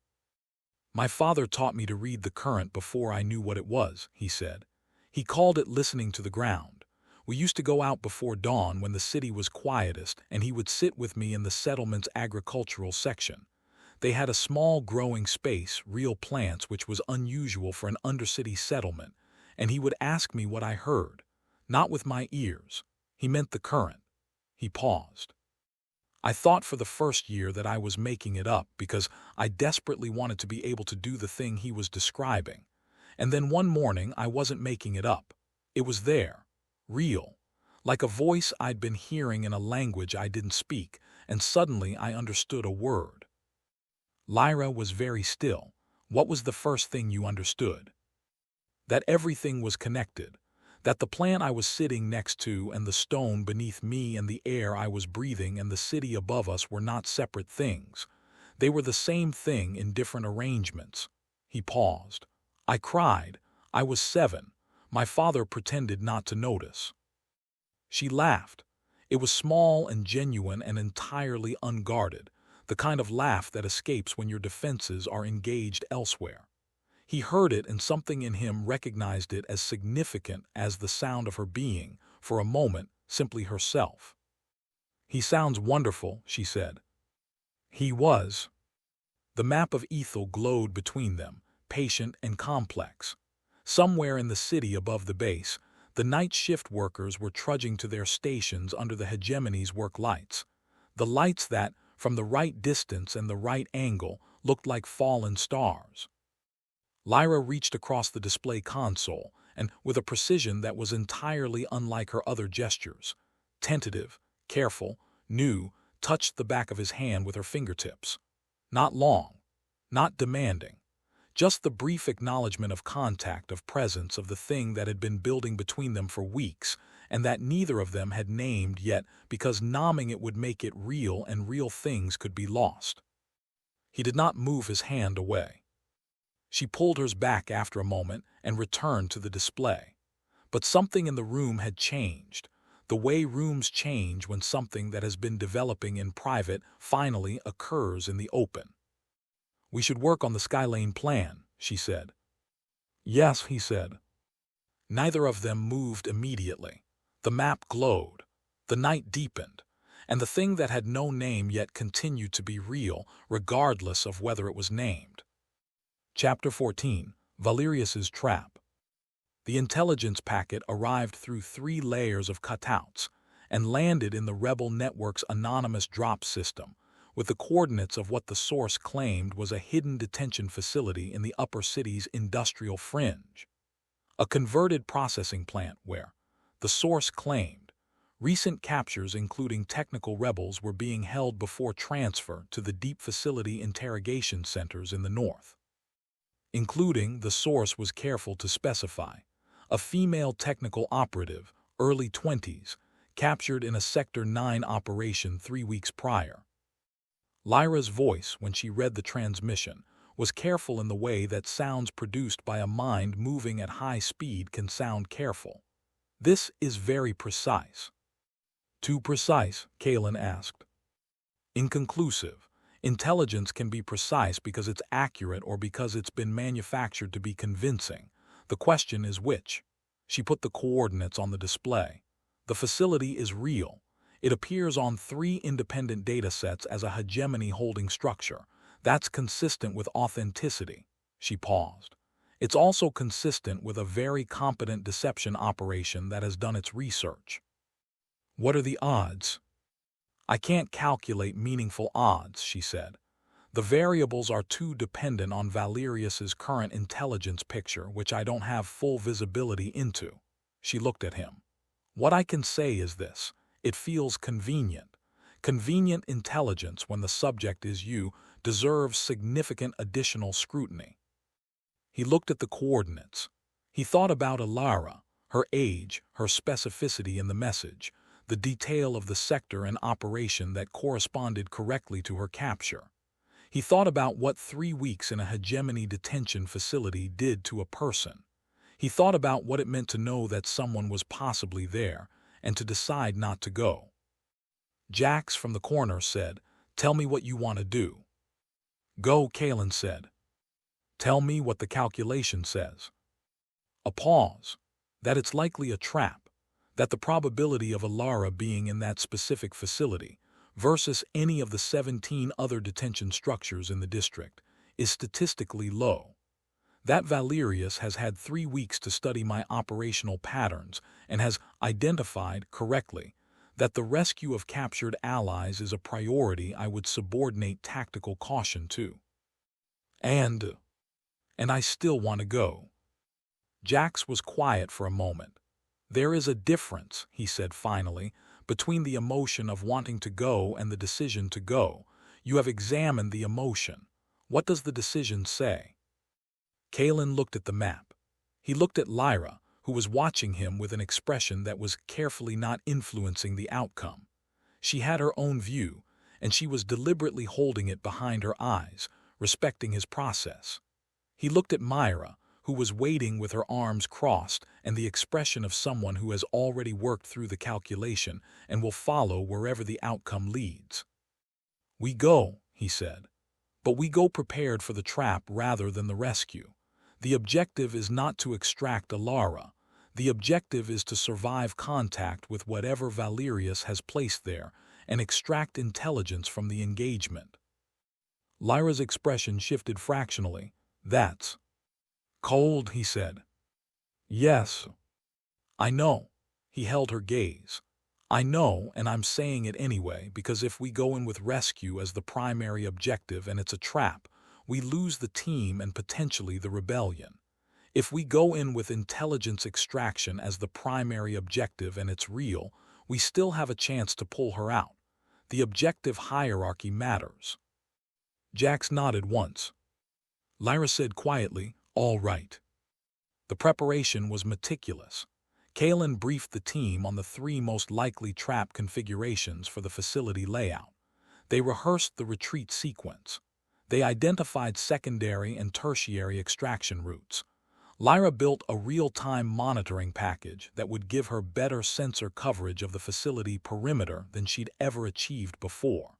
"My father taught me to read the current before I knew what it was," he said. "He called it listening to the ground. We used to go out before dawn when the city was quietest, and he would sit with me in the settlement's agricultural section. They had a small growing space, real plants, which was unusual for an undercity settlement, and he would ask me what I heard. Not with my ears. He meant the current." He paused. "I thought for the first year that I was making it up because I desperately wanted to be able to do the thing he was describing. And then one morning I wasn't making it up. It was there. Real. Like a voice I'd been hearing in a language I didn't speak, and suddenly I understood a word." Lyra was very still. "What was the first thing you understood?" "That everything was connected. That the plant I was sitting next to and the stone beneath me and the air I was breathing and the city above us were not separate things. They were the same thing in different arrangements." He paused. "I cried. I was 7. My father pretended not to notice." She laughed. It was small and genuine and entirely unguarded, the kind of laugh that escapes when your defenses are engaged elsewhere. He heard it, and something in him recognized it as significant as the sound of her being, for a moment, simply herself. "He sounds wonderful," she said. He was. The map of Aethel glowed between them, patient and complex. Somewhere in the city above the base, the night shift workers were trudging to their stations under the Hegemony's work lights. The lights that, from the right distance and the right angle, looked like fallen stars. Lyra reached across the display console, and with a precision that was entirely unlike her other gestures, tentative, careful, new, touched the back of his hand with her fingertips. Not long, not demanding, just the brief acknowledgement of contact, of presence, of the thing that had been building between them for weeks, and that neither of them had named yet because naming it would make it real, and real things could be lost. He did not move his hand away. She pulled hers back after a moment and returned to the display. But something in the room had changed, the way rooms change when something that has been developing in private finally occurs in the open. "We should work on the Skylane plan," she said. "Yes," he said. Neither of them moved immediately. The map glowed. The night deepened. And the thing that had no name yet continued to be real, regardless of whether it was named. Chapter 14. Valerius's Trap. The intelligence packet arrived through 3 layers of cutouts and landed in the Rebel Network's anonymous drop system, with the coordinates of what the source claimed was a hidden detention facility in the upper city's industrial fringe. A converted processing plant where, the source claimed, recent captures including technical rebels were being held before transfer to the deep facility interrogation centers in the north. Including, the source was careful to specify, a female technical operative, early 20s, captured in a Sector 9 operation 3 weeks prior. Lyra's voice, when she read the transmission, was careful in the way that sounds produced by a mind moving at high speed can sound careful. "This is very precise." "Too precise?" Kaelen asked. "Inconclusive. Intelligence can be precise because it's accurate or because it's been manufactured to be convincing. The question is which." She put the coordinates on the display. "The facility is real. It appears on 3 independent datasets as a hegemony holding structure. That's consistent with authenticity." She paused. "It's also consistent with a very competent deception operation that has done its research." "What are the odds?" "I can't calculate meaningful odds," she said. The variables are too dependent on Valerius's current intelligence picture, which I don't have full visibility into. She looked at him. What I can say is this: it feels convenient. Convenient intelligence, when the subject is you, deserves significant additional scrutiny. He looked at the coordinates. He thought about Alara, her age, her specificity in the message, the detail of the sector and operation that corresponded correctly to her capture. He thought about what 3 weeks in a hegemony detention facility did to a person. He thought about what it meant to know that someone was possibly there and to decide not to go. Jax from the corner said, "Tell me what you want to do." "Go," Kaelen said. "Tell me what the calculation says." A pause. That it's likely a trap. That the probability of Alara being in that specific facility versus any of the 17 other detention structures in the district is statistically low. That Valerius has had 3 weeks to study my operational patterns and has identified correctly that the rescue of captured allies is a priority I would subordinate tactical caution to. And I still want to go. Jax was quiet for a moment. "There is a difference," he said finally, "between the emotion of wanting to go and the decision to go. You have examined the emotion. What does the decision say?" Kaelen looked at the map. He looked at Lyra, who was watching him with an expression that was carefully not influencing the outcome. She had her own view, and she was deliberately holding it behind her eyes, respecting his process. He looked at Myra, who was waiting with her arms crossed and the expression of someone who has already worked through the calculation and will follow wherever the outcome leads. "We go," he said, "but we go prepared for the trap rather than the rescue. The objective is not to extract Alara. The objective is to survive contact with whatever Valerius has placed there and extract intelligence from the engagement." Lyra's expression shifted fractionally. "That's cold," he said. "Yes. I know." He held her gaze. "I know, and I'm saying it anyway, because if we go in with rescue as the primary objective and it's a trap, we lose the team and potentially the rebellion. If we go in with intelligence extraction as the primary objective and it's real, we still have a chance to pull her out. The objective hierarchy matters." Jax nodded once. Lyra said quietly, "All right." The preparation was meticulous. Kaelen briefed the team on the 3 most likely trap configurations for the facility layout. They rehearsed the retreat sequence. They identified secondary and tertiary extraction routes. Lyra built a real-time monitoring package that would give her better sensor coverage of the facility perimeter than she'd ever achieved before.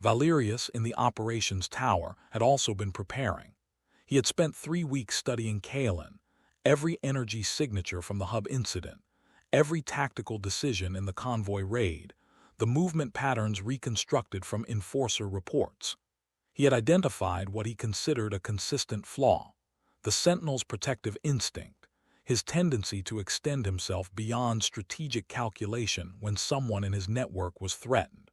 Valerius in the operations tower had also been preparing. He had spent 3 weeks studying Kaelen, every energy signature from the hub incident, every tactical decision in the convoy raid, the movement patterns reconstructed from enforcer reports. He had identified what he considered a consistent flaw: the Sentinel's protective instinct, his tendency to extend himself beyond strategic calculation when someone in his network was threatened.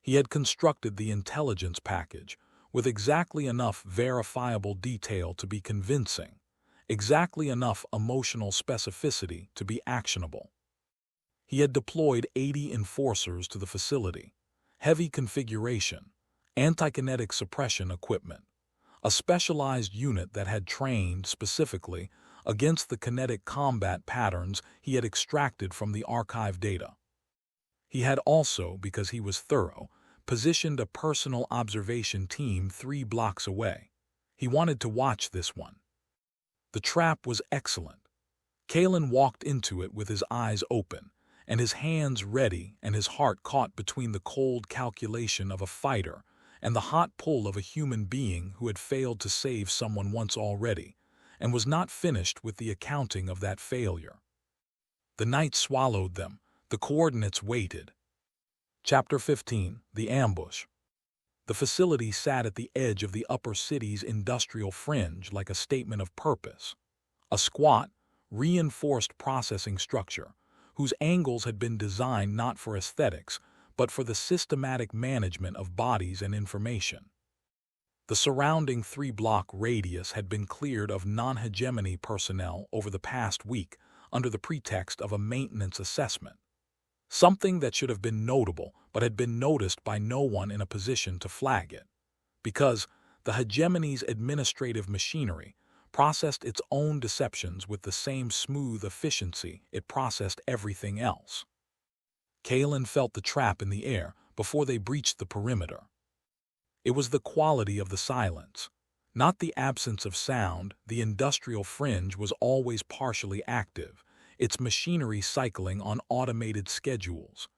He had constructed the intelligence package with exactly enough verifiable detail to be convincing, exactly enough emotional specificity to be actionable. He had deployed 80 enforcers to the facility, heavy configuration, anti-kinetic suppression equipment, a specialized unit that had trained specifically against the kinetic combat patterns he had extracted from the archive data. He had also, because he was thorough, positioned a personal observation team 3 blocks away. He wanted to watch this one. The trap was excellent. Kaelen walked into it with his eyes open, and his hands ready and his heart caught between the cold calculation of a fighter and the hot pull of a human being who had failed to save someone once already, and was not finished with the accounting of that failure. The night swallowed them. The coordinates waited. Chapter 15, The Ambush. The facility sat at the edge of the upper city's industrial fringe like a statement of purpose. A squat, reinforced processing structure, whose angles had been designed not for aesthetics, but for the systematic management of bodies and information. The surrounding 3-block radius had been cleared of non-hegemony personnel over the past week under the pretext of a maintenance assessment. Something that should have been notable but had been noticed by no one in a position to flag it. Because the hegemony's administrative machinery processed its own deceptions with the same smooth efficiency it processed everything else. Kaelen felt the trap in the air before they breached the perimeter. It was the quality of the silence, not the absence of sound. The industrial fringe was always partially active, its machinery cycling on automated schedules.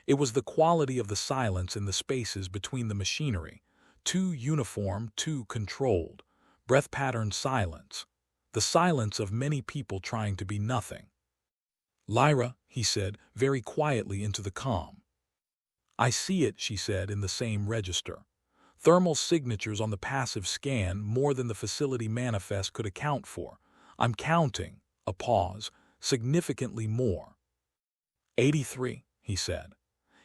It was the quality of the silence in the spaces between the machinery, too uniform, too controlled, breath-patterned silence, the silence of many people trying to be nothing. "Lyra," he said, very quietly into the calm. "I see it," she said in the same register. "Thermal signatures on the passive scan, more than the facility manifest could account for. I'm counting," a pause, "significantly more." 83, he said.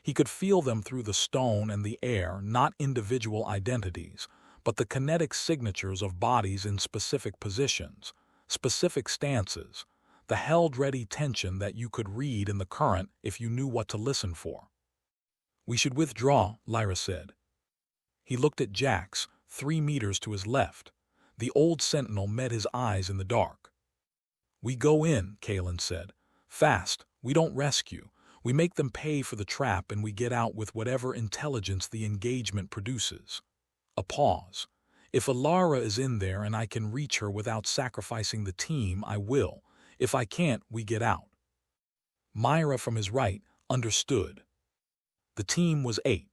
He could feel them through the stone and the air, not individual identities, but the kinetic signatures of bodies in specific positions, specific stances, the held-ready tension that you could read in the current if you knew what to listen for. "We should withdraw," Lyra said. He looked at Jax, 3 meters to his left. The old Sentinel met his eyes in the dark. "We go in," Kaelen said. "Fast. We don't rescue. We make them pay for the trap and we get out with whatever intelligence the engagement produces." A pause. "If Alara is in there and I can reach her without sacrificing the team, I will. If I can't, we get out." Myra from his right understood. The team was 8.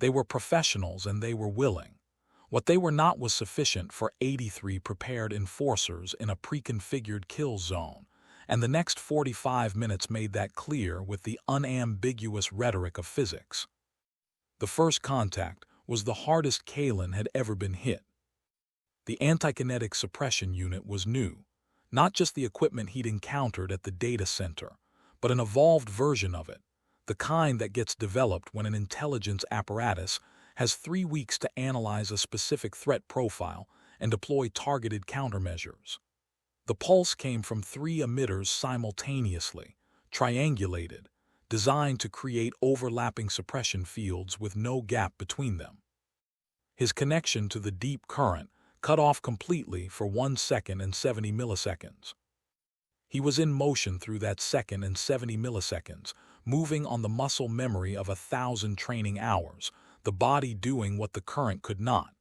They were professionals and they were willing. What they were not was sufficient for 83 prepared enforcers in a preconfigured kill zone, and the next 45 minutes made that clear with the unambiguous rhetoric of physics. The first contact was the hardest Kaelen had ever been hit. The anti-kinetic suppression unit was new, not just the equipment he'd encountered at the data center, but an evolved version of it, the kind that gets developed when an intelligence apparatus has 3 weeks to analyze a specific threat profile and deploy targeted countermeasures. The pulse came from 3 emitters simultaneously, triangulated, designed to create overlapping suppression fields with no gap between them. His connection to the deep current cut off completely for 1 second and 70 milliseconds. He was in motion through that second and 70 milliseconds, moving on the muscle memory of 1,000 training hours, the body doing what the current could not.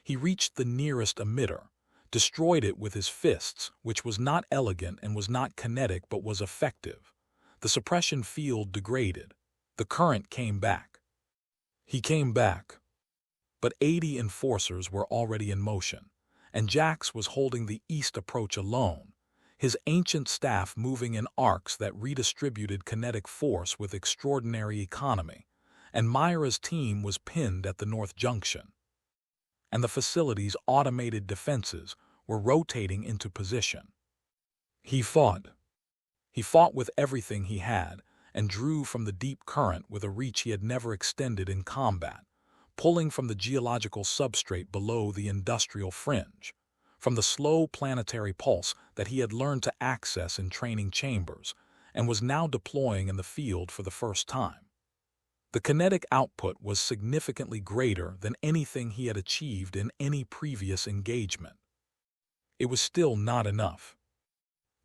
He reached the nearest emitter, destroyed it with his fists, which was not elegant and was not kinetic but was effective. The suppression field degraded. The current came back. He came back. But 80 enforcers were already in motion, and Jax was holding the east approach alone, his ancient staff moving in arcs that redistributed kinetic force with extraordinary economy, and Myra's team was pinned at the north junction. And the facility's automated defenses were rotating into position. He fought. He fought with everything he had and drew from the deep current with a reach he had never extended in combat, pulling from the geological substrate below the industrial fringe, from the slow planetary pulse that he had learned to access in training chambers and was now deploying in the field for the first time. The kinetic output was significantly greater than anything he had achieved in any previous engagement. It was still not enough.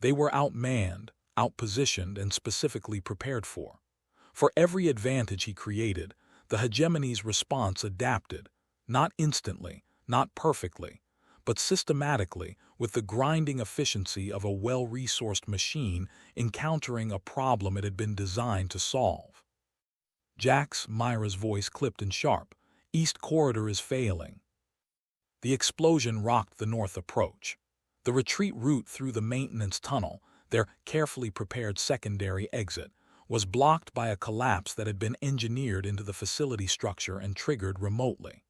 They were outmanned, outpositioned, and specifically prepared for. For every advantage he created, the hegemony's response adapted, not instantly, not perfectly, but systematically, with the grinding efficiency of a well-resourced machine encountering a problem it had been designed to solve. "Jax," Myra's voice clipped and sharp, "East Corridor is failing." The explosion rocked the north approach. The retreat route through the maintenance tunnel, their carefully prepared secondary exit, was blocked by a collapse that had been engineered into the facility structure and triggered remotely.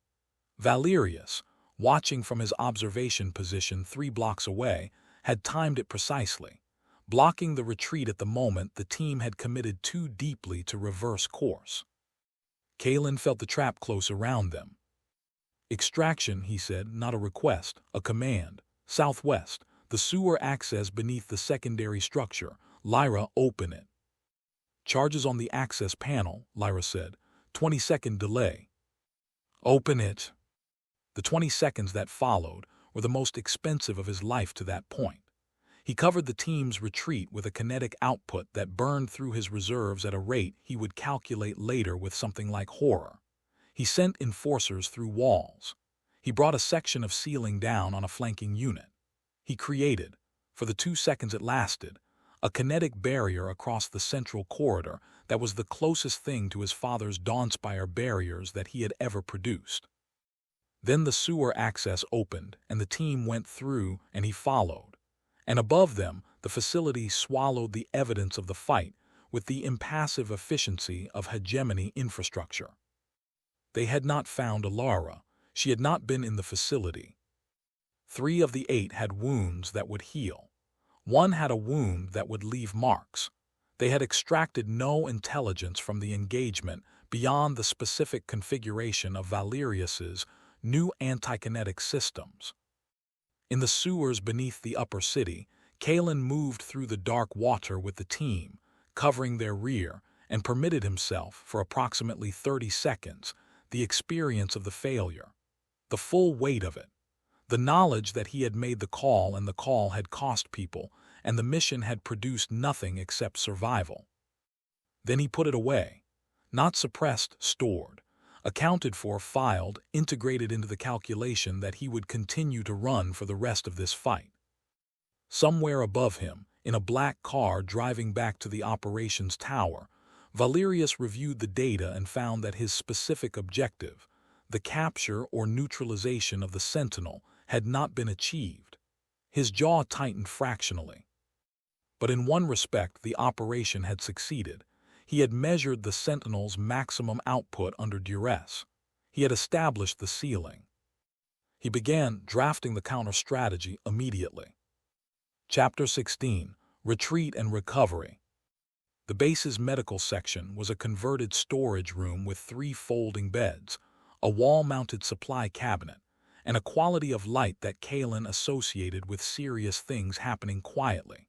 Valerius, watching from his observation position 3 blocks away, had timed it precisely, blocking the retreat at the moment the team had committed too deeply to reverse course. Kaelen felt the trap close around them. Extraction, he said, not a request, a command. Southwest, the sewer access beneath the secondary structure. Lyra, open it. Charges on the access panel, Lyra said. 20-second delay. Open it. The 20 seconds that followed were the most expensive of his life to that point. He covered the team's retreat with a kinetic output that burned through his reserves at a rate he would calculate later with something like horror. He sent enforcers through walls. He brought a section of ceiling down on a flanking unit. He created, for the 2 seconds it lasted, a kinetic barrier across the central corridor that was the closest thing to his father's Dawnspire barriers that he had ever produced. Then the sewer access opened, and the team went through, and he followed. And above them, the facility swallowed the evidence of the fight with the impassive efficiency of hegemony infrastructure. They had not found Alara. She had not been in the facility. 3 of the 8 had wounds that would heal. 1 had a wound that would leave marks. They had extracted no intelligence from the engagement beyond the specific configuration of Valerius's new anti-kinetic systems. In the sewers beneath the upper city, Kaelen moved through the dark water with the team, covering their rear, and permitted himself, for approximately 30 seconds, the experience of the failure, the full weight of it, the knowledge that he had made the call and the call had cost people, and the mission had produced nothing except survival. Then he put it away, not suppressed, stored, accounted for, filed, integrated into the calculation that he would continue to run for the rest of this fight. Somewhere above him, in a black car driving back to the operations tower, Valerius reviewed the data and found that his specific objective, the capture or neutralization of the Sentinel, had not been achieved. His jaw tightened fractionally. But in one respect, the operation had succeeded. He had measured the Sentinel's maximum output under duress. He had established the ceiling. He began drafting the counter-strategy immediately. Chapter 16. Retreat and Recovery. The base's medical section was a converted storage room with 3 folding beds, a wall-mounted supply cabinet, and a quality of light that Kaelen associated with serious things happening quietly.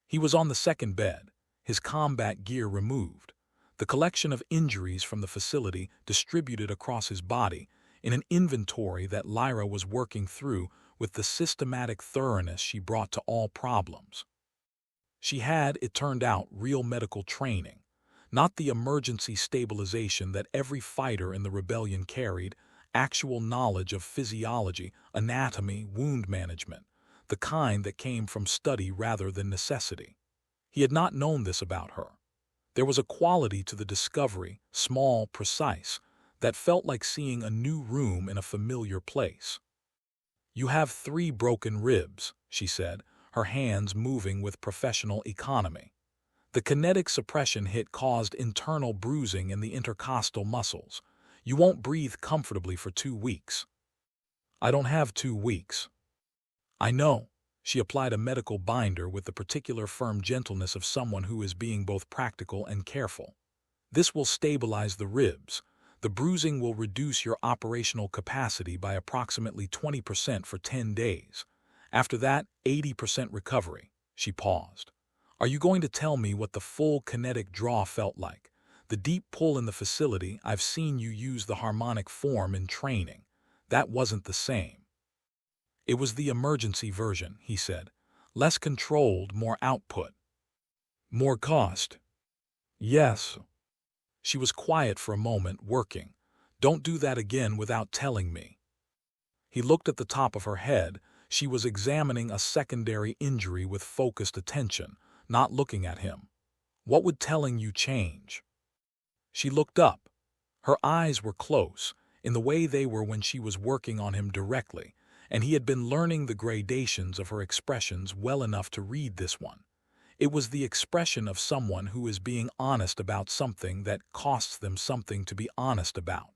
He was on the second bed, his combat gear removed, the collection of injuries from the facility distributed across his body in an inventory that Lyra was working through with the systematic thoroughness she brought to all problems. She had, it turned out, real medical training, not the emergency stabilization that every fighter in the rebellion carried, actual knowledge of physiology, anatomy, wound management, the kind that came from study rather than necessity. He had not known this about her. There was a quality to the discovery, small, precise, that felt like seeing a new room in a familiar place. "You have 3 broken ribs," she said, her hands moving with professional economy. The kinetic suppression hit caused internal bruising in the intercostal muscles. You won't breathe comfortably for 2 weeks. I don't have 2 weeks. I know. She applied a medical binder with the particular firm gentleness of someone who is being both practical and careful. This will stabilize the ribs. The bruising will reduce your operational capacity by approximately 20% for 10 days. After that, 80% recovery. She paused. Are you going to tell me what the full kinetic draw felt like? The deep pull in the facility, I've seen you use the harmonic form in training. That wasn't the same. It was the emergency version, he said. Less controlled, more output. More cost. Yes. She was quiet for a moment, working. Don't do that again without telling me. He looked at the top of her head. She was examining a secondary injury with focused attention, not looking at him. What would telling you change? She looked up. Her eyes were close, in the way they were when she was working on him directly, and he had been learning the gradations of her expressions well enough to read this one. It was the expression of someone who is being honest about something that costs them something to be honest about.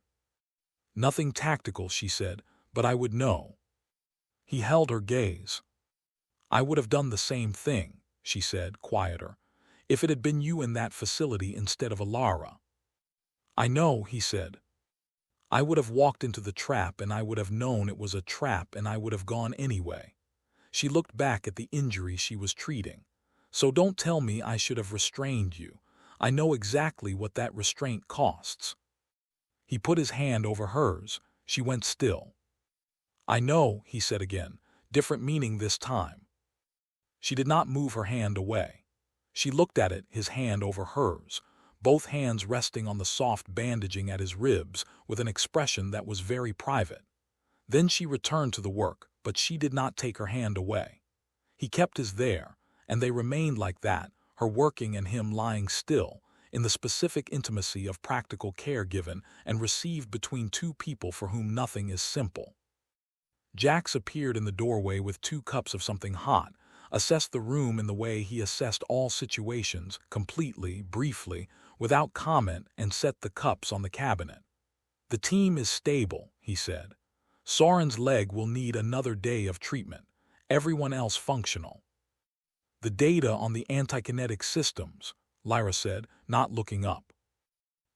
Nothing tactical, she said, but I would know. He held her gaze. I would have done the same thing, she said, quieter, if it had been you in that facility instead of Alara. I know, he said. I would have walked into the trap and I would have known it was a trap and I would have gone anyway. She looked back at the injury she was treating. So don't tell me I should have restrained you. I know exactly what that restraint costs. He put his hand over hers. She went still. I know, he said again, different meaning this time. She did not move her hand away. She looked at it, his hand over hers, both hands resting on the soft bandaging at his ribs with an expression that was very private. Then she returned to the work, but she did not take her hand away. He kept his there, and they remained like that, her working and him lying still, in the specific intimacy of practical care given and received between two people for whom nothing is simple. Jax appeared in the doorway with 2 cups of something hot, assessed the room in the way he assessed all situations, completely, briefly, without comment, and set the cups on the cabinet. The team is stable, he said. Soren's leg will need another day of treatment. Everyone else functional. The data on the anti-kinetic systems, Lyra said, not looking up.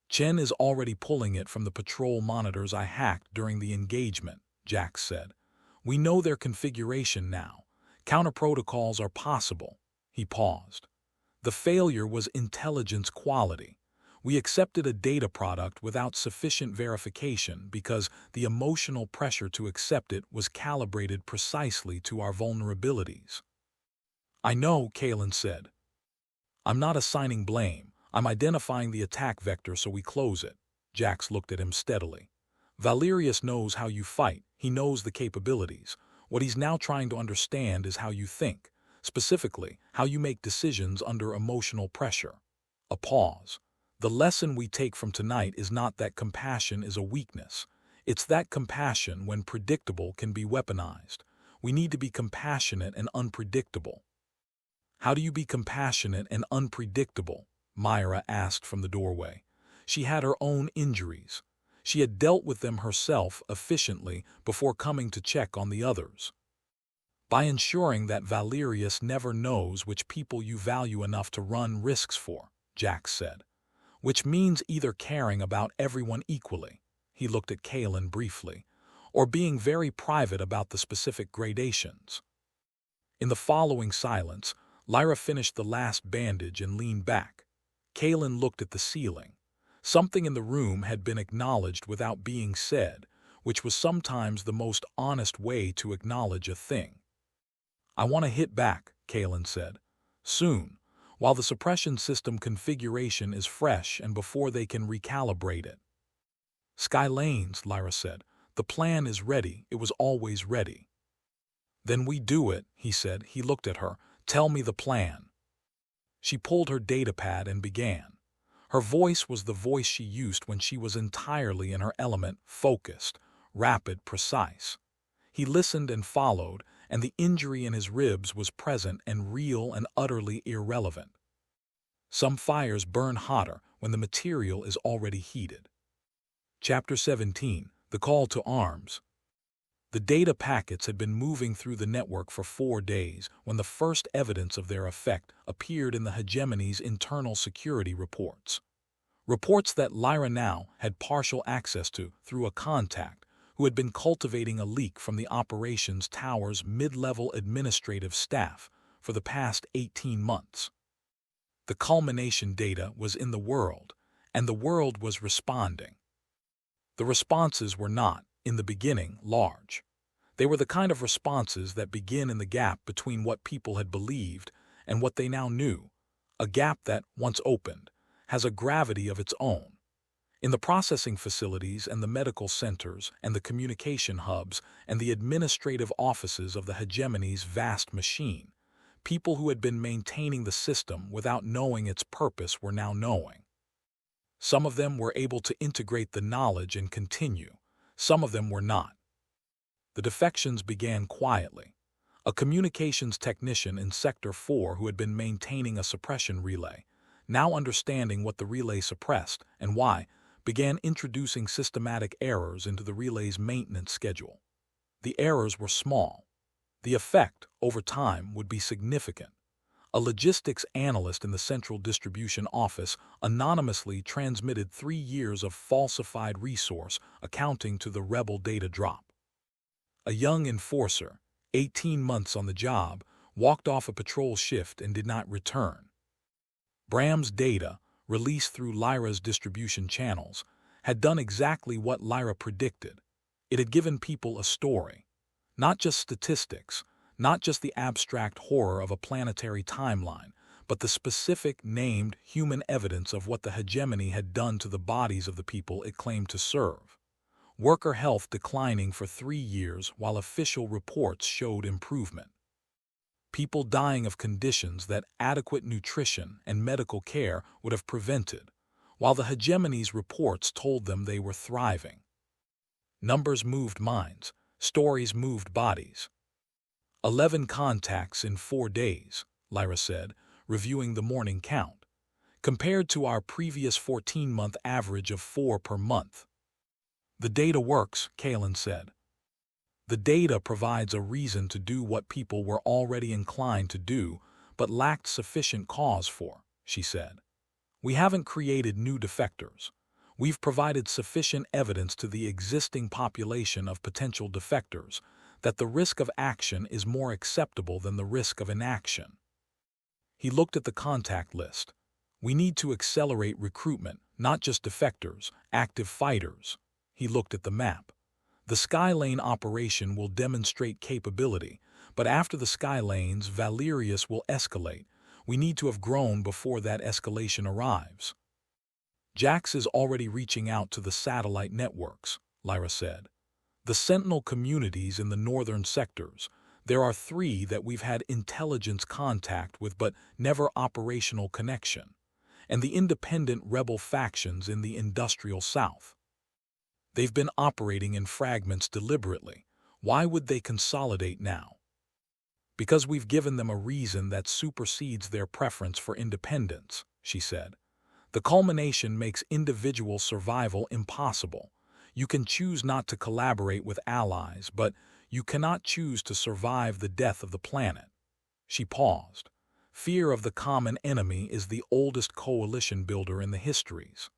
Chen is already pulling it from the patrol monitors I hacked during the engagement, Jax said. We know their configuration now. Counter-protocols are possible. He paused. The failure was intelligence quality. We accepted a data product without sufficient verification because the emotional pressure to accept it was calibrated precisely to our vulnerabilities. I know, Kaelen said. I'm not assigning blame. I'm identifying the attack vector so we close it. Jax looked at him steadily. Valerius knows how you fight. He knows the capabilities. What he's now trying to understand is how you think, specifically, how you make decisions under emotional pressure. A pause. The lesson we take from tonight is not that compassion is a weakness. It's that compassion, when predictable, can be weaponized. We need to be compassionate and unpredictable. How do you be compassionate and unpredictable? Myra asked from the doorway. She had her own injuries. She had dealt with them herself efficiently before coming to check on the others. By ensuring that Valerius never knows which people you value enough to run risks for, Jax said. Which means either caring about everyone equally, he looked at Kaelen briefly, or being very private about the specific gradations. In the following silence, Lyra finished the last bandage and leaned back. Kaelen looked at the ceiling. Something in the room had been acknowledged without being said, which was sometimes the most honest way to acknowledge a thing. I want to hit back, Kaelen said. Soon, while the suppression system configuration is fresh and before they can recalibrate it. Skylanes, Lyra said. The plan is ready. It was always ready. Then we do it, he said. He looked at her. Tell me the plan. She pulled her datapad and began. Her voice was the voice she used when she was entirely in her element, focused, rapid, precise. He listened and followed, and the injury in his ribs was present and real and utterly irrelevant. Some fires burn hotter when the material is already heated. Chapter 17, The Call to Arms. The data packets had been moving through the network for 4 days when the first evidence of their effect appeared in the Hegemony's internal security reports. Reports that Lyra now had partial access to through a contact who had been cultivating a leak from the operations tower's mid-level administrative staff for the past 18 months. The culmination data was in the world, and the world was responding. The responses were not, in the beginning, large. They were the kind of responses that begin in the gap between what people had believed and what they now knew, a gap that, once opened, has a gravity of its own. In the processing facilities and the medical centers and the communication hubs and the administrative offices of the Hegemony's vast machine, people who had been maintaining the system without knowing its purpose were now knowing. Some of them were able to integrate the knowledge and continue. Some of them were not. The defections began quietly. A communications technician in Sector 4 who had been maintaining a suppression relay, now understanding what the relay suppressed and why, began introducing systematic errors into the relay's maintenance schedule. The errors were small. The effect, over time, would be significant. A logistics analyst in the Central Distribution Office anonymously transmitted 3 years of falsified resource accounting to the rebel data drop. A young enforcer, 18 months on the job, walked off a patrol shift and did not return. Bram's data, released through Lyra's distribution channels, had done exactly what Lyra predicted. It had given people a story, not just statistics, not just the abstract horror of a planetary timeline, but the specific, named human evidence of what the hegemony had done to the bodies of the people it claimed to serve. Worker health declining for 3 years while official reports showed improvement. People dying of conditions that adequate nutrition and medical care would have prevented, while the hegemony's reports told them they were thriving. Numbers moved minds, stories moved bodies. 11 contacts in 4 days, Lyra said, reviewing the morning count, compared to our previous 14-month average of 4 per month. The data works, Kaelen said. The data provides a reason to do what people were already inclined to do, but lacked sufficient cause for, she said. We haven't created new defectors. We've provided sufficient evidence to the existing population of potential defectors that the risk of action is more acceptable than the risk of inaction. He looked at the contact list. We need to accelerate recruitment, not just defectors, active fighters. He looked at the map. The Skylane operation will demonstrate capability, but after the Skylanes, Valerius will escalate. We need to have grown before that escalation arrives. Jax is already reaching out to the satellite networks, Lyra said. The Sentinel communities in the northern sectors. There are 3 that we've had intelligence contact with but never operational connection, and the independent rebel factions in the industrial south. They've been operating in fragments deliberately. Why would they consolidate now? Because we've given them a reason that supersedes their preference for independence, she said. The culmination makes individual survival impossible. You can choose not to collaborate with allies, but you cannot choose to survive the death of the planet. She paused. Fear of the common enemy is the oldest coalition builder in the histories.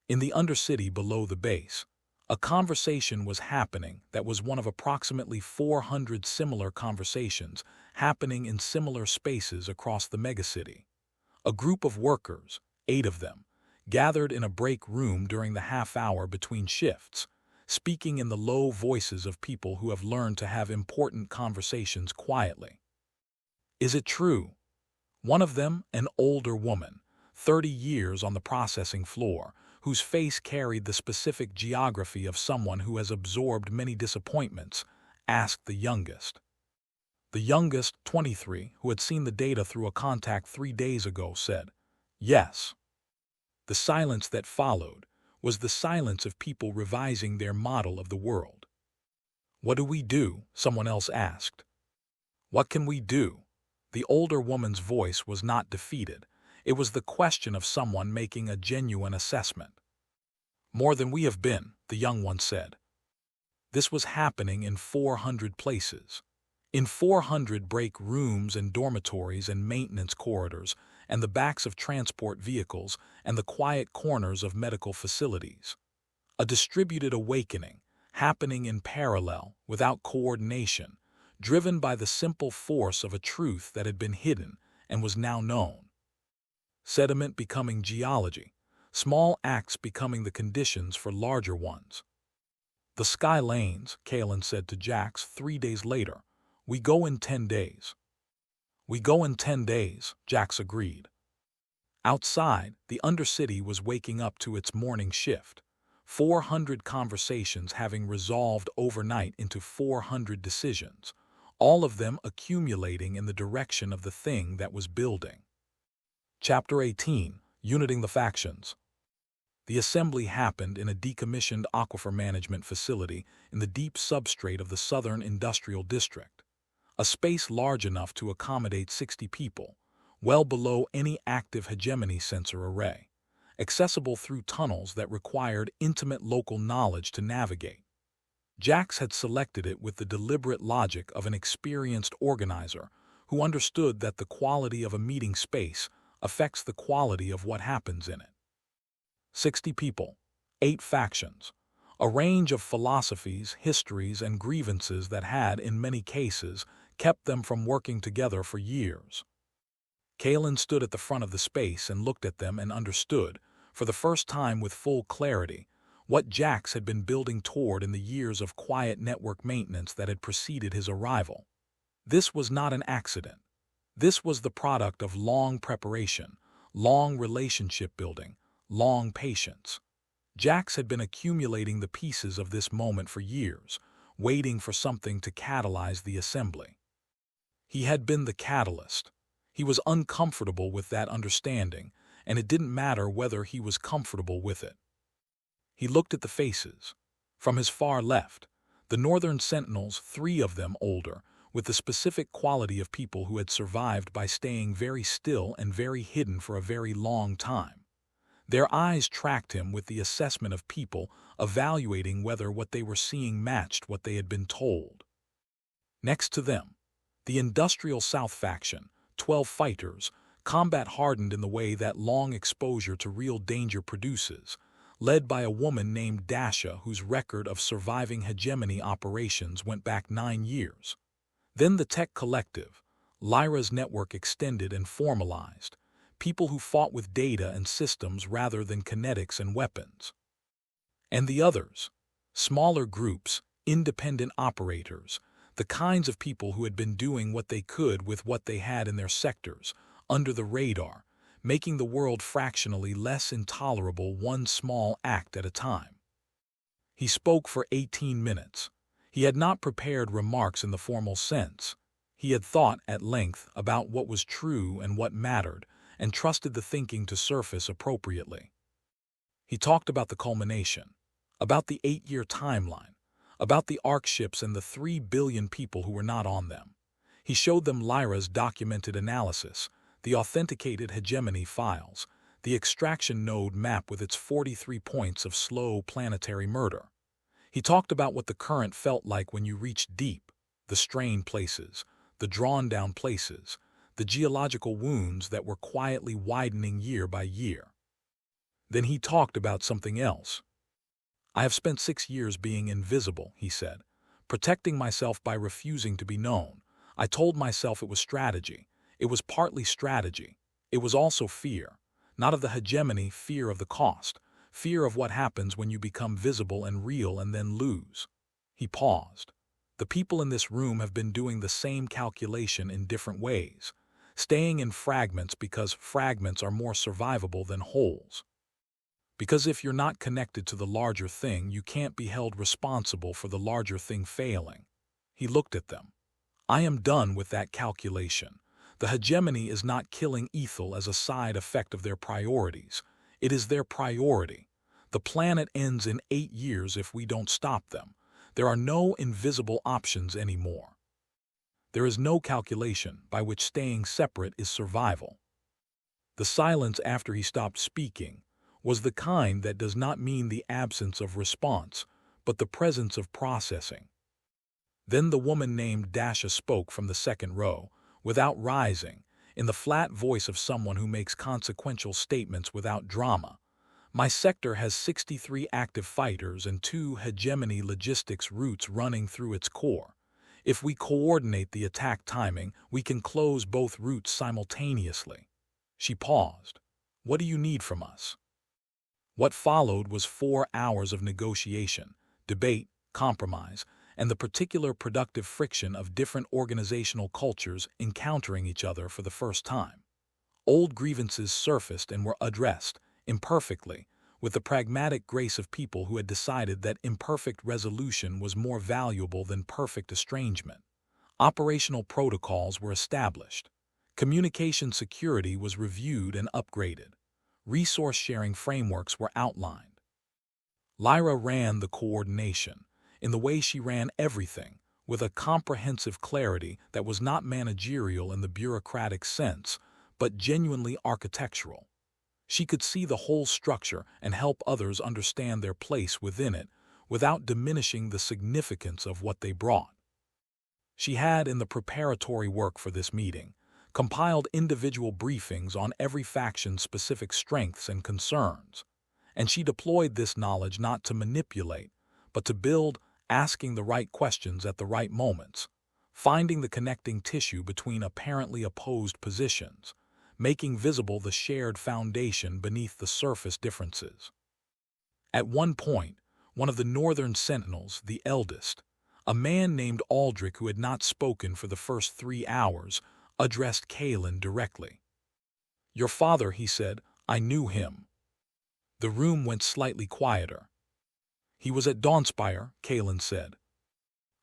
In the undercity below the base, a conversation was happening that was one of approximately 400 similar conversations happening in similar spaces across the megacity. A group of workers, 8 of them, gathered in a break room during the half-hour between shifts, speaking in the low voices of people who have learned to have important conversations quietly. Is it true? One of them, an older woman, 30 years on the processing floor, whose face carried the specific geography of someone who has absorbed many disappointments, asked the youngest. The youngest, 23, who had seen the data through a contact 3 days ago, said, "Yes." The silence that followed was the silence of people revising their model of the world. "What do we do?" someone else asked. "What can we do?" The older woman's voice was not defeated. It was the question of someone making a genuine assessment. "More than we have been," the young one said. This was happening in 400 places. In 400 break rooms and dormitories and maintenance corridors and the backs of transport vehicles and the quiet corners of medical facilities. A distributed awakening, happening in parallel, without coordination, driven by the simple force of a truth that had been hidden and was now known. Sediment becoming geology, small acts becoming the conditions for larger ones. "The Skylanes," Kaelen said to Jax 3 days later. "We go in 10 days." "We go in 10 days," Jax agreed. Outside, the Undercity was waking up to its morning shift, 400 conversations having resolved overnight into 400 decisions, all of them accumulating in the direction of the thing that was building. Chapter 18, Uniting the Factions. The assembly happened in a decommissioned aquifer management facility in the deep substrate of the Southern Industrial District, a space large enough to accommodate 60 people, well below any active hegemony sensor array, accessible through tunnels that required intimate local knowledge to navigate. Jax had selected it with the deliberate logic of an experienced organizer who understood that the quality of a meeting space affects the quality of what happens in it. 60 people, 8 factions, a range of philosophies, histories, and grievances that had, in many cases, kept them from working together for years. Kaelen stood at the front of the space and looked at them and understood, for the first time with full clarity, what Jax had been building toward in the years of quiet network maintenance that had preceded his arrival. This was not an accident. This was the product of long preparation, long relationship building, long patience. Jax had been accumulating the pieces of this moment for years, waiting for something to catalyze the assembly. He had been the catalyst. He was uncomfortable with that understanding, and it didn't matter whether he was comfortable with it. He looked at the faces. From his far left, the northern sentinels, 3 of them older, with the specific quality of people who had survived by staying very still and very hidden for a very long time. Their eyes tracked him with the assessment of people evaluating whether what they were seeing matched what they had been told. Next to them, the industrial South faction, 12 fighters, combat-hardened in the way that long exposure to real danger produces, led by a woman named Dasha whose record of surviving hegemony operations went back 9 years. Then the tech collective, Lyra's network extended and formalized, people who fought with data and systems rather than kinetics and weapons. And the others, smaller groups, independent operators, the kinds of people who had been doing what they could with what they had in their sectors, under the radar, making the world fractionally less intolerable one small act at a time. He spoke for 18 minutes. He had not prepared remarks in the formal sense. He had thought at length about what was true and what mattered, and trusted the thinking to surface appropriately. He talked about the culmination, about the 8-year timeline, about the ARC ships and the 3 billion people who were not on them. He showed them Lyra's documented analysis, the authenticated hegemony files, the extraction node map with its 43 points of slow planetary murder. He talked about what the current felt like when you reached deep, the strained places, the drawn-down places, the geological wounds that were quietly widening year by year. Then he talked about something else. "I have spent 6 years being invisible," he said, "protecting myself by refusing to be known. I told myself it was strategy. It was partly strategy. It was also fear. Not of the hegemony, fear of the cost. Fear of what happens when you become visible and real and then lose." He paused. "The people in this room have been doing the same calculation in different ways, staying in fragments because fragments are more survivable than wholes. Because if you're not connected to the larger thing, you can't be held responsible for the larger thing failing." He looked at them. "I am done with that calculation. The hegemony is not killing Aethel as a side effect of their priorities. It is their priority. The planet ends in 8 years if we don't stop them. There are no invisible options anymore. There is no calculation by which staying separate is survival." The silence after he stopped speaking was the kind that does not mean the absence of response, but the presence of processing. Then the woman named Dasha spoke from the second row, without rising, in the flat voice of someone who makes consequential statements without drama. "My sector has 63 active fighters and 2 hegemony logistics routes running through its core. If we coordinate the attack timing, we can close both routes simultaneously." She paused. "What do you need from us?" What followed was 4 hours of negotiation, debate, compromise, and the particular productive friction of different organizational cultures encountering each other for the first time. Old grievances surfaced and were addressed, imperfectly, with the pragmatic grace of people who had decided that imperfect resolution was more valuable than perfect estrangement. Operational protocols were established. Communication security was reviewed and upgraded. Resource-sharing frameworks were outlined. Lyra ran the coordination, in the way she ran everything, with a comprehensive clarity that was not managerial in the bureaucratic sense, but genuinely architectural. She could see the whole structure and help others understand their place within it, without diminishing the significance of what they brought. She had, in the preparatory work for this meeting, compiled individual briefings on every faction's specific strengths and concerns, and she deployed this knowledge not to manipulate, but to build, asking the right questions at the right moments, finding the connecting tissue between apparently opposed positions, making visible the shared foundation beneath the surface differences. At one point, one of the northern sentinels, the eldest, a man named Aldrich who had not spoken for the first 3 hours, addressed Kaelen directly. "Your father," he said, "I knew him." The room went slightly quieter. "He was at Dawnspire," Kaelen said.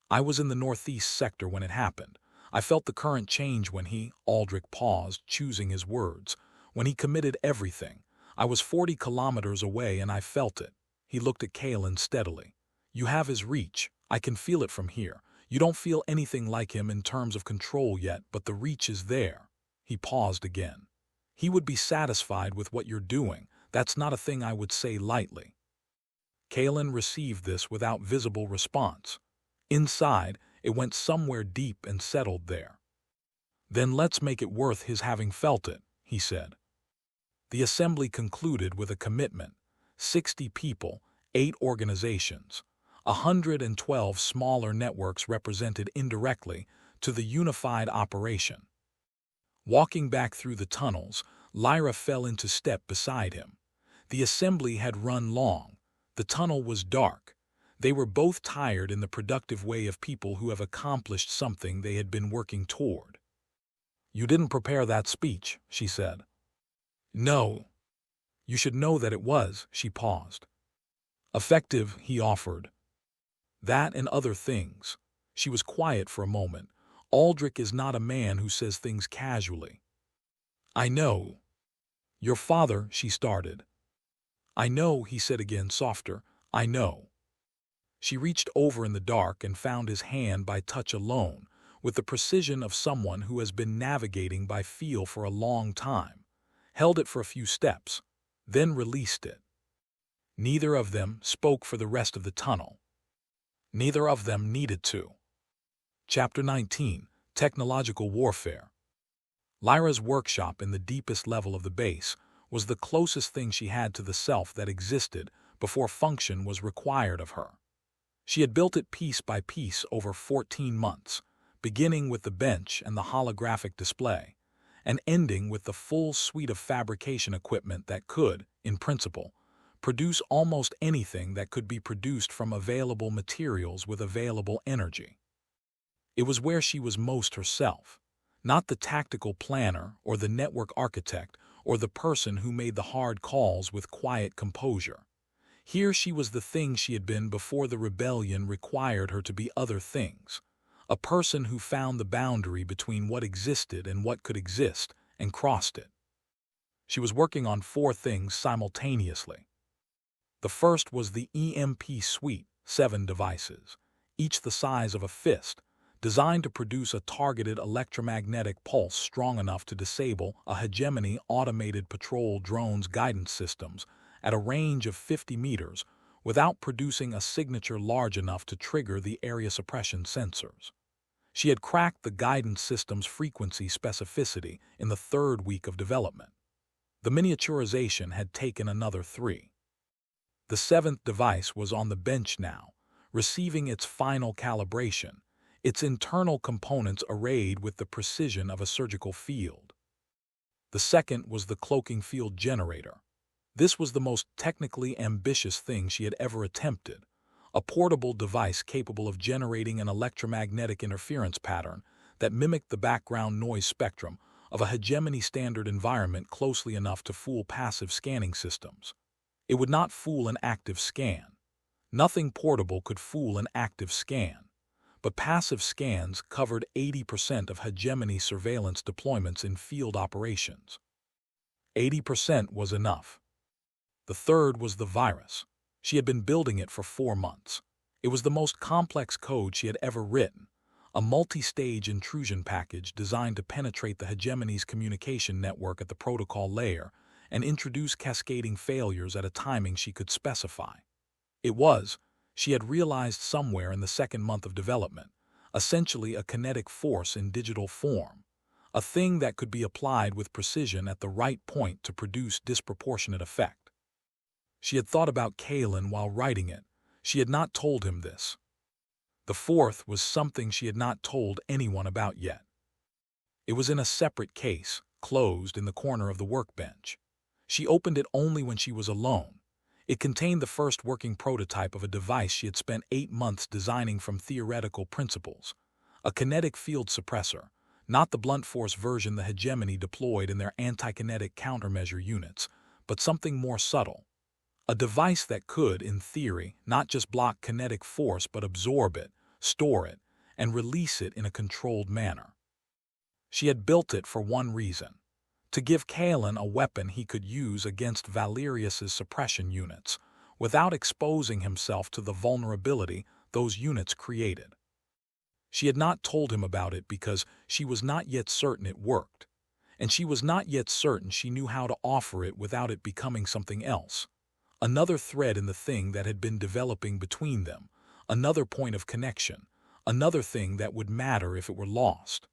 "I was in the northeast sector when it happened. I felt the current change when he," Aldrich paused, choosing his words, "when he committed everything. I was 40 kilometers away and I felt it." He looked at Kaelen steadily. "You have his reach. I can feel it from here. You don't feel anything like him in terms of control yet, but the reach is there." He paused again. "He would be satisfied with what you're doing. That's not a thing I would say lightly." Kaelen received this without visible response. Inside, it went somewhere deep and settled there. "Then let's make it worth his having felt it," he said. The assembly concluded with a commitment: 60 people, 8 organizations, 112 smaller networks represented indirectly, to the unified operation. Walking back through the tunnels, Lyra fell into step beside him. The assembly had run long. The tunnel was dark. They were both tired in the productive way of people who have accomplished something they had been working toward. "You didn't prepare that speech," she said. "No. You should know that it was," she paused. "Effective," he offered. "That and other things." She was quiet for a moment. "Aldrich is not a man who says things casually." "I know." "Your father," she started. "I know," he said again, softer. "I know." She reached over in the dark and found his hand by touch alone, with the precision of someone who has been navigating by feel for a long time, held it for a few steps, then released it. Neither of them spoke for the rest of the tunnel. Neither of them needed to. Chapter 19: Technological Warfare. Lyra's workshop in the deepest level of the base was the closest thing she had to the self that existed before function was required of her. She had built it piece by piece over 14 months, beginning with the bench and the holographic display, and ending with the full suite of fabrication equipment that could, in principle, produce almost anything that could be produced from available materials with available energy. It was where she was most herself, not the tactical planner or the network architect or the person who made the hard calls with quiet composure. Here she was the thing she had been before the rebellion required her to be other things, a person who found the boundary between what existed and what could exist and crossed it. She was working on 4 things simultaneously. The first was the EMP suite, 7 devices, each the size of a fist, designed to produce a targeted electromagnetic pulse strong enough to disable a Hegemony automated patrol drone's guidance systems at a range of 50 meters without producing a signature large enough to trigger the area suppression sensors. She had cracked the guidance system's frequency specificity in the 3rd week of development. The miniaturization had taken another 3. The 7th device was on the bench now, receiving its final calibration, its internal components arrayed with the precision of a surgical field. The second was the cloaking field generator. This was the most technically ambitious thing she had ever attempted, a portable device capable of generating an electromagnetic interference pattern that mimicked the background noise spectrum of a Hegemony standard environment closely enough to fool passive scanning systems. It would not fool an active scan. Nothing portable could fool an active scan. But passive scans covered 80% of Hegemony surveillance deployments in field operations. 80% was enough. The third was the virus. She had been building it for 4 months. It was the most complex code she had ever written, a multi-stage intrusion package designed to penetrate the Hegemony's communication network at the protocol layer and introduce cascading failures at a timing she could specify. It was, she had realized somewhere in the 2nd month of development, essentially a kinetic force in digital form, a thing that could be applied with precision at the right point to produce disproportionate effect. She had thought about Kaelen while writing it. She had not told him this. The fourth was something she had not told anyone about yet. It was in a separate case, closed in the corner of the workbench. She opened it only when she was alone. It contained the first working prototype of a device she had spent 8 months designing from theoretical principles. A kinetic field suppressor, not the blunt force version the Hegemony deployed in their anti-kinetic countermeasure units, but something more subtle. A device that could, in theory, not just block kinetic force but absorb it, store it, and release it in a controlled manner. She had built it for one reason: to give Kaelen a weapon he could use against Valerius's suppression units, without exposing himself to the vulnerability those units created. She had not told him about it because she was not yet certain it worked, and she was not yet certain she knew how to offer it without it becoming something else. Another thread in the thing that had been developing between them, another point of connection, another thing that would matter if it were lost.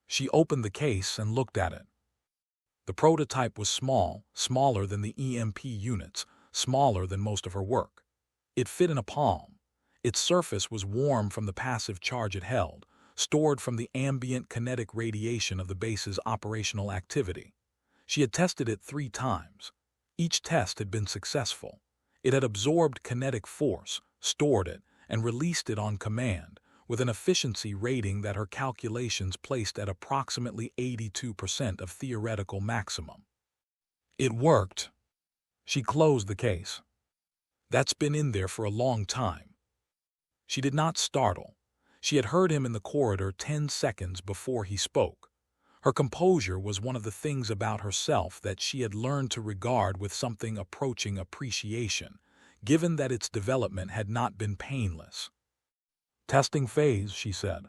She opened the case and looked at it. The prototype was small, smaller than the EMP units, smaller than most of her work. It fit in a palm. Its surface was warm from the passive charge it held, stored from the ambient kinetic radiation of the base's operational activity. She had tested it 3 times. Each test had been successful. It had absorbed kinetic force, stored it, and released it on command, with an efficiency rating that her calculations placed at approximately 82% of theoretical maximum. It worked. She closed the case. That's been in there for a long time. She did not startle. She had heard him in the corridor 10 seconds before he spoke. Her composure was one of the things about herself that she had learned to regard with something approaching appreciation, given that its development had not been painless. "Testing phase," she said.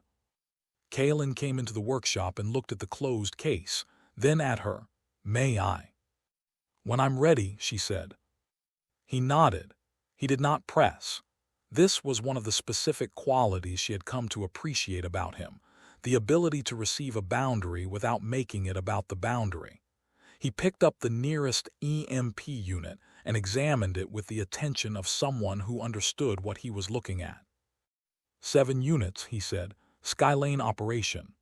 Kaelen came into the workshop and looked at the closed case, then at her. "May I?" "When I'm ready," she said. He nodded. He did not press. This was one of the specific qualities she had come to appreciate about him, the ability to receive a boundary without making it about the boundary. He picked up the nearest EMP unit and examined it with the attention of someone who understood what he was looking at. 7 units, he said. Skylane operation.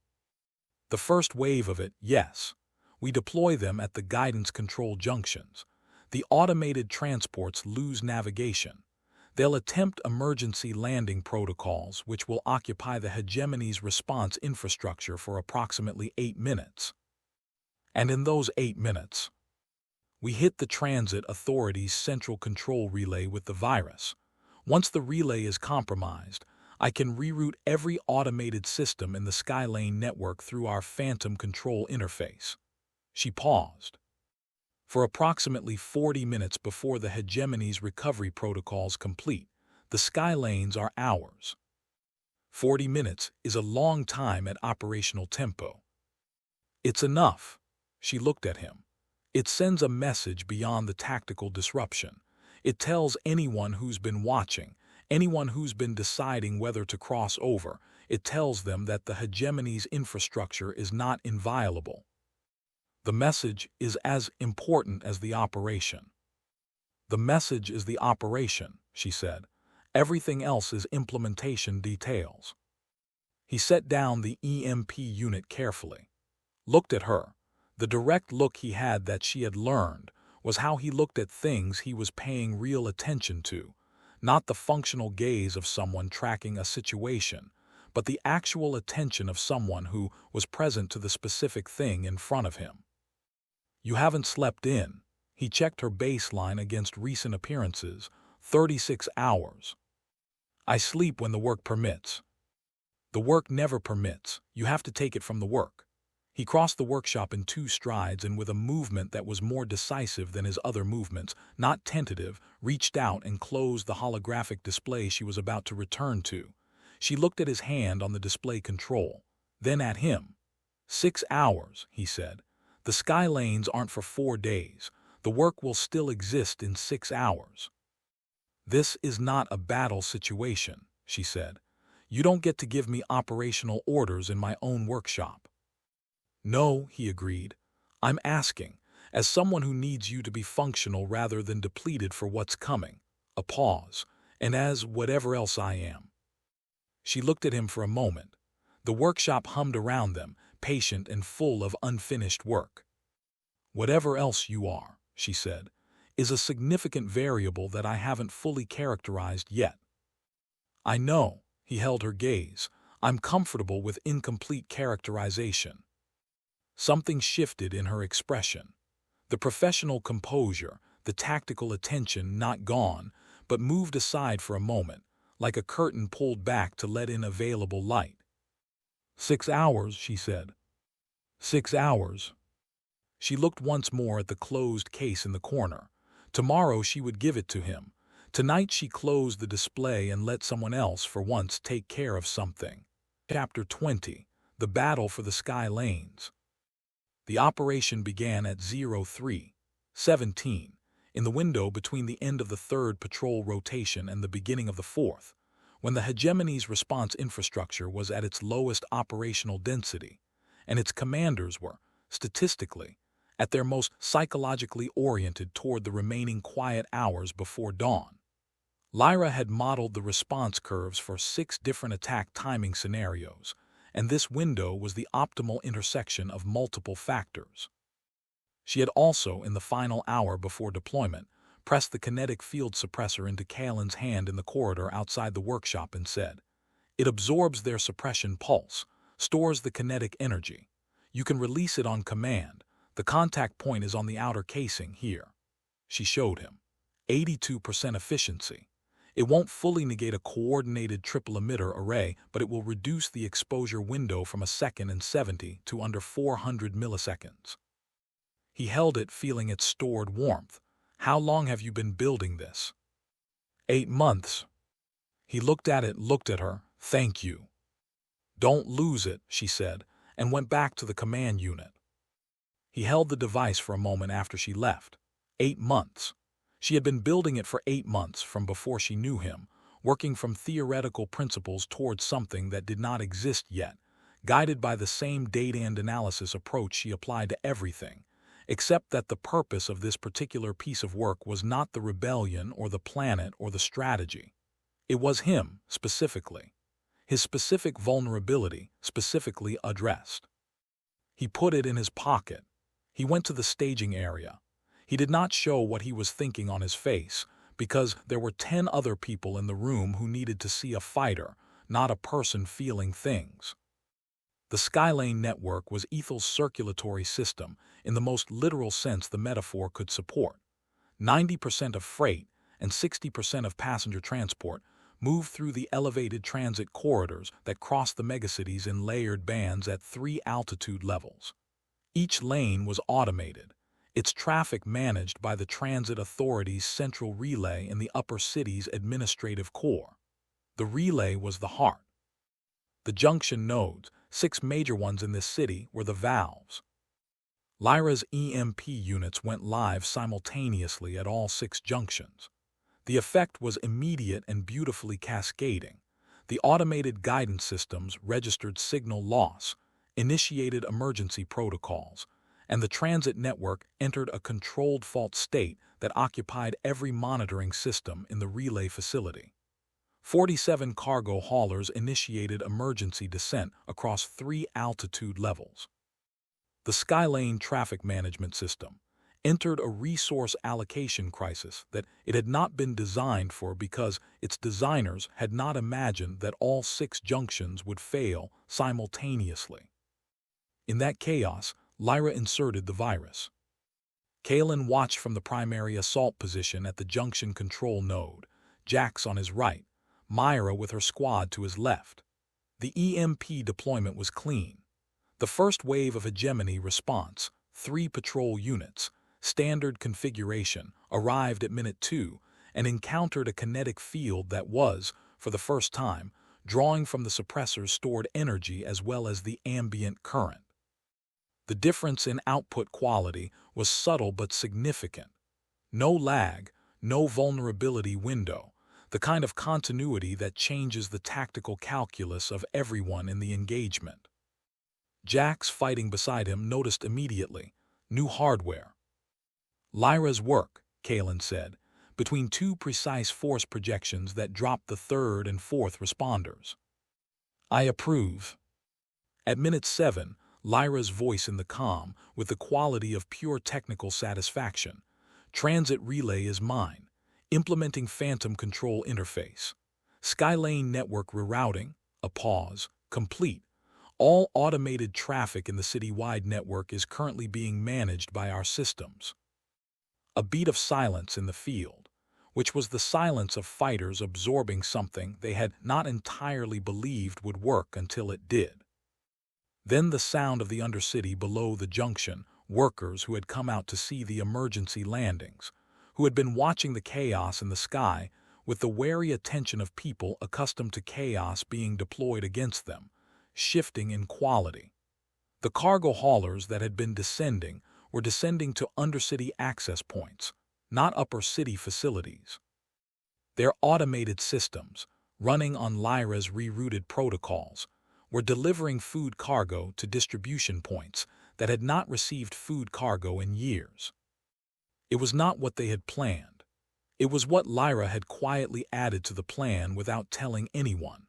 The first wave of it, yes. We deploy them at the guidance control junctions. The automated transports lose navigation. They'll attempt emergency landing protocols, which will occupy the Hegemony's response infrastructure for approximately 8 minutes. And in those 8 minutes, we hit the transit authority's central control relay with the virus. Once the relay is compromised, I can reroute every automated system in the Skylane network through our Phantom control interface. She paused. For approximately 40 minutes before the Hegemony's recovery protocols complete, the Skylanes are ours. 40 minutes is a long time at operational tempo. It's enough. She looked at him. It sends a message beyond the tactical disruption. It tells anyone who's been watching, anyone who's been deciding whether to cross over, it tells them that the Hegemony's infrastructure is not inviolable. The message is as important as the operation. The message is the operation, she said. Everything else is implementation details. He set down the EMP unit carefully. Looked at her. The direct look he had that she had learned was how he looked at things he was paying real attention to, not the functional gaze of someone tracking a situation, but the actual attention of someone who was present to the specific thing in front of him. You haven't slept in. He checked her baseline against recent appearances. 36 hours. I sleep when the work permits. The work never permits. You have to take it from the work. He crossed the workshop in 2 strides and with a movement that was more decisive than his other movements, not tentative, reached out and closed the holographic display she was about to return to. She looked at his hand on the display control, then at him. 6 hours, he said. The Skylanes aren't for 4 days. The work will still exist in 6 hours. This is not a battle situation, she said. You don't get to give me operational orders in my own workshop. No, he agreed. I'm asking, as someone who needs you to be functional rather than depleted for what's coming. A pause, and as whatever else I am. She looked at him for a moment. The workshop hummed around them, patient and full of unfinished work. Whatever else you are, she said, is a significant variable that I haven't fully characterized yet. I know, he held her gaze. I'm comfortable with incomplete characterization. Something shifted in her expression. The professional composure, the tactical attention not gone, but moved aside for a moment, like a curtain pulled back to let in available light. 6 hours, she said. 6 hours. She looked once more at the closed case in the corner. Tomorrow she would give it to him. Tonight she closed the display and let someone else for once take care of something. Chapter 20. The Battle for the Sky Lanes. The operation began at 03:17, in the window between the end of the third patrol rotation and the beginning of the fourth, when the Hegemony's response infrastructure was at its lowest operational density, and its commanders were, statistically, at their most psychologically oriented toward the remaining quiet hours before dawn. Lyra had modeled the response curves for 6 different attack timing scenarios, and this window was the optimal intersection of multiple factors. She had also, in the final hour before deployment, pressed the kinetic field suppressor into Kaelen's hand in the corridor outside the workshop and said, "It absorbs their suppression pulse, stores the kinetic energy. You can release it on command. The contact point is on the outer casing here." She showed him. 82% efficiency. It won't fully negate a coordinated triple emitter array, but it will reduce the exposure window from a second and 70 to under 400 milliseconds. He held it, feeling its stored warmth. "How long have you been building this?" 8 months. He looked at her. "Thank you." "Don't lose it," she said, and went back to the command unit. He held the device for a moment after she left. 8 months. She had been building it for 8 months from before she knew him, working from theoretical principles towards something that did not exist yet, guided by the same data and analysis approach she applied to everything, except that the purpose of this particular piece of work was not the rebellion or the planet or the strategy. It was him, specifically. His specific vulnerability, specifically addressed. He put it in his pocket. He went to the staging area. He did not show what he was thinking on his face, because there were 10 other people in the room who needed to see a fighter, not a person feeling things. The Skylane network was Aethel's circulatory system, in the most literal sense the metaphor could support. 90% of freight and 60% of passenger transport moved through the elevated transit corridors that crossed the megacities in layered bands at 3 altitude levels. Each lane was automated, its traffic managed by the Transit Authority's central relay in the upper city's administrative core. The relay was the heart. The junction nodes, 6 major ones in this city, were the valves. Lyra's EMP units went live simultaneously at all 6 junctions. The effect was immediate and beautifully cascading. The automated guidance systems registered signal loss, initiated emergency protocols, and the transit network entered a controlled fault state that occupied every monitoring system in the relay facility. 47 cargo haulers initiated emergency descent across 3 altitude levels. The Skylane traffic management system entered a resource allocation crisis that it had not been designed for because its designers had not imagined that all 6 junctions would fail simultaneously. In that chaos, Lyra inserted the virus. Kaelen watched from the primary assault position at the junction control node, Jax on his right, Myra with her squad to his left. The EMP deployment was clean. The first wave of Hegemony response, 3 patrol units, standard configuration, arrived at minute 2 and encountered a kinetic field that was, for the first time, drawing from the suppressor's stored energy as well as the ambient current. The difference in output quality was subtle but significant. No lag, no vulnerability window. the kind of continuity that changes the tactical calculus of everyone in the engagement. Jax, fighting beside him, noticed immediately. New hardware. Lyra's work, Kaelen said, between two precise force projections that dropped the third and fourth responders. I approve. At minute 7, Lyra's voice in the comm, with the quality of pure technical satisfaction. Transit relay is mine. Implementing phantom control interface. Skylane network rerouting, a pause, complete. All automated traffic in the city-wide network is currently being managed by our systems. A beat of silence in the field, which was the silence of fighters absorbing something they had not entirely believed would work until it did. Then the sound of the undercity below the junction, workers who had come out to see the emergency landings, who had been watching the chaos in the sky with the wary attention of people accustomed to chaos being deployed against them, shifting in quality. The cargo haulers that had been descending were descending to undercity access points, not upper city facilities. Their automated systems, running on Lyra's rerouted protocols, were delivering food cargo to distribution points that had not received food cargo in years. It was not what they had planned. It was what Lyra had quietly added to the plan without telling anyone,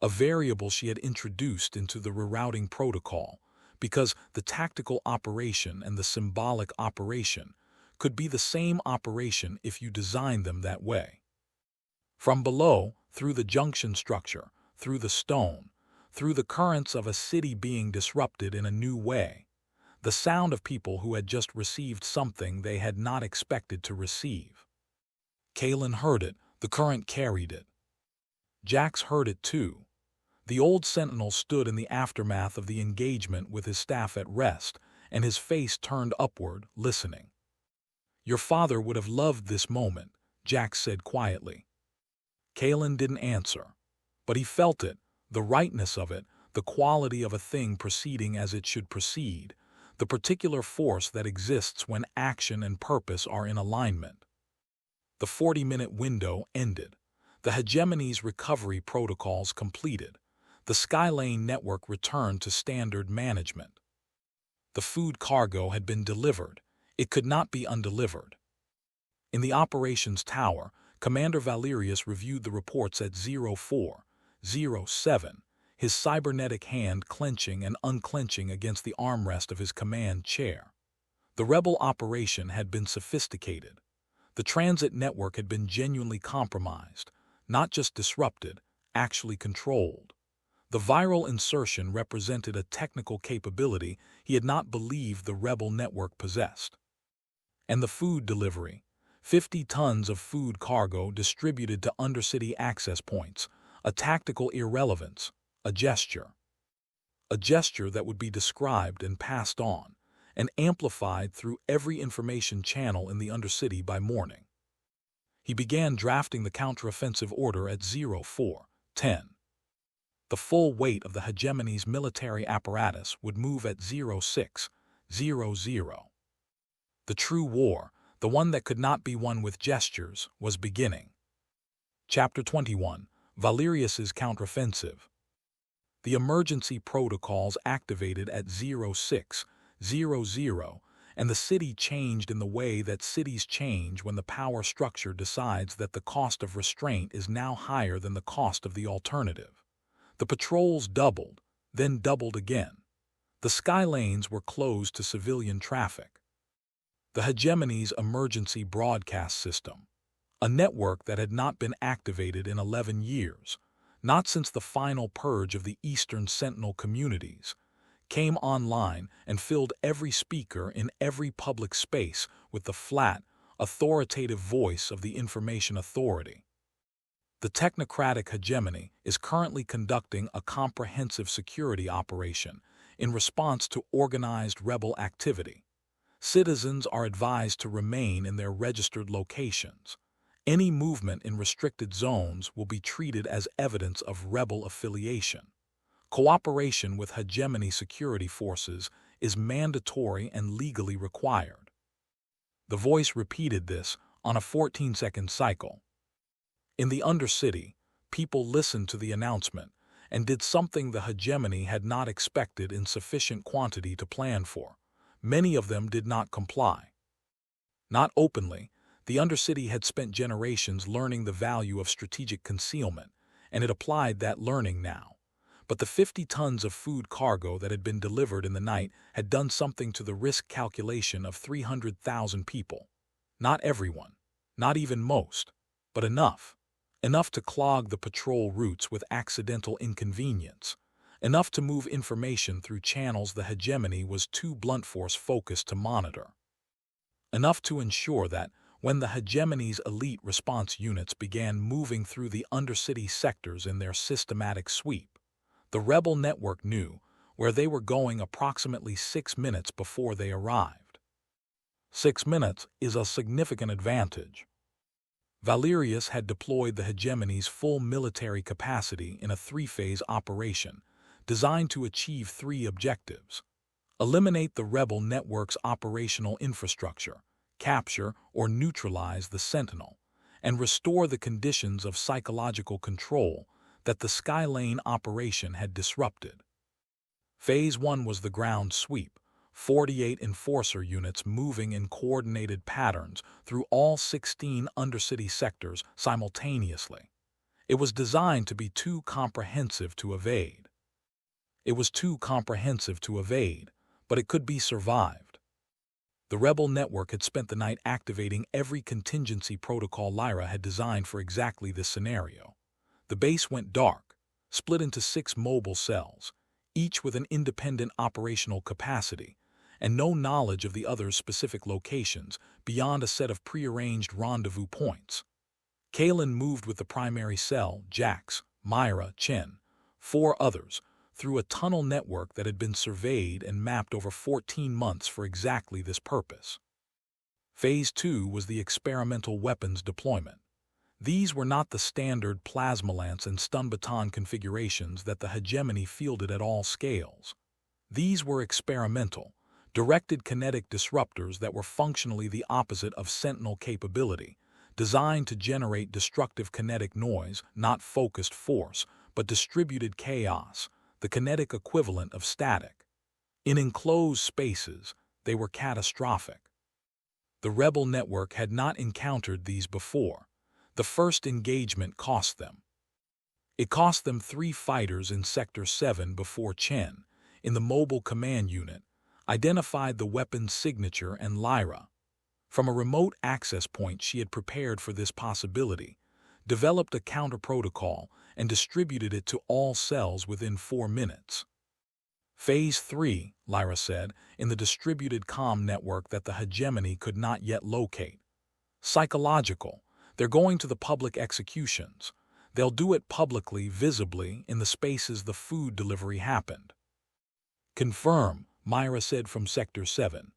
a variable she had introduced into the rerouting protocol, because the tactical operation and the symbolic operation could be the same operation if you designed them that way. From below, through the junction structure, through the stone, through the currents of a city being disrupted in a new way, the sound of people who had just received something they had not expected to receive. Kaelen heard it, the current carried it. Jax heard it too. The old Sentinel stood in the aftermath of the engagement with his staff at rest, and his face turned upward, listening. Your father would have loved this moment, Jax said quietly. Kaelen didn't answer, but he felt it, the rightness of it, the quality of a thing proceeding as it should proceed, the particular force that exists when action and purpose are in alignment. The 40-minute window ended. The Hegemony's recovery protocols completed. The Skylane network returned to standard management. The food cargo had been delivered. It could not be undelivered. In the operations tower, Commander Valerius reviewed the reports at 0407, his cybernetic hand clenching and unclenching against the armrest of his command chair. The rebel operation had been sophisticated. The transit network had been genuinely compromised, not just disrupted, actually controlled. The viral insertion represented a technical capability he had not believed the rebel network possessed. And the food delivery, 50 tons of food cargo distributed to undercity access points, a tactical irrelevance, a gesture. A gesture that would be described and passed on, and amplified through every information channel in the undercity by morning. He began drafting the counteroffensive order at 0410. The full weight of the Hegemony's military apparatus would move at 0600. The true war, the one that could not be won with gestures, was beginning. Chapter 21. Valerius's Counteroffensive. The emergency protocols activated at 0600, and the city changed in the way that cities change when the power structure decides that the cost of restraint is now higher than the cost of the alternative. The patrols doubled, then doubled again. The skylanes were closed to civilian traffic. The Hegemony's emergency broadcast system, a network that had not been activated in 11 years, not since the final purge of the Eastern Sentinel communities, came online and filled every speaker in every public space with the flat, authoritative voice of the information authority. The technocratic Hegemony is currently conducting a comprehensive security operation in response to organized rebel activity. Citizens are advised to remain in their registered locations. Any movement in restricted zones will be treated as evidence of rebel affiliation. Cooperation with Hegemony security forces is mandatory and legally required. The voice repeated this on a 14-second cycle. In the Undercity, people listened to the announcement and did something the Hegemony had not expected in sufficient quantity to plan for. Many of them did not comply. Not openly, the Undercity had spent generations learning the value of strategic concealment, and it applied that learning now. But the 50 tons of food cargo that had been delivered in the night had done something to the risk calculation of 300,000 people. Not everyone, not even most, but enough. Enough to clog the patrol routes with accidental inconvenience. Enough to move information through channels the Hegemony was too blunt force focused to monitor. Enough to ensure that, when the Hegemony's elite response units began moving through the Undercity sectors in their systematic sweep, the rebel network knew where they were going approximately 6 minutes before they arrived. 6 minutes is a significant advantage. Valerius had deployed the Hegemony's full military capacity in a 3-phase operation designed to achieve 3 objectives: eliminate the rebel network's operational infrastructure, capture or neutralize the Sentinel, and restore the conditions of psychological control that the Skylane operation had disrupted. Phase 1 was the ground sweep, 48 enforcer units moving in coordinated patterns through all 16 Undercity sectors simultaneously. It was designed to be too comprehensive to evade. But it could be survived. The rebel network had spent the night activating every contingency protocol Lyra had designed for exactly this scenario. The base went dark, split into 6 mobile cells, each with an independent operational capacity, and no knowledge of the other's specific locations beyond a set of prearranged rendezvous points. Kaelen moved with the primary cell, Jax, Myra, Chen, 4 others, through a tunnel network that had been surveyed and mapped over 14 months for exactly this purpose. Phase 2 was the experimental weapons deployment. These were not the standard plasma lance and stun baton configurations that the Hegemony fielded at all scales. These were experimental, directed kinetic disruptors that were functionally the opposite of Sentinel capability, designed to generate destructive kinetic noise, not focused force, but distributed chaos, the kinetic equivalent of static. In enclosed spaces, they were catastrophic. The rebel network had not encountered these before. The first engagement cost them. It cost them 3 fighters in Sector 7 before Chen, in the mobile command unit, identified the weapon's signature and Lyra. From a remote access point she had prepared for this possibility, developed a counter-protocol, and distributed it to all cells within 4 minutes. Phase 3, Lyra said, in the distributed comm network that the Hegemony could not yet locate. Psychological. They're going to the public executions. They'll do it publicly, visibly, in the spaces the food delivery happened. Confirm, Myra said from Sector 7.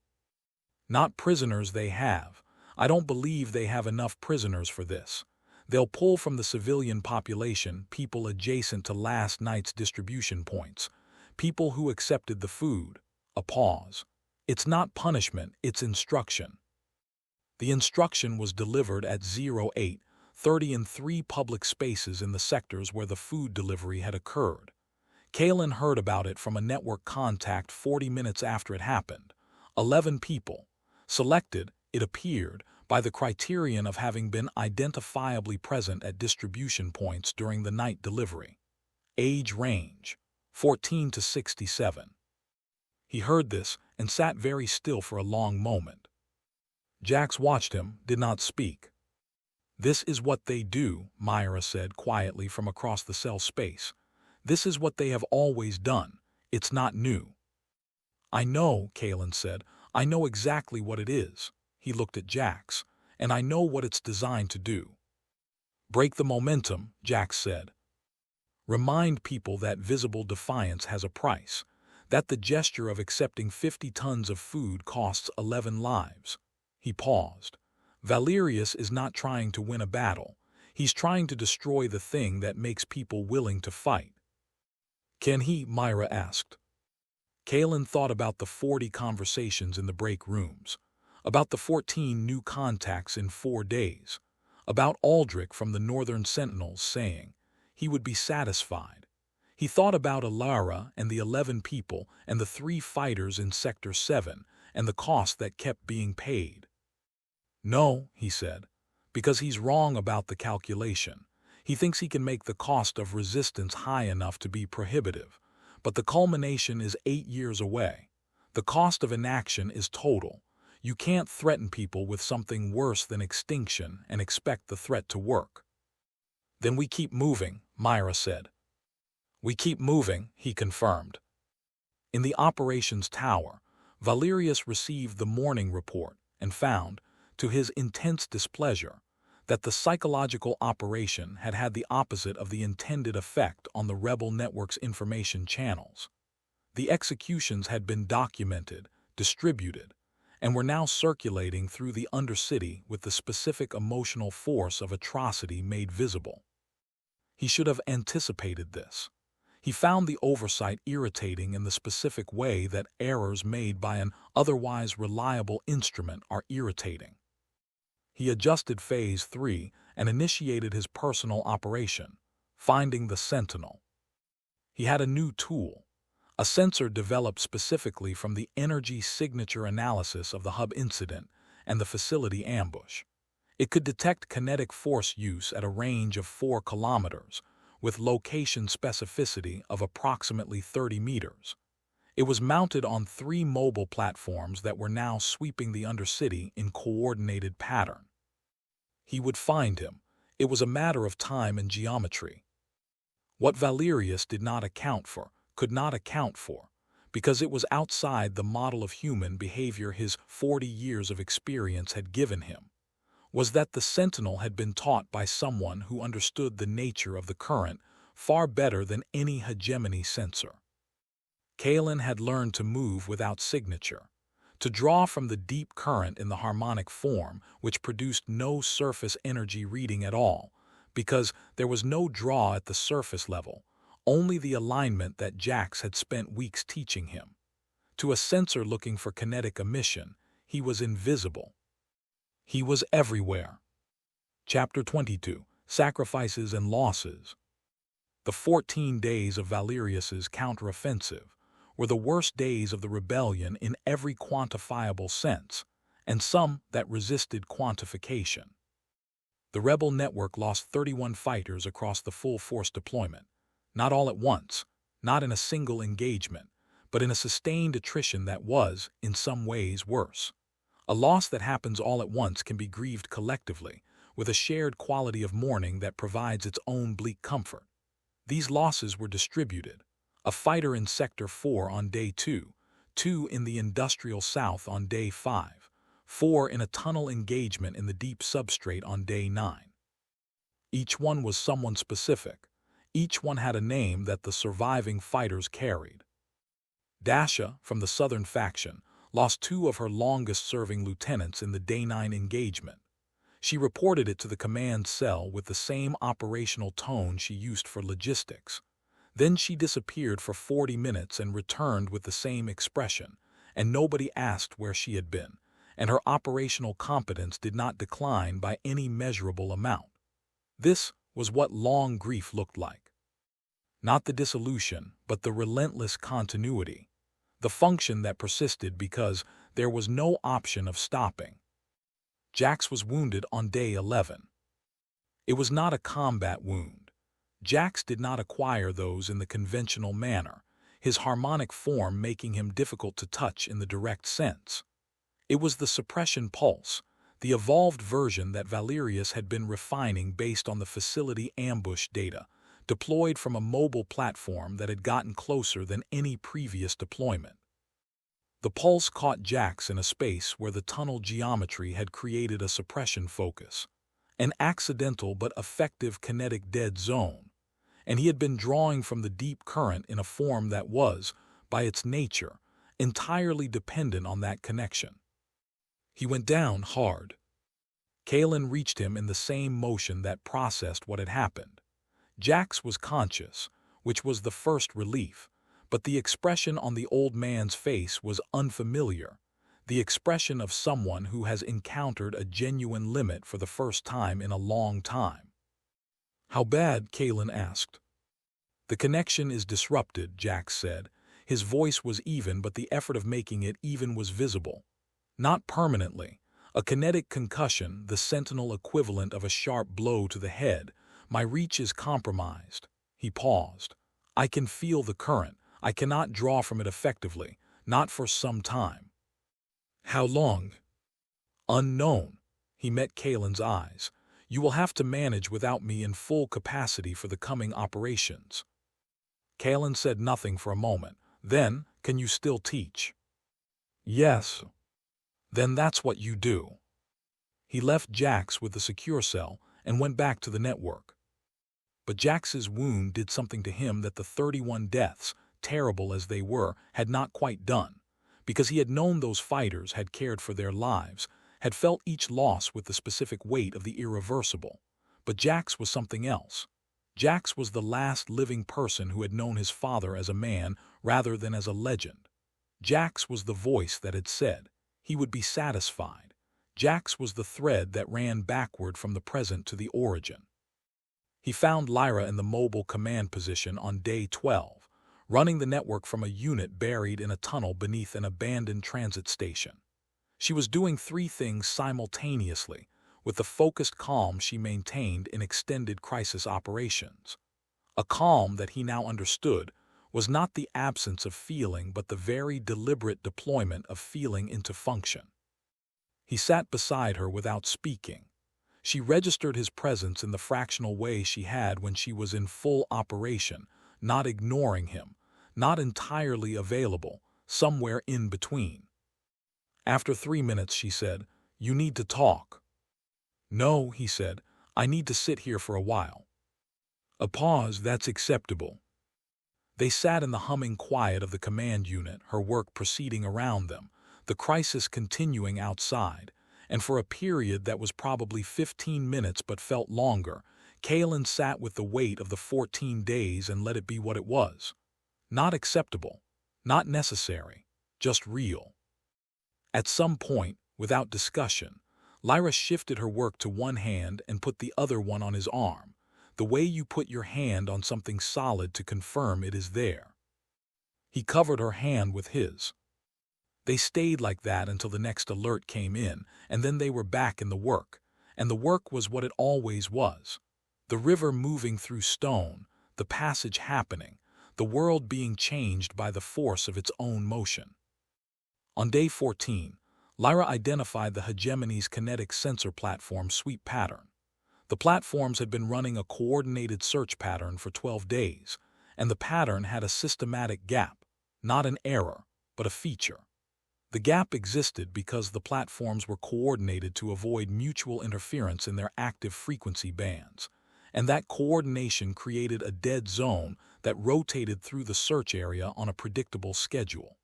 Not prisoners they have. I don't believe they have enough prisoners for this. They'll pull from the civilian population, people adjacent to last night's distribution points, people who accepted the food. A pause. It's not punishment, it's instruction. The instruction was delivered at 08:30 in 3 public spaces in the sectors where the food delivery had occurred. Kaelen heard about it from a network contact 40 minutes after it happened. 11 people, selected, it appeared, by the criterion of having been identifiably present at distribution points during the night delivery. Age range, 14 to 67. He heard this and sat very still for a long moment. Jax watched him, did not speak. This is what they do, Myra said quietly from across the cell space. This is what they have always done. It's not new. I know, Kaelen said. I know exactly what it is. He looked at Jax. And I know what it's designed to do. Break the momentum, Jax said. Remind people that visible defiance has a price, that the gesture of accepting 50 tons of food costs 11 lives. He paused. Valerius is not trying to win a battle. He's trying to destroy the thing that makes people willing to fight. Can he? Myra asked. Kaelen thought about the 40 conversations in the break rooms, about the 14 new contacts in 4 days, about Aldrich from the Northern Sentinels, saying he would be satisfied. He thought about Alara and the 11 people and the 3 fighters in Sector 7 and the cost that kept being paid. No, he said, because he's wrong about the calculation. He thinks he can make the cost of resistance high enough to be prohibitive, but the culmination is 8 years away. The cost of inaction is total. You can't threaten people with something worse than extinction and expect the threat to work. Then we keep moving, Myra said. We keep moving, he confirmed. In the operations tower, Valerius received the morning report and found, to his intense displeasure, that the psychological operation had had the opposite of the intended effect on the rebel network's information channels. The executions had been documented, distributed, and were now circulating through the Undercity with the specific emotional force of atrocity made visible. He should have anticipated this. He found the oversight irritating in the specific way that errors made by an otherwise reliable instrument are irritating. He adjusted Phase 3 and initiated his personal operation, finding the Sentinel. He had a new tool, a sensor developed specifically from the energy signature analysis of the hub incident and the facility ambush. It could detect kinetic force use at a range of 4 kilometers, with location specificity of approximately 30 meters. It was mounted on 3 mobile platforms that were now sweeping the Undercity in coordinated pattern. He would find him. It was a matter of time and geometry. What Valerius did not account for, could not account for, because it was outside the model of human behavior his 40 years of experience had given him, was that the Sentinel had been taught by someone who understood the nature of the current far better than any hegemony sensor. Kaelen had learned to move without signature, to draw from the deep current in the harmonic form, which produced no surface energy reading at all, because there was no draw at the surface level, only the alignment that Jax had spent weeks teaching him. To a sensor looking for kinetic emission, he was invisible. He was everywhere. Chapter 22, Sacrifices and Losses. The 14 days of Valerius's counteroffensive were the worst days of the rebellion in every quantifiable sense, and some that resisted quantification. The rebel network lost 31 fighters across the full force deployment, not all at once, not in a single engagement, but in a sustained attrition that was, in some ways, worse. A loss that happens all at once can be grieved collectively, with a shared quality of mourning that provides its own bleak comfort. These losses were distributed: a fighter in Sector 4 on Day 2, 2 in the Industrial South on Day 5, 4 in a tunnel engagement in the deep substrate on Day 9. Each one was someone specific. Each one had a name that the surviving fighters carried. Dasha, from the Southern faction, lost 2 of her longest-serving lieutenants in the Day 9 engagement. She reported it to the command cell with the same operational tone she used for logistics. Then she disappeared for 40 minutes and returned with the same expression, and nobody asked where she had been, and her operational competence did not decline by any measurable amount. This was what long grief looked like. Not the dissolution, but the relentless continuity. The function that persisted because there was no option of stopping. Jax was wounded on Day 11. It was not a combat wound. Jax did not acquire those in the conventional manner, his harmonic form making him difficult to touch in the direct sense. It was the suppression pulse, the evolved version that Valerius had been refining based on the facility ambush data, deployed from a mobile platform that had gotten closer than any previous deployment. The pulse caught Jax in a space where the tunnel geometry had created a suppression focus, an accidental but effective kinetic dead zone, and he had been drawing from the deep current in a form that was, by its nature, entirely dependent on that connection. He went down hard. Kaelen reached him in the same motion that processed what had happened. Jax was conscious, which was the first relief, but the expression on the old man's face was unfamiliar. the expression of someone who has encountered a genuine limit for the first time in a long time. "How bad?" Kaelen asked. "The connection is disrupted," Jax said. His voice was even, but the effort of making it even was visible. "Not permanently. A kinetic concussion, the Sentinel equivalent of a sharp blow to the head. My reach is compromised." He paused. "I can feel the current. I cannot draw from it effectively, not for some time." "How long?" "Unknown." He met Kaelen's eyes. "You will have to manage without me in full capacity for the coming operations." Kaelen said nothing for a moment. Then, "Can you still teach?" "Yes." "Then that's what you do." He left Jax with the secure cell and went back to the network. But Jax's wound did something to him that the 31 deaths, terrible as they were, had not quite done, because he had known those fighters had cared for their lives, had felt each loss with the specific weight of the irreversible. But Jax was something else. Jax was the last living person who had known his father as a man rather than as a legend. Jax was the voice that had said he would be satisfied. Jax was the thread that ran backward from the present to the origin. He found Lyra in the mobile command position on day 12, running the network from a unit buried in a tunnel beneath an abandoned transit station. She was doing 3 things simultaneously, with the focused calm she maintained in extended crisis operations. A calm that he now understood was not the absence of feeling but the very deliberate deployment of feeling into function. He sat beside her without speaking. She registered his presence in the fractional way she had when she was in full operation, not ignoring him, not entirely available, somewhere in between. After 3 minutes, she said, "You need to talk." "No," he said, "I need to sit here for a while." A pause. "That's acceptable." They sat in the humming quiet of the command unit, her work proceeding around them, the crisis continuing outside, and for a period that was probably 15 minutes but felt longer, Kaelen sat with the weight of the 14 days and let it be what it was. Not acceptable, not necessary, just real. At some point, without discussion, Lyra shifted her work to one hand and put the other one on his arm, the way you put your hand on something solid to confirm it is there. He covered her hand with his. They stayed like that until the next alert came in, and then they were back in the work, and the work was what it always was. The river moving through stone, the passage happening, the world being changed by the force of its own motion. On day 14, Lyra identified the Hegemony's kinetic sensor platform sweep pattern. The platforms had been running a coordinated search pattern for 12 days, and the pattern had a systematic gap, not an error, but a feature. The gap existed because the platforms were coordinated to avoid mutual interference in their active frequency bands, and that coordination created a dead zone that rotated through the search area on a predictable schedule.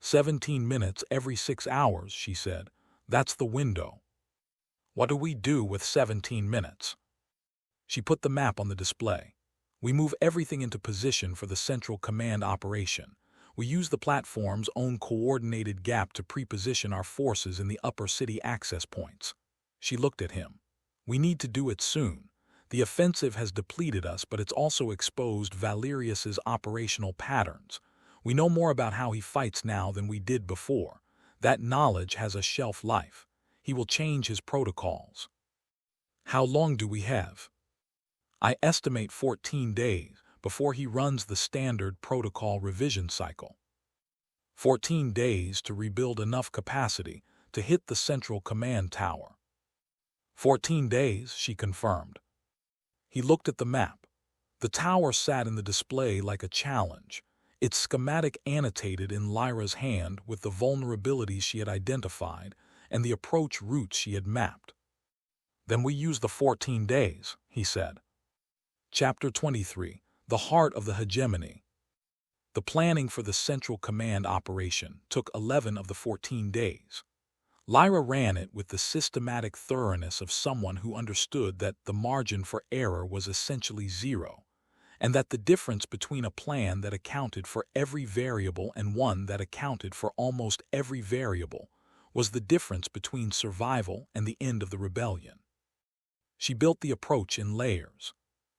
17 minutes every 6 hours, she said. That's the window. What do we do with 17 minutes? She put the map on the display. We move everything into position for the central command operation. We use the platform's own coordinated gap to pre-position our forces in the upper city access points. She looked at him. We need to do it soon. The offensive has depleted us, but it's also exposed Valerius's operational patterns. We know more about how he fights now than we did before. That knowledge has a shelf life. He will change his protocols. How long do we have? I estimate 14 days before he runs the standard protocol revision cycle. 14 days to rebuild enough capacity to hit the central command tower. 14 days, she confirmed. He looked at the map. The tower sat in the display like a challenge, its schematic annotated in Lyra's hand with the vulnerabilities she had identified and the approach routes she had mapped. Then we use the 14 days, he said. Chapter 23, The Heart of the Hegemony. The planning for the Central Command operation took 11 of the 14 days. Lyra ran it with the systematic thoroughness of someone who understood that the margin for error was essentially zero, and that the difference between a plan that accounted for every variable and one that accounted for almost every variable was the difference between survival and the end of the rebellion. She built the approach in layers.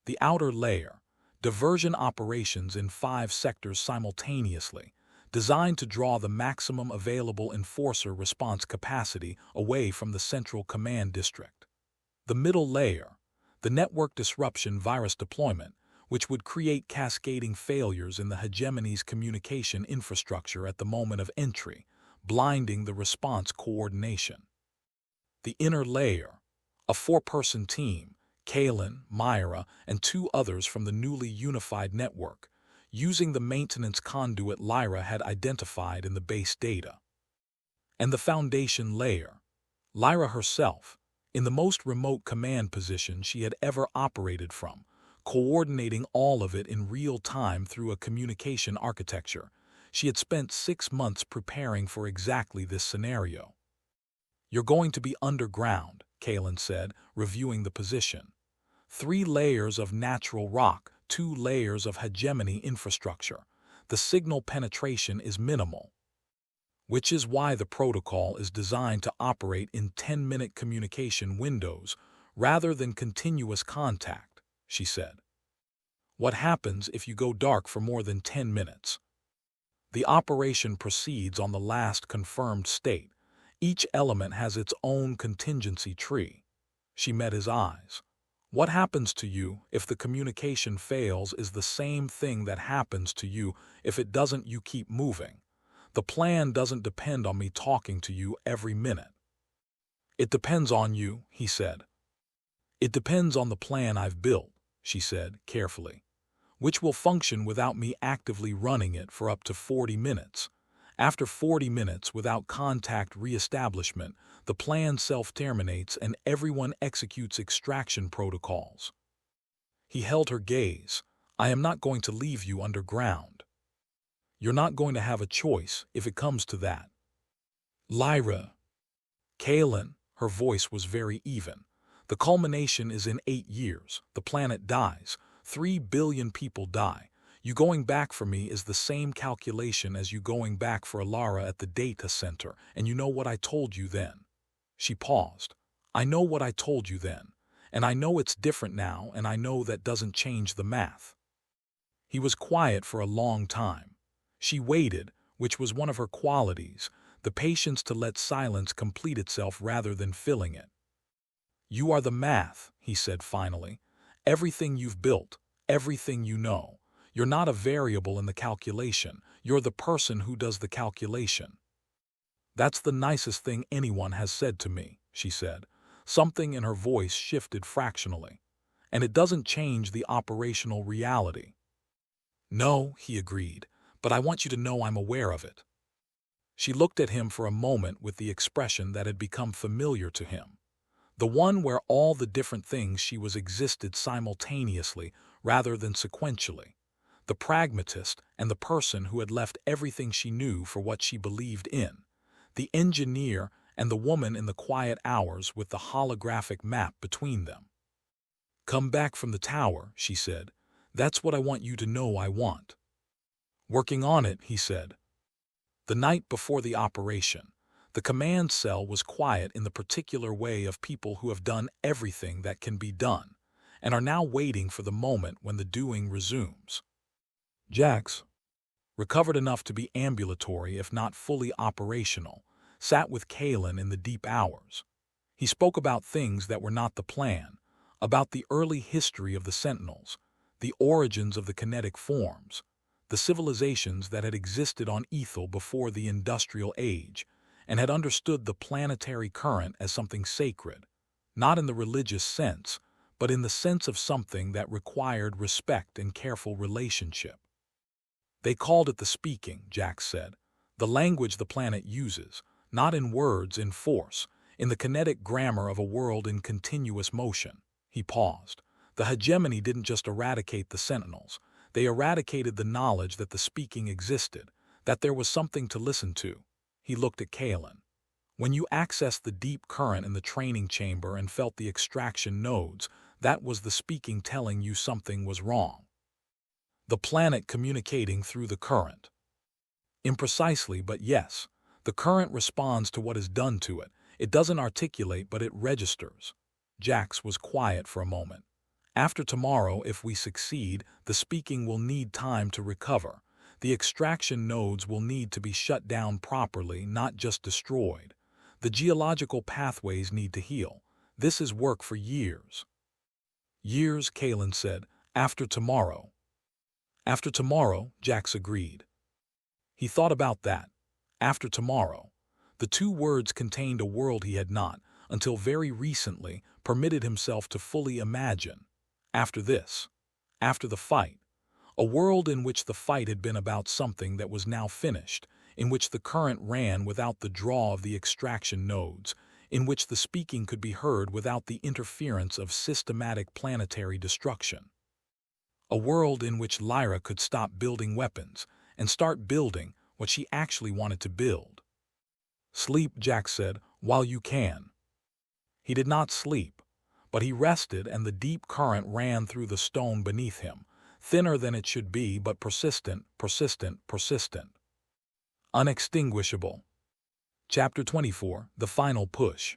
The outer layer, diversion operations in 5 sectors simultaneously, designed to draw the maximum available enforcer response capacity away from the central command district. The middle layer, the network disruption virus deployment, which would create cascading failures in the Hegemony's communication infrastructure at the moment of entry, blinding the response coordination. The inner layer, a 4-person team, Kaelen, Myra, and 2 others from the newly unified network, using the maintenance conduit Lyra had identified in the base data. And the foundation layer, Lyra herself, in the most remote command position she had ever operated from, coordinating all of it in real time through a communication architecture. She had spent 6 months preparing for exactly this scenario. "You're going to be underground," Kaelen said, reviewing the position. 3 layers of natural rock, 2 layers of hegemony infrastructure. The signal penetration is minimal, which is why the protocol is designed to operate in 10-minute communication windows rather than continuous contact, she said. "What happens if you go dark for more than 10 minutes? The operation proceeds on the last confirmed state. Each element has its own contingency tree." She met his eyes. "What happens to you if the communication fails is the same thing that happens to you if it doesn't. You keep moving. The plan doesn't depend on me talking to you every minute." "It depends on you," he said. "It depends on the plan I've built," she said carefully, "which will function without me actively running it for up to 40 minutes. After 40 minutes without contact reestablishment, the plan self-terminates and everyone executes extraction protocols." He held her gaze. "I am not going to leave you underground. You're not going to have a choice if it comes to that." "Lyra." "Kaelen," her voice was very even. "The culmination is in 8 years. The planet dies. 3 billion people die. You going back for me is the same calculation as you going back for Alara at the data center, and you know what I told you then." She paused. "I know what I told you then, and I know it's different now, and I know that doesn't change the math." He was quiet for a long time. She waited, which was one of her qualities, the patience to let silence complete itself rather than filling it. "You are the math," he said finally. "Everything you've built, everything you know. You're not a variable in the calculation. You're the person who does the calculation." "That's the nicest thing anyone has said to me," she said. Something in her voice shifted fractionally. "And it doesn't change the operational reality." "No," he agreed, "but I want you to know I'm aware of it." She looked at him for a moment with the expression that had become familiar to him. The one where all the different things she was existed simultaneously rather than sequentially. The pragmatist and the person who had left everything she knew for what she believed in. The engineer and the woman in the quiet hours with the holographic map between them. "Come back from the tower," she said. "That's what I want you to know I want." "Working on it," he said. The night before the operation, the command cell was quiet in the particular way of people who have done everything that can be done, and are now waiting for the moment when the doing resumes. Jax, recovered enough to be ambulatory if not fully operational, sat with Kaelen in the deep hours. He spoke about things that were not the plan, about the early history of the Sentinels, the origins of the kinetic forms, the civilizations that had existed on Aethel before the Industrial Age, and had understood the planetary current as something sacred, not in the religious sense, but in the sense of something that required respect and careful relationship. "They called it the speaking," Jax said, "the language the planet uses, not in words, in force, in the kinetic grammar of a world in continuous motion." He paused. "The hegemony didn't just eradicate the Sentinels. They eradicated the knowledge that the speaking existed, that there was something to listen to." He looked at Kaelen. "When you accessed the deep current in the training chamber and felt the extraction nodes, that was the speaking telling you something was wrong." The planet communicating through the current. Imprecisely, but yes. The current responds to what is done to it. It doesn't articulate, but it registers. Jax was quiet for a moment. After tomorrow, if we succeed, the speaking will need time to recover. The extraction nodes will need to be shut down properly, not just destroyed. The geological pathways need to heal. This is work for years. Years, Kaelen said. After tomorrow. After tomorrow, Jax agreed. He thought about that. After tomorrow. The two words contained a world he had not, until very recently, permitted himself to fully imagine. After this. After the fight. A world in which the fight had been about something that was now finished, in which the current ran without the draw of the extraction nodes, in which the speaking could be heard without the interference of systematic planetary destruction. A world in which Lyra could stop building weapons and start building what she actually wanted to build. Sleep, Jax said, while you can. He did not sleep, but he rested, and the deep current ran through the stone beneath him, thinner than it should be, but persistent, persistent, persistent. Unextinguishable. Chapter 24, The Final Push.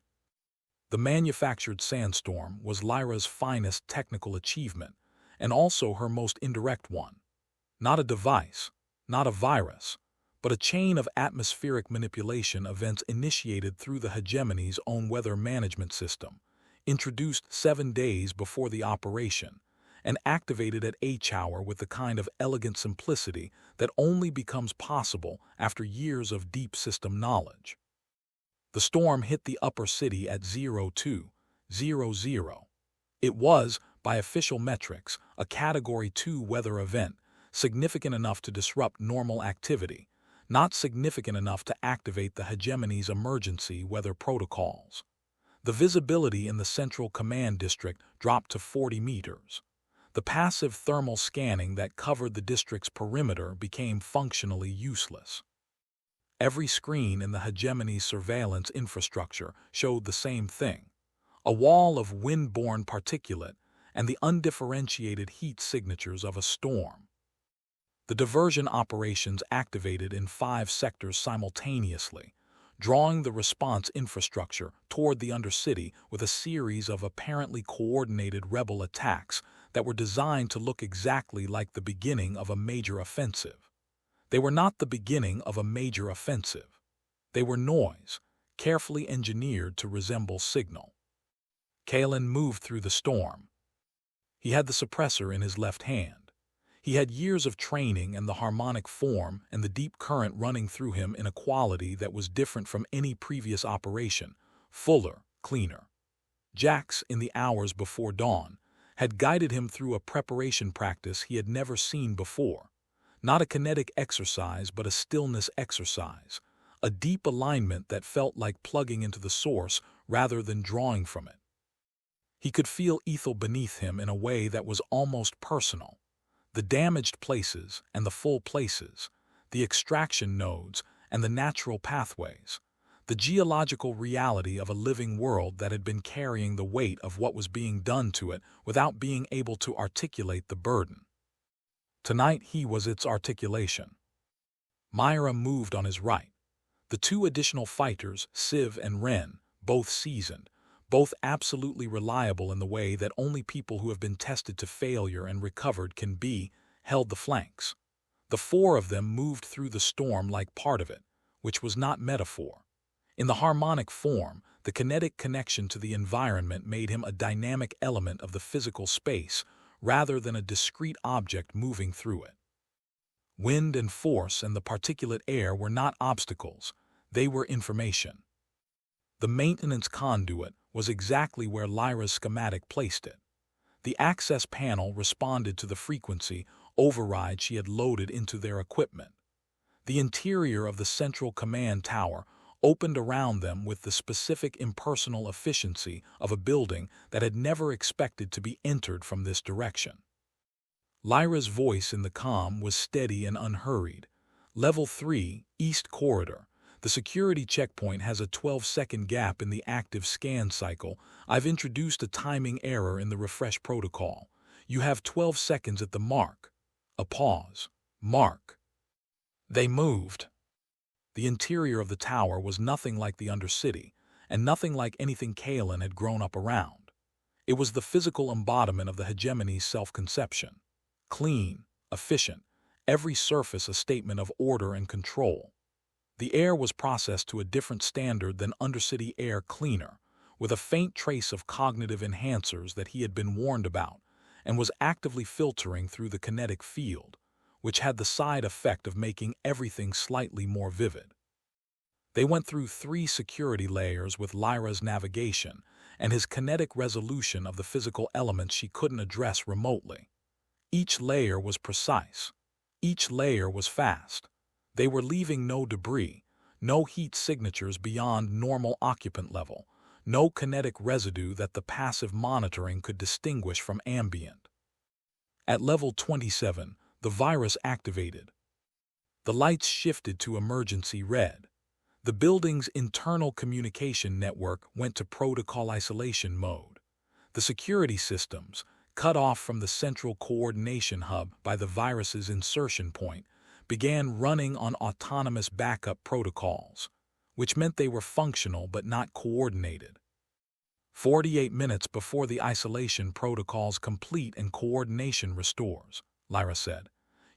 The manufactured sandstorm was Lyra's finest technical achievement, and also her most indirect one. Not a device, not a virus, but a chain of atmospheric manipulation events initiated through the Hegemony's own weather management system, introduced 7 days before the operation, and activated at H-hour with the kind of elegant simplicity that only becomes possible after years of deep system knowledge. The storm hit the upper city at 02:00. It was, by official metrics, a Category 2 weather event, significant enough to disrupt normal activity, not significant enough to activate the Hegemony's emergency weather protocols. The visibility in the Central Command District dropped to 40 meters. The passive thermal scanning that covered the district's perimeter became functionally useless. Every screen in the Hegemony's surveillance infrastructure showed the same thing: a wall of wind-borne particulate and the undifferentiated heat signatures of a storm. The diversion operations activated in 5 sectors simultaneously, drawing the response infrastructure toward the Undercity with a series of apparently coordinated rebel attacks that were designed to look exactly like the beginning of a major offensive. They were not the beginning of a major offensive. They were noise, carefully engineered to resemble signal. Kaelen moved through the storm. He had the suppressor in his left hand. He had years of training and the harmonic form and the deep current running through him in a quality that was different from any previous operation, fuller, cleaner. Jax, in the hours before dawn, had guided him through a preparation practice he had never seen before. Not a kinetic exercise, but a stillness exercise, a deep alignment that felt like plugging into the source rather than drawing from it. He could feel Aethel beneath him in a way that was almost personal. The damaged places and the full places, the extraction nodes and the natural pathways, the geological reality of a living world that had been carrying the weight of what was being done to it without being able to articulate the burden. Tonight he was its articulation. Myra moved on his right. The 2 additional fighters, Civ and Ren, both seasoned, both absolutely reliable in the way that only people who have been tested to failure and recovered can be, held the flanks. The 4 of them moved through the storm like part of it, which was not metaphor. In the harmonic form, the kinetic connection to the environment made him a dynamic element of the physical space rather than a discrete object moving through it. Wind and force and the particulate air were not obstacles, they were information. The maintenance conduit was exactly where Lyra's schematic placed it. The access panel responded to the frequency override she had loaded into their equipment. The interior of the central command tower opened around them with the specific impersonal efficiency of a building that had never expected to be entered from this direction. Lyra's voice in the comm was steady and unhurried. Level 3, East Corridor. The security checkpoint has a 12-second gap in the active scan cycle. I've introduced a timing error in the refresh protocol. You have 12 seconds at the mark. A pause. Mark. They moved. The interior of the tower was nothing like the Undercity, and nothing like anything Kaelen had grown up around. It was the physical embodiment of the Hegemony's self-conception. Clean, efficient, every surface a statement of order and control. The air was processed to a different standard than Undercity air cleaner, with a faint trace of cognitive enhancers that he had been warned about, and was actively filtering through the kinetic field, which had the side effect of making everything slightly more vivid. They went through 3 security layers with Lyra's navigation and his kinetic resolution of the physical elements she couldn't address remotely. Each layer was precise. Each layer was fast. They were leaving no debris, no heat signatures beyond normal occupant level, no kinetic residue that the passive monitoring could distinguish from ambient. At level 27, the virus activated. The lights shifted to emergency red. The building's internal communication network went to protocol isolation mode. The security systems, cut off from the central coordination hub by the virus's insertion point, began running on autonomous backup protocols, which meant they were functional but not coordinated. 48 minutes before the isolation protocol's complete and coordination restores, Lyra said.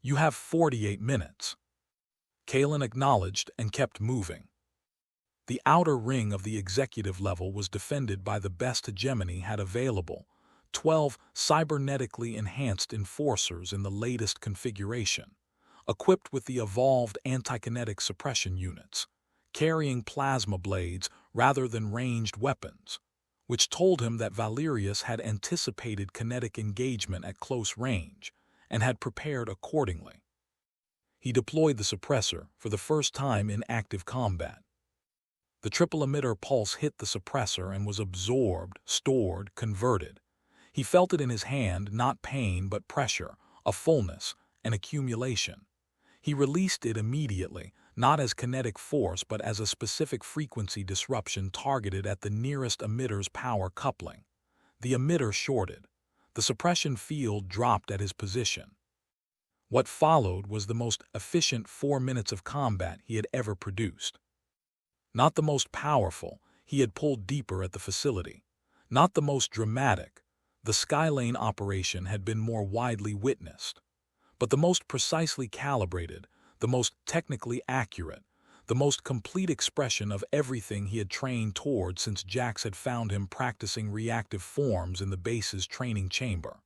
You have 48 minutes. Kaelen acknowledged and kept moving. The outer ring of the executive level was defended by the best Hegemony had available, 12 cybernetically enhanced enforcers in the latest configuration, equipped with the evolved anti-kinetic suppression units, carrying plasma blades rather than ranged weapons, which told him that Valerius had anticipated kinetic engagement at close range and had prepared accordingly. He deployed the suppressor for the first time in active combat. The triple emitter pulse hit the suppressor and was absorbed, stored, converted. He felt it in his hand, not pain but pressure, a fullness, an accumulation. He released it immediately, not as kinetic force but as a specific frequency disruption targeted at the nearest emitter's power coupling. The emitter shorted. The suppression field dropped at his position. What followed was the most efficient 4 minutes of combat he had ever produced. Not the most powerful, he had pulled deeper at the facility. Not the most dramatic, the Skylane operation had been more widely witnessed. But the most precisely calibrated, the most technically accurate, the most complete expression of everything he had trained toward since Jax had found him practicing reactive forms in the base's training chamber.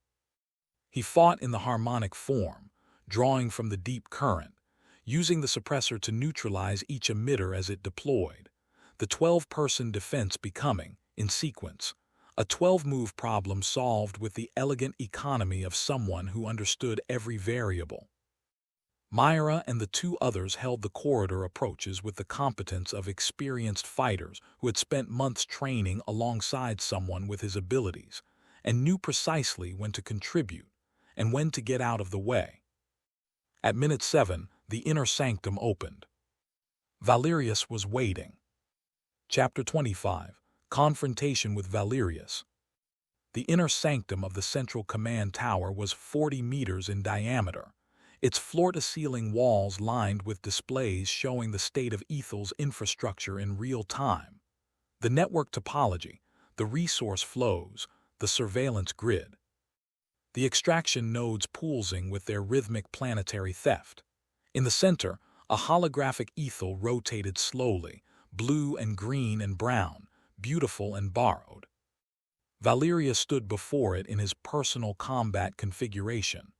He fought in the harmonic form, drawing from the deep current, using the suppressor to neutralize each emitter as it deployed, the 12-person defense becoming, in sequence, a 12-move problem solved with the elegant economy of someone who understood every variable. Myra and the 2 others held the corridor approaches with the competence of experienced fighters who had spent months training alongside someone with his abilities and knew precisely when to contribute and when to get out of the way. At minute 7, the inner sanctum opened. Valerius was waiting. Chapter 25. Confrontation with Valerius. The inner sanctum of the central command tower was 40 meters in diameter, its floor-to-ceiling walls lined with displays showing the state of Aethel's infrastructure in real time. The network topology, the resource flows, the surveillance grid. The extraction nodes pulsing with their rhythmic planetary theft. In the center, a holographic Aethel rotated slowly, blue and green and brown, beautiful and borrowed. Valerius stood before it in his personal combat configuration,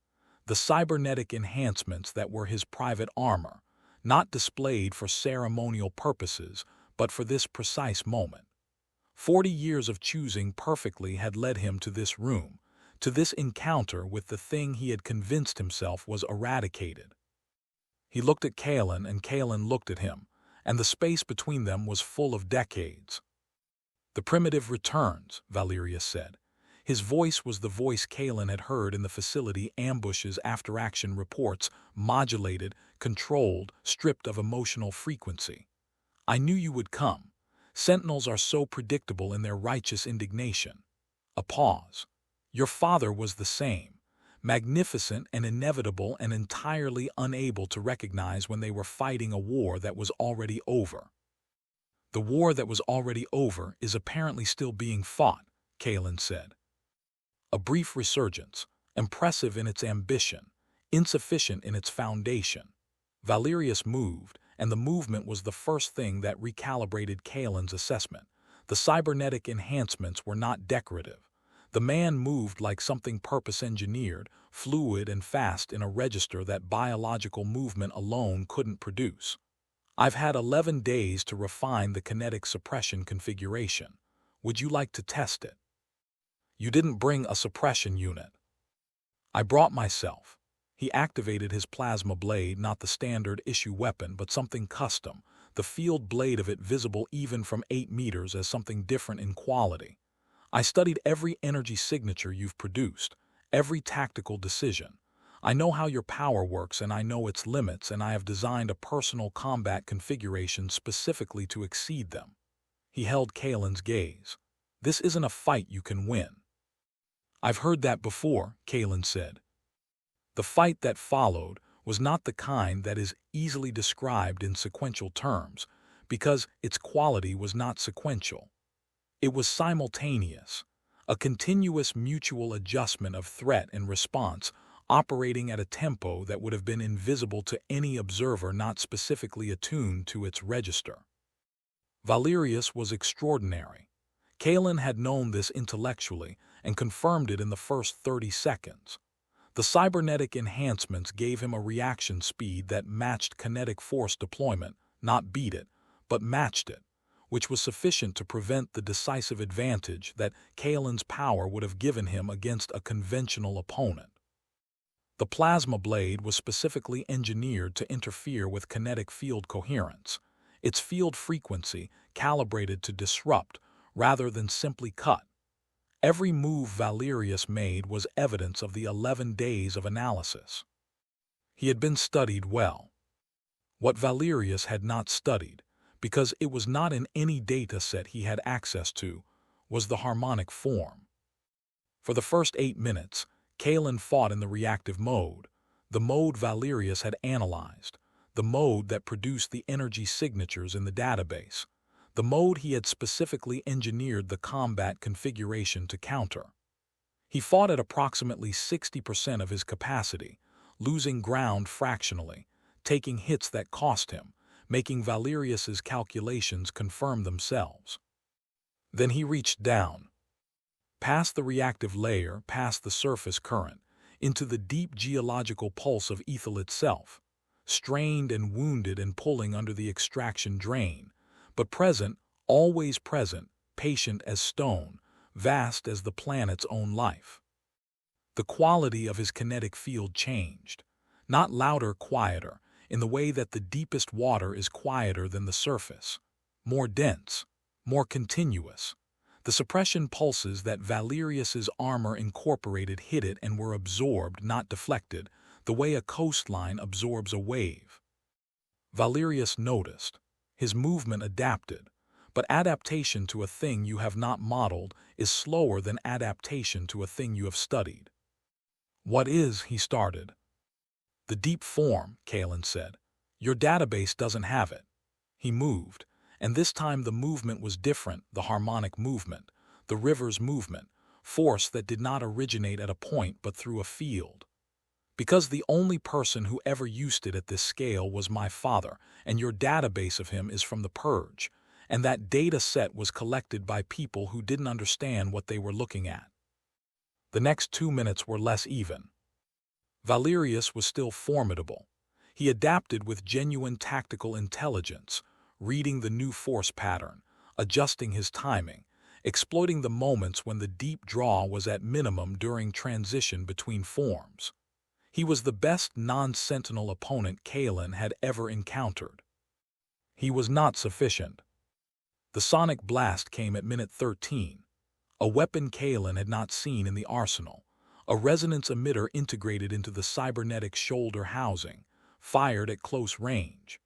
the cybernetic enhancements that were his private armor, not displayed for ceremonial purposes, but for this precise moment. 40 years of choosing perfectly had led him to this room, to this encounter with the thing he had convinced himself was eradicated. He looked at Kaelen and Kaelen looked at him, and the space between them was full of decades. The primitive returns, Valerius said. His voice was the voice Kaelen had heard in the facility ambushes after action reports, modulated, controlled, stripped of emotional frequency. I knew you would come. Sentinels are so predictable in their righteous indignation. A pause. Your father was the same. magnificent and inevitable and entirely unable to recognize when they were fighting a war that was already over. The war that was already over is apparently still being fought, Kaelen said. A brief resurgence, impressive in its ambition, insufficient in its foundation. Valerius moved, and the movement was the first thing that recalibrated Kaelen's assessment. The cybernetic enhancements were not decorative. The man moved like something purpose-engineered, fluid and fast in a register that biological movement alone couldn't produce. I've had 11 days to refine the kinetic suppression configuration. Would you like to test it? You didn't bring a suppression unit. I brought myself. He activated his plasma blade, not the standard issue weapon, but something custom, the field blade of it visible even from 8 meters as something different in quality. I studied every energy signature you've produced, every tactical decision. I know how your power works and I know its limits, and I have designed a personal combat configuration specifically to exceed them. He held Kaelen's gaze. This isn't a fight you can win. I've heard that before, Kaelen said. The fight that followed was not the kind that is easily described in sequential terms, because its quality was not sequential. It was simultaneous, a continuous mutual adjustment of threat and response, operating at a tempo that would have been invisible to any observer not specifically attuned to its register. Valerius was extraordinary. Kaelen had known this intellectually and confirmed it in the first 30 seconds. The cybernetic enhancements gave him a reaction speed that matched kinetic force deployment, not beat it, but matched it, which was sufficient to prevent the decisive advantage that Kaelen's power would have given him against a conventional opponent. The plasma blade was specifically engineered to interfere with kinetic field coherence, its field frequency calibrated to disrupt rather than simply cut. Every move Valerius made was evidence of the 11 days of analysis. He had been studied well. What Valerius had not studied, because it was not in any data set he had access to, was the harmonic form. For the first 8 minutes, Kaelen fought in the reactive mode, the mode Valerius had analyzed, the mode that produced the energy signatures in the database, the mode he had specifically engineered the combat configuration to counter. He fought at approximately 60% of his capacity, losing ground fractionally, taking hits that cost him, making Valerius's calculations confirm themselves. Then he reached down, past the reactive layer, past the surface current, into the deep geological pulse of Aethel itself, strained and wounded and pulling under the extraction drain, but present, always present, patient as stone, vast as the planet's own life. The quality of his kinetic field changed, not louder, quieter, in the way that the deepest water is quieter than the surface, more dense, more continuous. The suppression pulses that Valerius's armor incorporated hit it and were absorbed, not deflected, the way a coastline absorbs a wave. Valerius noticed. His movement adapted, but adaptation to a thing you have not modeled is slower than adaptation to a thing you have studied. What is, he started. The deep form, Kaelen said. Your database doesn't have it. He moved, and this time the movement was different, the harmonic movement, the river's movement, force that did not originate at a point but through a field. Because the only person who ever used it at this scale was my father, and your database of him is from the Purge, and that data set was collected by people who didn't understand what they were looking at. The next 2 minutes were less even. Valerius was still formidable. He adapted with genuine tactical intelligence, reading the new force pattern, adjusting his timing, exploiting the moments when the deep draw was at minimum during transition between forms. He was the best non-Sentinel opponent Kaelen had ever encountered. He was not sufficient. The sonic blast came at minute 13, a weapon Kaelen had not seen in the arsenal, a resonance emitter integrated into the cybernetic shoulder housing, fired at close range.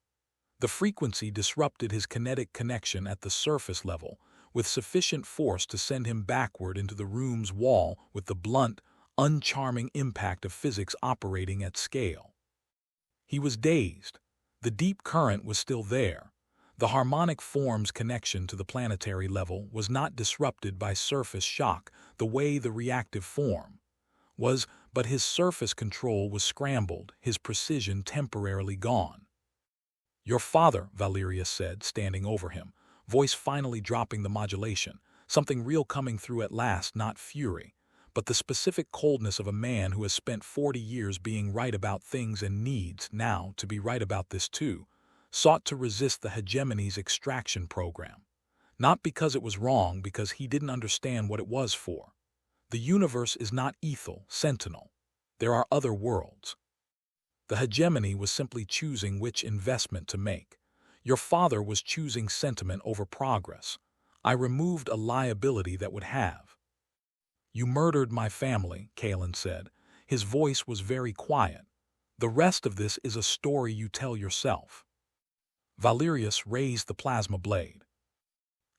The frequency disrupted his kinetic connection at the surface level, with sufficient force to send him backward into the room's wall with the blunt, uncharming impact of physics operating at scale. He was dazed. The deep current was still there. The harmonic form's connection to the planetary level was not disrupted by surface shock the way the reactive form was, but his surface control was scrambled, his precision temporarily gone. "Your father," Valerius said, standing over him, voice finally dropping the modulation, something real coming through at last, not fury, but the specific coldness of a man who has spent 40 years being right about things and needs now to be right about this too, sought to resist the Hegemony's extraction program. Not because it was wrong, because he didn't understand what it was for. The universe is not Aethel, Sentinel. There are other worlds. The Hegemony was simply choosing which investment to make. Your father was choosing sentiment over progress. I removed a liability that would have. "You murdered my family," Kaelen said. His voice was very quiet. "The rest of this is a story you tell yourself." Valerius raised the plasma blade.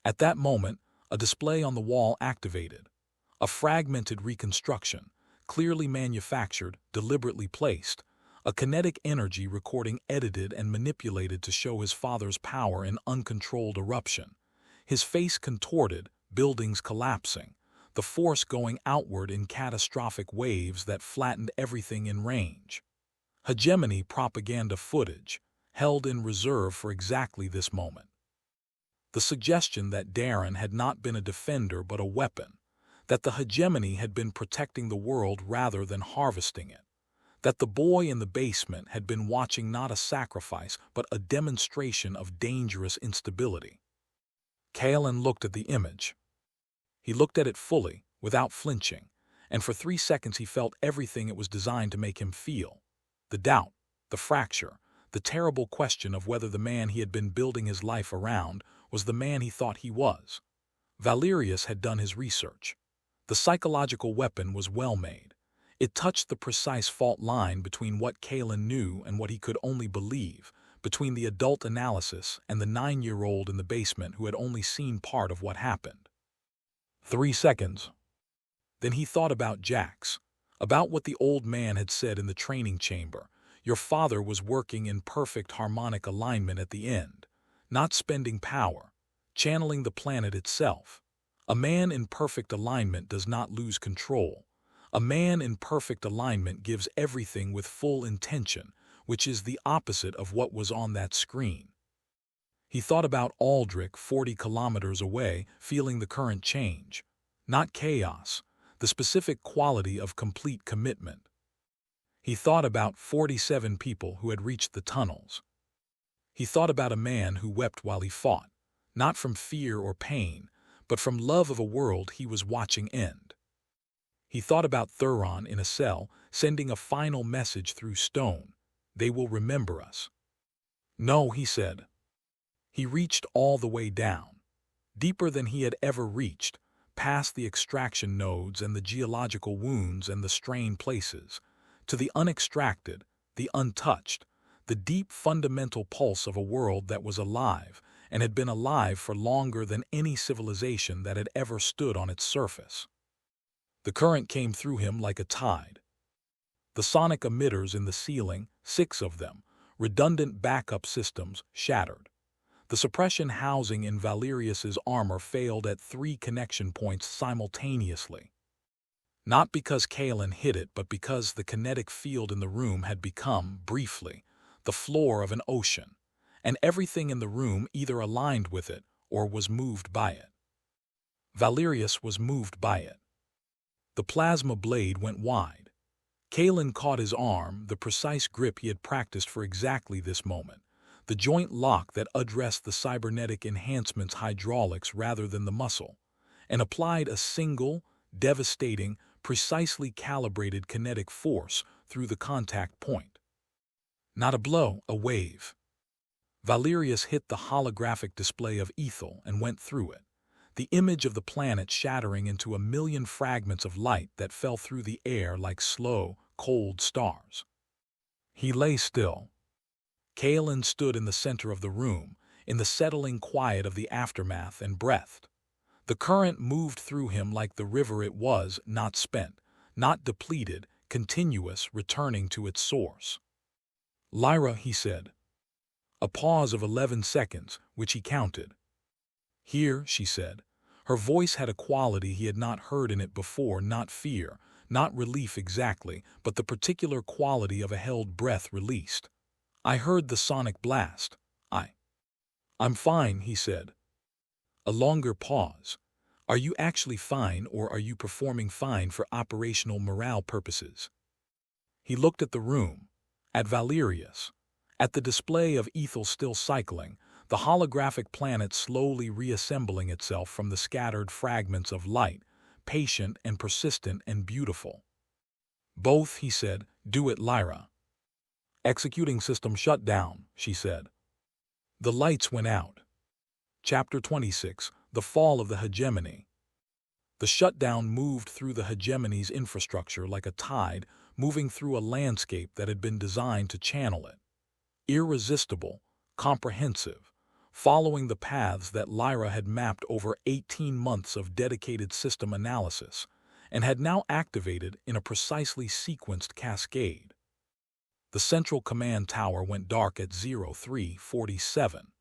At that moment, a display on the wall activated. A fragmented reconstruction, clearly manufactured, deliberately placed. A kinetic energy recording edited and manipulated to show his father's power in uncontrolled eruption. His face contorted, buildings collapsing, the force going outward in catastrophic waves that flattened everything in range. Hegemony propaganda footage, held in reserve for exactly this moment. The suggestion that Darren had not been a defender but a weapon, that the Hegemony had been protecting the world rather than harvesting it, that the boy in the basement had been watching not a sacrifice but a demonstration of dangerous instability. Kaelen looked at the image. He looked at it fully, without flinching, and for 3 seconds he felt everything it was designed to make him feel. The doubt, the fracture, the terrible question of whether the man he had been building his life around was the man he thought he was. Valerius had done his research. The psychological weapon was well made. It touched the precise fault line between what Kaelen knew and what he could only believe, between the adult analysis and the 9-year-old in the basement who had only seen part of what happened. 3 seconds. Then he thought about Jax, about what the old man had said in the training chamber. Your father was working in perfect harmonic alignment at the end, not spending power, channeling the planet itself. A man in perfect alignment does not lose control. A man in perfect alignment gives everything with full intention, which is the opposite of what was on that screen. He thought about Aldrich 40 kilometers away, feeling the current change. Not chaos, the specific quality of complete commitment. He thought about 47 people who had reached the tunnels. He thought about a man who wept while he fought, not from fear or pain, but from love of a world he was watching end. He thought about Thuron in a cell, sending a final message through stone. They will remember us. No, he said. He reached all the way down, deeper than he had ever reached, past the extraction nodes and the geological wounds and the strained places, to the unextracted, the untouched, the deep fundamental pulse of a world that was alive and had been alive for longer than any civilization that had ever stood on its surface. The current came through him like a tide. The sonic emitters in the ceiling, 6 of them, redundant backup systems, shattered. The suppression housing in Valerius's armor failed at 3 connection points simultaneously. Not because Kaelen hit it, but because the kinetic field in the room had become, briefly, the floor of an ocean, and everything in the room either aligned with it or was moved by it. Valerius was moved by it. The plasma blade went wide. Kaelen caught his arm, the precise grip he had practiced for exactly this moment, the joint lock that addressed the cybernetic enhancement's hydraulics rather than the muscle, and applied a single, devastating, precisely calibrated kinetic force through the contact point. Not a blow, a wave. Valerius hit the holographic display of Aethel and went through it, the image of the planet shattering into a million fragments of light that fell through the air like slow, cold stars. He lay still. Kaelen stood in the center of the room, in the settling quiet of the aftermath, and breathed. The current moved through him like the river it was, not spent, not depleted, continuous, returning to its source. "Lyra," he said. A pause of 11 seconds, which he counted. "Here," she said. Her voice had a quality he had not heard in it before, not fear, not relief exactly, but the particular quality of a held breath released. "I heard the sonic blast. I'm fine," he said. A longer pause. "Are you actually fine, or are you performing fine for operational morale purposes?" He looked at the room, at Valerius, at the display of Aethel still cycling, the holographic planet slowly reassembling itself from the scattered fragments of light, patient and persistent and beautiful. "Both," he said. "Do it, Lyra." "Executing system shut down," she said. The lights went out. Chapter 26: The Fall of the Hegemony. The shutdown moved through the Hegemony's infrastructure like a tide moving through a landscape that had been designed to channel it. Irresistible, comprehensive, following the paths that Lyra had mapped over 18 months of dedicated system analysis and had now activated in a precisely sequenced cascade. The central command tower went dark at 03:47.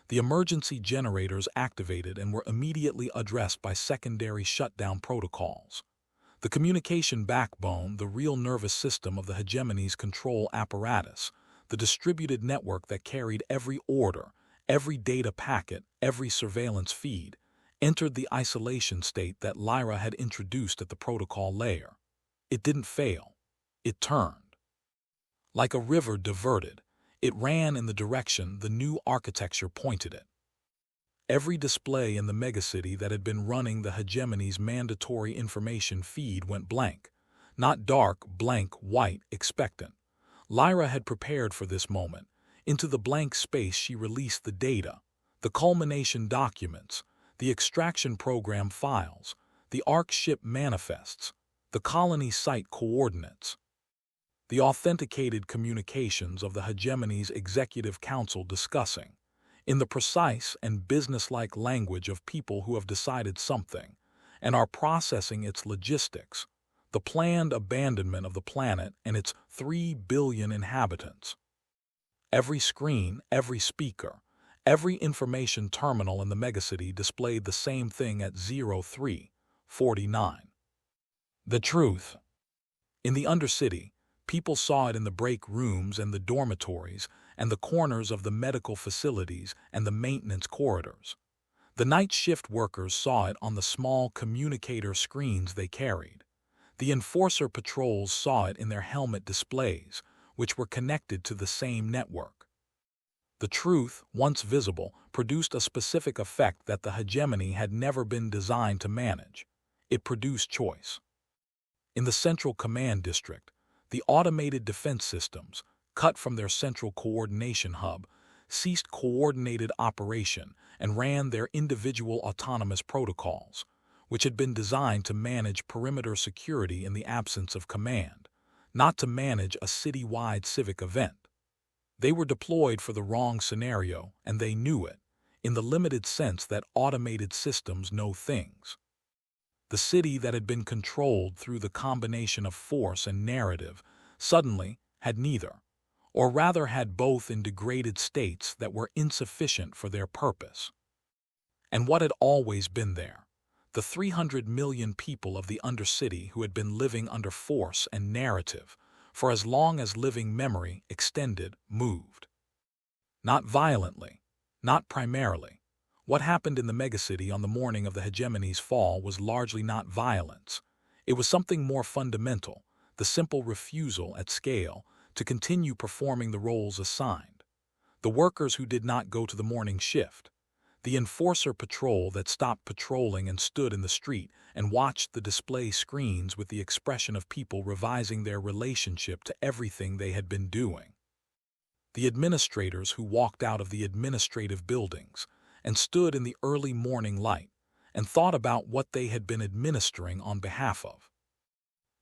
The emergency generators activated and were immediately addressed by secondary shutdown protocols. The communication backbone, the real nervous system of the Hegemony's control apparatus, the distributed network that carried every order, every data packet, every surveillance feed, entered the isolation state that Lyra had introduced at the protocol layer. It didn't fail. It turned. Like a river diverted, it ran in the direction the new architecture pointed it. Every display in the megacity that had been running the Hegemony's mandatory information feed went blank. Not dark, blank, white, expectant. Lyra had prepared for this moment. Into the blank space she released the data, the culmination documents, the extraction program files, the ARC ship manifests, the colony site coordinates, the authenticated communications of the Hegemony's Executive Council discussing, in the precise and businesslike language of people who have decided something and are processing its logistics, the planned abandonment of the planet and its 3 billion inhabitants. Every screen, every speaker, every information terminal in the megacity displayed the same thing at 03:49. The truth. In the Undercity, people saw it in the break rooms and the dormitories and the corners of the medical facilities and the maintenance corridors. The night shift workers saw it on the small communicator screens they carried. The enforcer patrols saw it in their helmet displays, which were connected to the same network. The truth, once visible, produced a specific effect that the Hegemony had never been designed to manage. It produced choice. In the Central Command District, the automated defense systems, cut from their central coordination hub, ceased coordinated operation and ran their individual autonomous protocols, which had been designed to manage perimeter security in the absence of command, not to manage a city-wide civic event. They were deployed for the wrong scenario, and they knew it, in the limited sense that automated systems know things. The city that had been controlled through the combination of force and narrative suddenly had neither, or rather had both in degraded states that were insufficient for their purpose. And what had always been there? The 300 million people of the Undercity who had been living under force and narrative for as long as living memory extended, moved. Not violently, not primarily. What happened in the megacity on the morning of the Hegemony's fall was largely not violence. It was something more fundamental, the simple refusal at scale to continue performing the roles assigned. The workers who did not go to the morning shift. The enforcer patrol that stopped patrolling and stood in the street and watched the display screens with the expression of people revising their relationship to everything they had been doing. The administrators who walked out of the administrative buildings and stood in the early morning light and thought about what they had been administering on behalf of.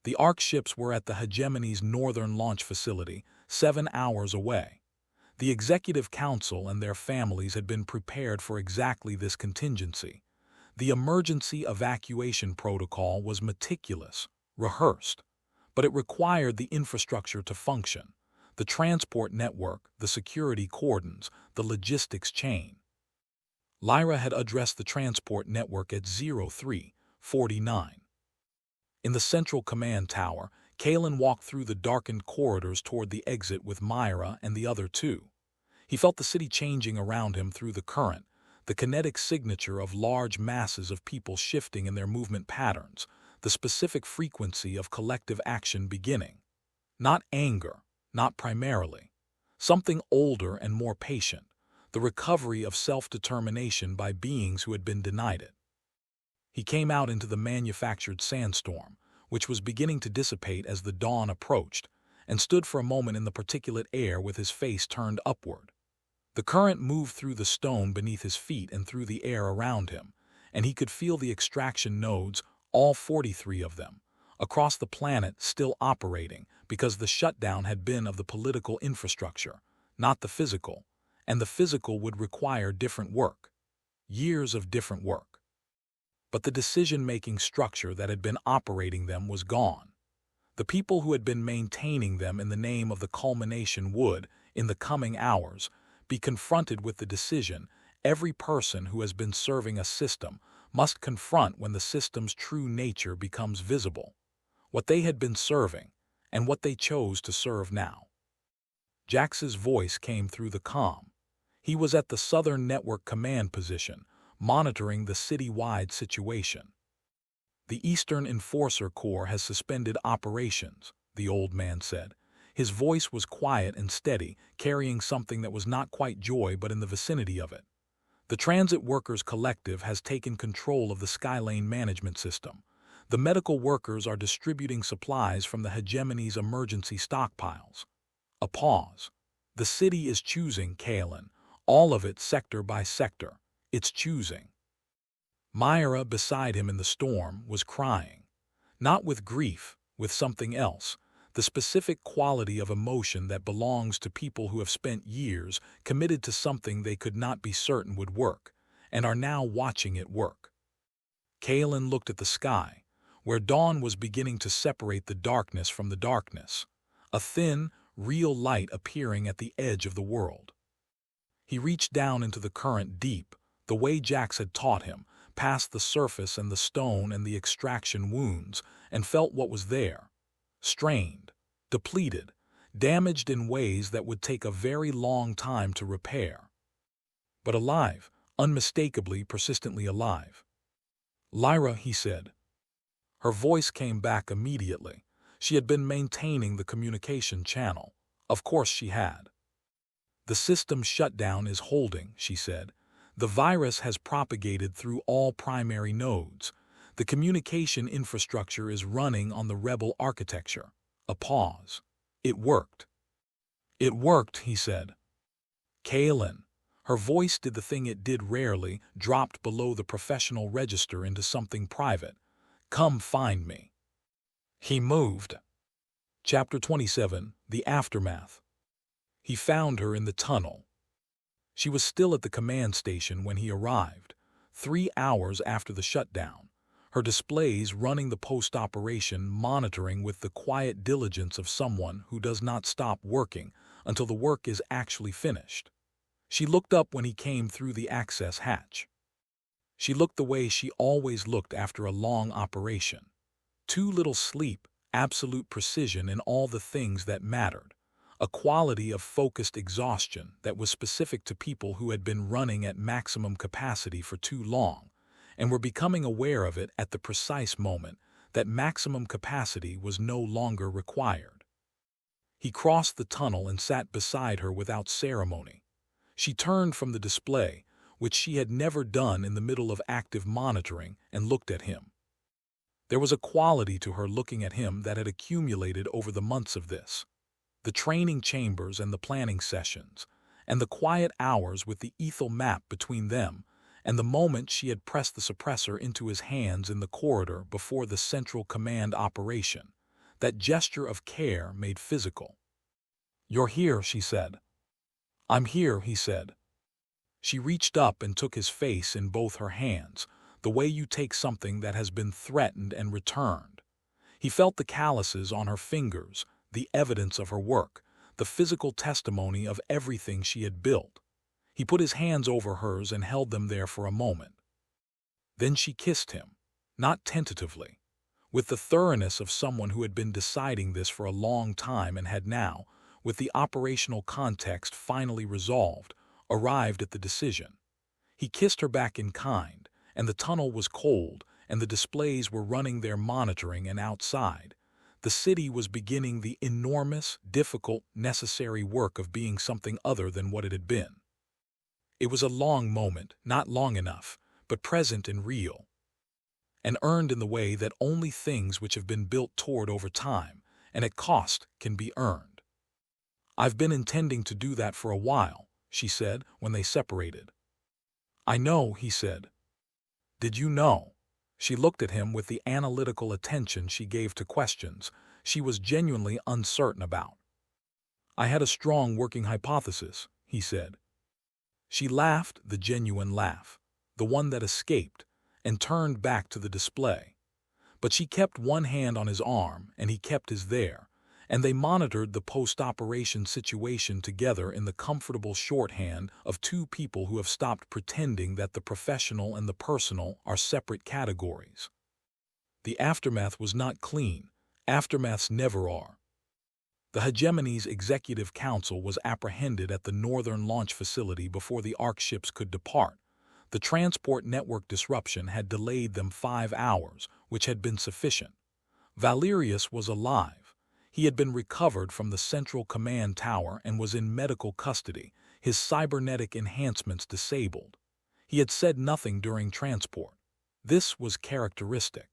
The ARC ships were at the Hegemony's northern launch facility, 7 hours away. The Executive Council and their families had been prepared for exactly this contingency. The emergency evacuation protocol was meticulous, rehearsed. but it required the infrastructure to function: the transport network, the security cordons, the logistics chain. Lyra had addressed the transport network at 0349. In the central command tower, Kaelen walked through the darkened corridors toward the exit with Myra and the other two. He felt the city changing around him through the current, the kinetic signature of large masses of people shifting in their movement patterns, the specific frequency of collective action beginning. Not anger, not primarily. Something older and more patient, the recovery of self-determination by beings who had been denied it. He came out into the manufactured sandstorm, which was beginning to dissipate as the dawn approached, and stood for a moment in the particulate air with his face turned upward. The current moved through the stone beneath his feet and through the air around him, and he could feel the extraction nodes, all 43 of them, across the planet still operating because the shutdown had been of the political infrastructure, not the physical, and the physical would require different work. Years of different work. But the decision-making structure that had been operating them was gone. The people who had been maintaining them in the name of the culmination would, in the coming hours, be confronted with the decision every person who has been serving a system must confront when the system's true nature becomes visible, what they had been serving, and what they chose to serve now. Jax's voice came through the comm. He was at the Southern Network Command position, monitoring the city-wide situation. The Eastern Enforcer Corps has suspended operations, the old man said. His voice was quiet and steady, carrying something that was not quite joy but in the vicinity of it. The Transit Workers Collective has taken control of the Skylane management system. The medical workers are distributing supplies from the Hegemony's emergency stockpiles. A pause. The city is choosing, Kaelen, all of it sector by sector. It's choosing. Myra, beside him in the storm, was crying. Not with grief, with something else, the specific quality of emotion that belongs to people who have spent years committed to something they could not be certain would work, and are now watching it work. Kaelen looked at the sky, where dawn was beginning to separate the darkness from the darkness, a thin, real light appearing at the edge of the world. He reached down into the current deep, the way Jax had taught him, past the surface and the stone and the extraction wounds, and felt what was there. Strained, depleted, damaged in ways that would take a very long time to repair. But alive, unmistakably, persistently alive. Lyra, he said. Her voice came back immediately. She had been maintaining the communication channel. Of course she had. The system shutdown is holding, she said. The virus has propagated through all primary nodes. The communication infrastructure is running on the rebel architecture. A pause. It worked. It worked, he said. Kaelen. Her voice did the thing it did rarely, dropped below the professional register into something private. Come find me. He moved. Chapter 27, The Aftermath. He found her in the tunnel. She was still at the command station when he arrived, 3 hours after the shutdown, her displays running the post-operation monitoring with the quiet diligence of someone who does not stop working until the work is actually finished. She looked up when he came through the access hatch. She looked the way she always looked after a long operation. Too little sleep, absolute precision in all the things that mattered. A quality of focused exhaustion that was specific to people who had been running at maximum capacity for too long, and were becoming aware of it at the precise moment that maximum capacity was no longer required. He crossed the tunnel and sat beside her without ceremony. She turned from the display, which she had never done in the middle of active monitoring, and looked at him. There was a quality to her looking at him that had accumulated over the months of this. The training chambers and the planning sessions, and the quiet hours with the Aethel map between them, and the moment she had pressed the suppressor into his hands in the corridor before the central command operation, that gesture of care made physical. "You're here," she said. "I'm here," he said. She reached up and took his face in both her hands, the way you take something that has been threatened and returned. He felt the calluses on her fingers, the evidence of her work, the physical testimony of everything she had built. He put his hands over hers and held them there for a moment. Then she kissed him, not tentatively, with the thoroughness of someone who had been deciding this for a long time and had now, with the operational context finally resolved, arrived at the decision. He kissed her back in kind, and the tunnel was cold, and the displays were running their monitoring, and outside, the city was beginning the enormous, difficult, necessary work of being something other than what it had been. It was a long moment, not long enough, but present and real, and earned in the way that only things which have been built toward over time, and at cost, can be earned. "I've been intending to do that for a while," she said when they separated. "I know," he said. "Did you know?" She looked at him with the analytical attention she gave to questions she was genuinely uncertain about. "I had a strong working hypothesis," he said. She laughed, the genuine laugh, the one that escaped, and turned back to the display. But she kept one hand on his arm, and he kept his there, and they monitored the post-operation situation together in the comfortable shorthand of two people who have stopped pretending that the professional and the personal are separate categories. The aftermath was not clean. Aftermaths never are. The Hegemony's executive council was apprehended at the northern launch facility before the Ark ships could depart. The transport network disruption had delayed them 5 hours, which had been sufficient. Valerius was alive. He had been recovered from the central command tower and was in medical custody, his cybernetic enhancements disabled. He had said nothing during transport. This was characteristic.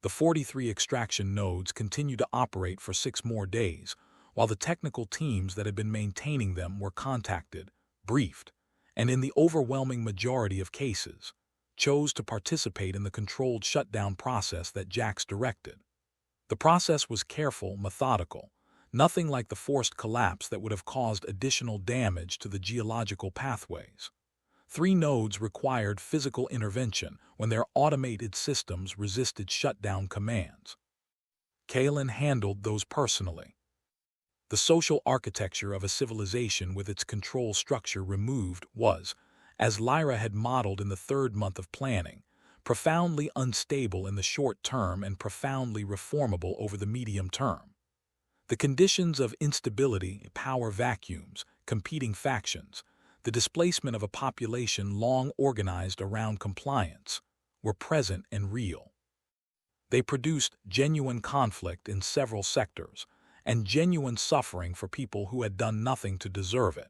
The 43 extraction nodes continued to operate for 6 more days, while the technical teams that had been maintaining them were contacted, briefed, and in the overwhelming majority of cases, chose to participate in the controlled shutdown process that Jax directed. The process was careful, methodical, nothing like the forced collapse that would have caused additional damage to the geological pathways. 3 nodes required physical intervention when their automated systems resisted shutdown commands. Kaelen handled those personally. The social architecture of a civilization with its control structure removed was, as Lyra had modeled in the 3rd month of planning, profoundly unstable in the short term and profoundly reformable over the medium term. The conditions of instability, power vacuums, competing factions, the displacement of a population long organized around compliance, were present and real. They produced genuine conflict in several sectors, and genuine suffering for people who had done nothing to deserve it.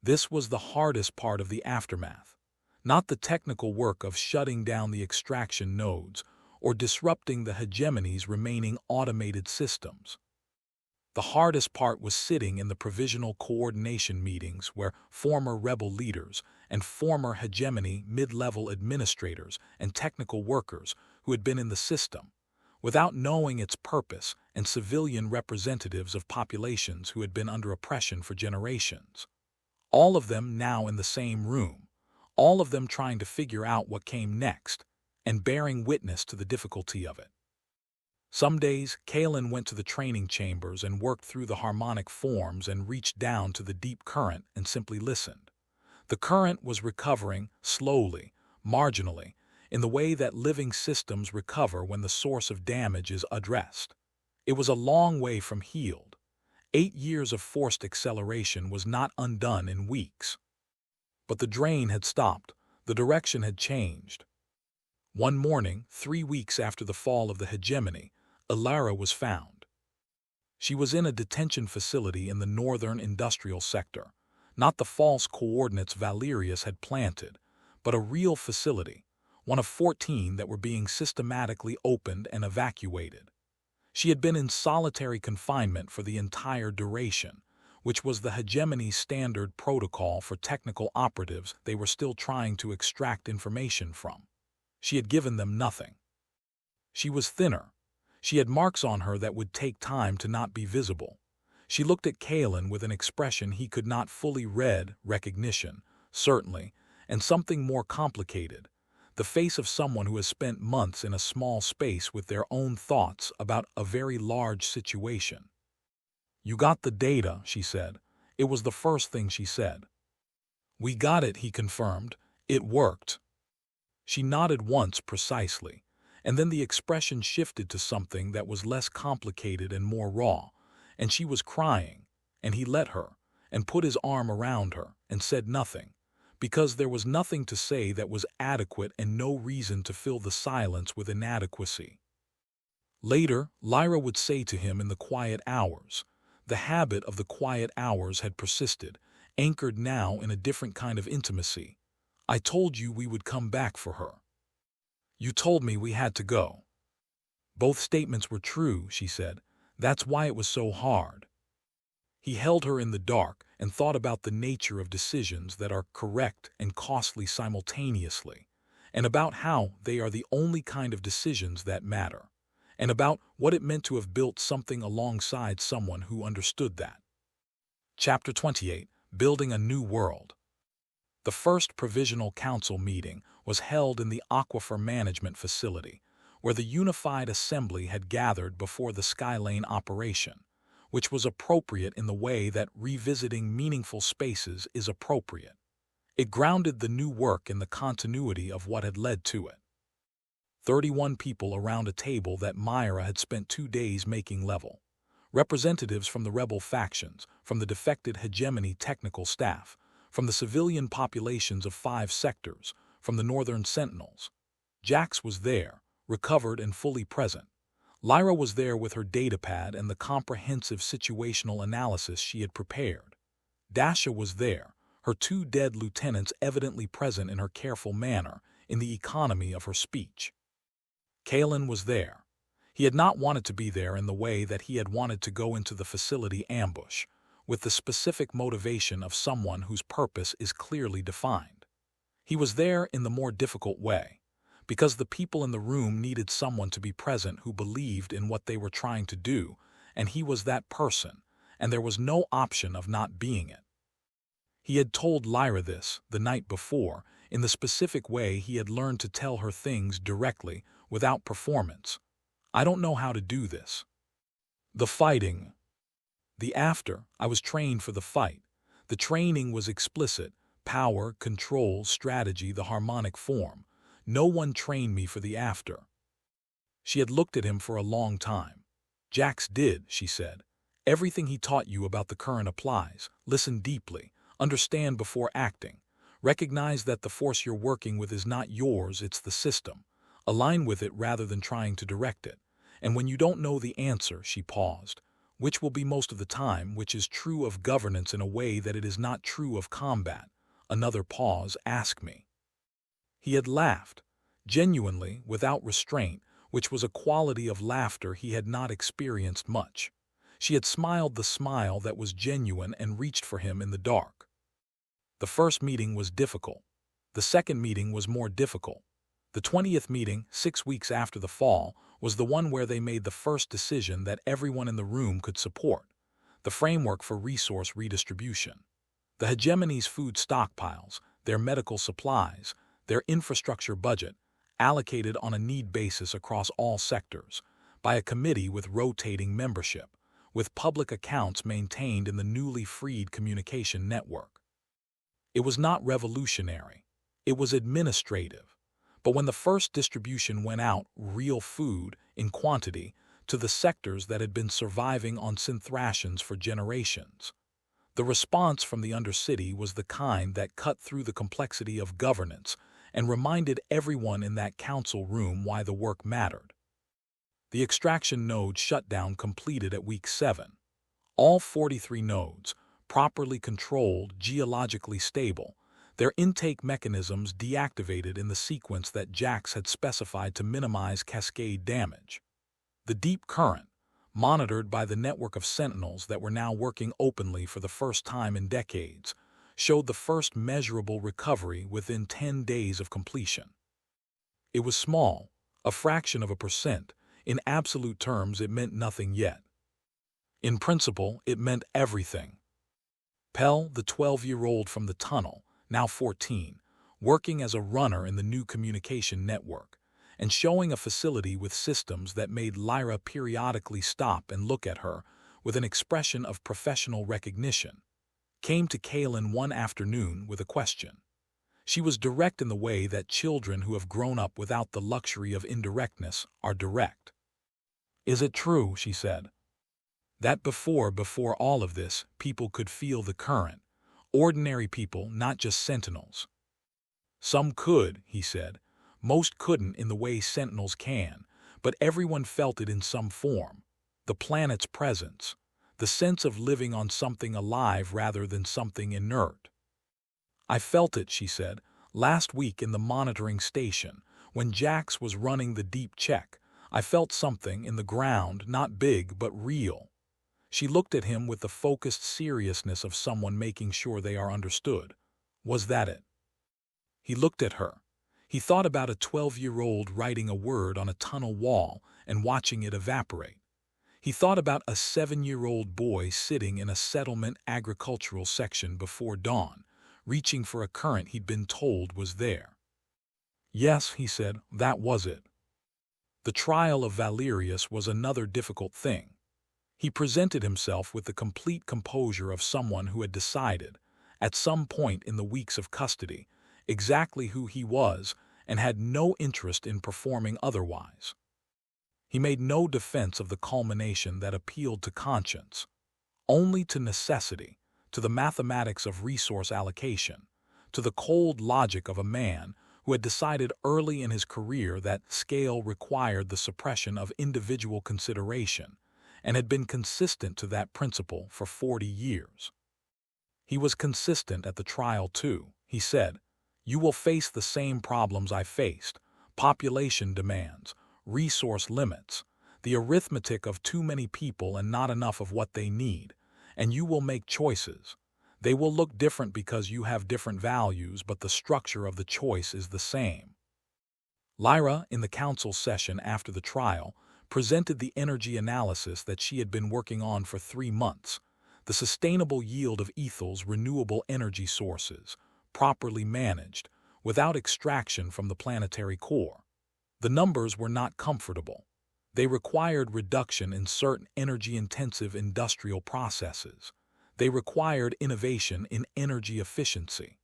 This was the hardest part of the aftermath, not the technical work of shutting down the extraction nodes or disrupting the Hegemony's remaining automated systems. The hardest part was sitting in the provisional coordination meetings where former rebel leaders and former Hegemony mid-level administrators and technical workers who had been in the system, without knowing its purpose, and civilian representatives of populations who had been under oppression for generations. All of them now in the same room, all of them trying to figure out what came next, and bearing witness to the difficulty of it. Some days, Kaelen went to the training chambers and worked through the harmonic forms and reached down to the deep current and simply listened. The current was recovering, slowly, marginally, in the way that living systems recover when the source of damage is addressed. It was a long way from healed. 8 years of forced acceleration was not undone in weeks. But the drain had stopped, the direction had changed. One morning, 3 weeks after the fall of the Hegemony, Alara was found. She was in a detention facility in the northern industrial sector, not the false coordinates Valerius had planted, but a real facility, one of 14 that were being systematically opened and evacuated. She had been in solitary confinement for the entire duration, which was the Hegemony's standard protocol for technical operatives they were still trying to extract information from. She had given them nothing. She was thinner. She had marks on her that would take time to not be visible. She looked at Kaelen with an expression he could not fully read, recognition, certainly, and something more complicated, the face of someone who has spent months in a small space with their own thoughts about a very large situation. "You got the data," she said. It was the first thing she said. "We got it," he confirmed. "It worked." She nodded once precisely, and then the expression shifted to something that was less complicated and more raw, and she was crying, and he let her, and put his arm around her, and said nothing, because there was nothing to say that was adequate and no reason to fill the silence with inadequacy. Later, Lyra would say to him in the quiet hours. The habit of the quiet hours had persisted, anchored now in a different kind of intimacy. "I told you we would come back for her. You told me we had to go." "Both statements were true," she said. "That's why it was so hard." He held her in the dark and thought about the nature of decisions that are correct and costly simultaneously, and about how they are the only kind of decisions that matter, and about what it meant to have built something alongside someone who understood that. Chapter 28. Building a New World. The first Provisional Council meeting was held in the Aquifer Management Facility, where the Unified Assembly had gathered before the Skylane operation, which was appropriate in the way that revisiting meaningful spaces is appropriate. It grounded the new work in the continuity of what had led to it. 31 people around a table that Myra had spent 2 days making level. Representatives from the rebel factions, from the defected Hegemony technical staff, from the civilian populations of 5 sectors, from the northern Sentinels. Jax was there, recovered and fully present. Lyra was there with her datapad and the comprehensive situational analysis she had prepared. Dasha was there, her 2 dead lieutenants evidently present in her careful manner, in the economy of her speech. Kaelen was there. He had not wanted to be there in the way that he had wanted to go into the facility ambush, with the specific motivation of someone whose purpose is clearly defined. He was there in the more difficult way, because the people in the room needed someone to be present who believed in what they were trying to do, and he was that person, and there was no option of not being it. He had told Lyra this, the night before, in the specific way he had learned to tell her things directly, without performance. "I don't know how to do this." The fighting. The after, I was trained for the fight. The training was explicit: power, control, strategy, the harmonic form. No one trained me for the after. She had looked at him for a long time. "Jax did," she said. "Everything he taught you about the current applies. Listen deeply. Understand before acting. Recognize that the force you're working with is not yours, it's the system. Align with it rather than trying to direct it. And when you don't know the answer," she paused, "which will be most of the time, which is true of governance in a way that it is not true of combat." Another pause. "Ask me." He had laughed, genuinely, without restraint, which was a quality of laughter he had not experienced much. She had smiled the smile that was genuine and reached for him in the dark. The first meeting was difficult. The second meeting was more difficult. The 20th meeting, 6 weeks after the fall, was the one where they made the first decision that everyone in the room could support: the framework for resource redistribution. The Hegemony's food stockpiles, their medical supplies, their infrastructure budget, allocated on a need basis across all sectors, by a committee with rotating membership, with public accounts maintained in the newly freed communication network. It was not revolutionary. It was administrative. But when the first distribution went out, real food, in quantity, to the sectors that had been surviving on synthrations for generations, the response from the Undercity was the kind that cut through the complexity of governance and reminded everyone in that council room why the work mattered. The extraction node shutdown completed at week 7. All 43 nodes, properly controlled, geologically stable, their intake mechanisms deactivated in the sequence that Jax had specified to minimize cascade damage. The deep current, monitored by the network of Sentinels that were now working openly for the first time in decades, showed the first measurable recovery within 10 days of completion. It was small, a fraction of a percent. In absolute terms, it meant nothing yet. In principle, it meant everything. Pell, the 12-year-old from the tunnel, now 14, working as a runner in the new communication network, and showing a facility with systems that made Lyra periodically stop and look at her with an expression of professional recognition, came to Kaelen one afternoon with a question. She was direct in the way that children who have grown up without the luxury of indirectness are direct. "Is it true," she said, "that before all of this, people could feel the current? Ordinary people, not just Sentinels." "Some could," he said. "Most couldn't in the way Sentinels can, but everyone felt it in some form. The planet's presence, the sense of living on something alive rather than something inert." "I felt it," she said, "last week in the monitoring station, when Jax was running the deep check. I felt something in the ground, not big but real." She looked at him with the focused seriousness of someone making sure they are understood. "Was that it?" He looked at her. He thought about a 12-year-old writing a word on a tunnel wall and watching it evaporate. He thought about a 7-year-old boy sitting in a settlement agricultural section before dawn, reaching for a current he'd been told was there. "Yes," he said, "that was it." The trial of Valerius was another difficult thing. He presented himself with the complete composure of someone who had decided, at some point in the weeks of custody, exactly who he was and had no interest in performing otherwise. He made no defense of the culmination that appealed to conscience, only to necessity, to the mathematics of resource allocation, to the cold logic of a man who had decided early in his career that scale required the suppression of individual consideration, and had been consistent to that principle for 40 years. He was consistent at the trial too. He said, "You will face the same problems I faced: population demands, resource limits, the arithmetic of too many people and not enough of what they need, and you will make choices. They will look different because you have different values, but the structure of the choice is the same." Lyra, in the council session after the trial, presented the energy analysis that she had been working on for 3 months, the sustainable yield of Aethel's renewable energy sources, properly managed, without extraction from the planetary core. The numbers were not comfortable. They required reduction in certain energy-intensive industrial processes. They required innovation in energy efficiency.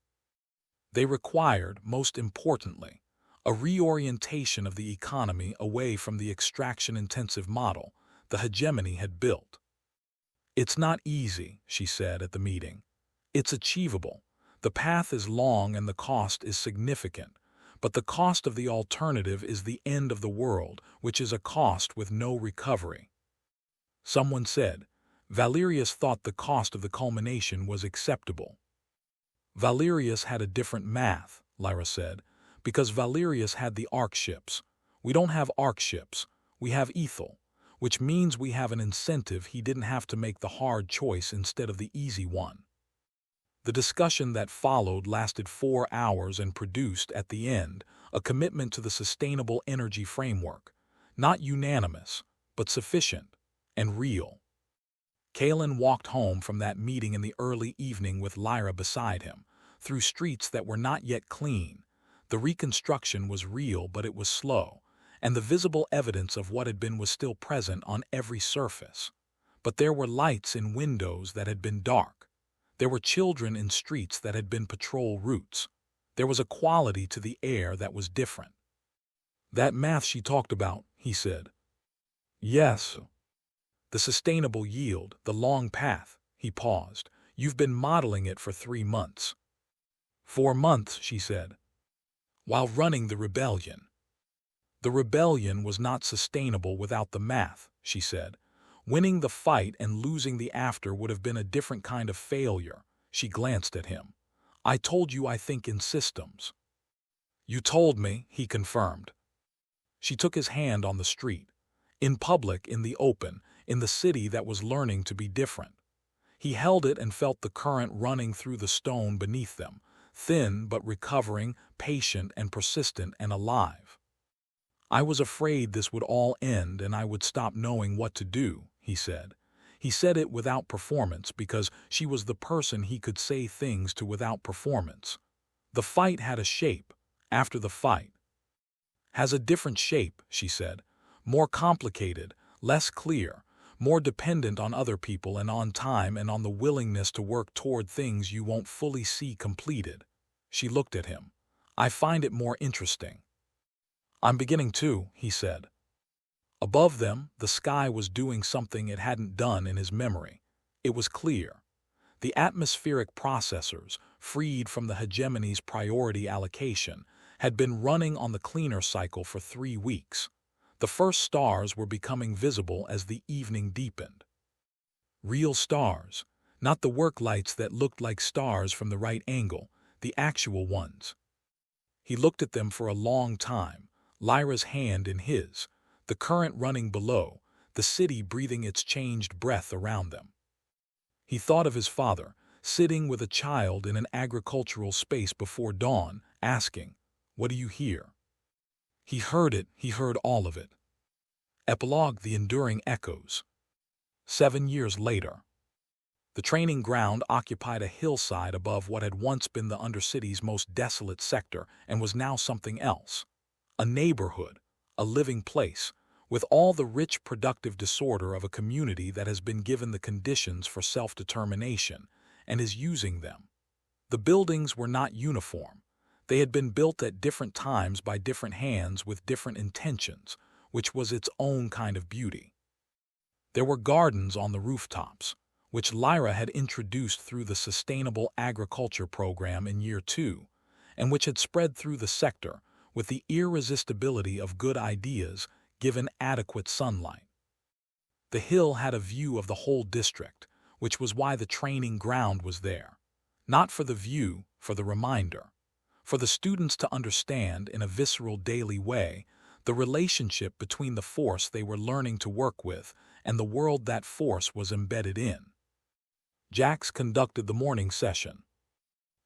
They required, most importantly, a reorientation of the economy away from the extraction-intensive model the Hegemony had built. "It's not easy," she said at the meeting. "It's achievable. The path is long and the cost is significant, but the cost of the alternative is the end of the world, which is a cost with no recovery." Someone said, "Valerius thought the cost of the culmination was acceptable." "Valerius had a different math," Lyra said, "because Valerius had the arc ships. We don't have arc ships, we have Aethel, which means we have an incentive. He didn't have to make the hard choice instead of the easy one." The discussion that followed lasted 4 hours and produced, at the end, a commitment to the sustainable energy framework, not unanimous, but sufficient and real. Kaelen walked home from that meeting in the early evening with Lyra beside him, through streets that were not yet clean. The reconstruction was real, but it was slow, and the visible evidence of what had been was still present on every surface. But there were lights in windows that had been dark. There were children in streets that had been patrol routes. There was a quality to the air that was different. "That math she talked about," he said. "Yes. The sustainable yield, the long path." He paused. "You've been modeling it for 3 months. 4 months, she said. "While running the rebellion." "The rebellion was not sustainable without the math," she said. "Winning the fight and losing the after would have been a different kind of failure." She glanced at him. "I told you I think in systems." "You told me," he confirmed. She took his hand on the street. In public, in the open, in the city that was learning to be different. He held it and felt the current running through the stone beneath them, thin but recovering, patient and persistent and alive. "I was afraid this would all end and I would stop knowing what to do," he said. He said it without performance because she was the person he could say things to without performance. The fight had a shape. After the fight. Has a different shape, she said. More complicated, less clear, more dependent on other people and on time and on the willingness to work toward things you won't fully see completed. She looked at him. I find it more interesting. I'm beginning to, he said. Above them, the sky was doing something it hadn't done in his memory. It was clear. The atmospheric processors, freed from the hegemony's priority allocation, had been running on the cleaner cycle for 3 weeks. The first stars were becoming visible as the evening deepened. Real stars, not the work lights that looked like stars from the right angle, the actual ones. He looked at them for a long time, Lyra's hand in his, the current running below, the city breathing its changed breath around them. He thought of his father, sitting with a child in an agricultural space before dawn, asking, "What do you hear?" He heard it, he heard all of it. Epilogue: the enduring echoes. 7 years later. The training ground occupied a hillside above what had once been the Undercity's most desolate sector and was now something else. A neighborhood, a living place, with all the rich productive disorder of a community that has been given the conditions for self-determination and is using them. The buildings were not uniform. They had been built at different times by different hands with different intentions, which was its own kind of beauty. There were gardens on the rooftops, which Lyra had introduced through the Sustainable Agriculture Program in Year 2, and which had spread through the sector with the irresistibility of good ideas given adequate sunlight. The hill had a view of the whole district, which was why the training ground was there. Not for the view, for the reminder. For the students to understand in a visceral daily way the relationship between the force they were learning to work with and the world that force was embedded in. Jax conducted the morning session.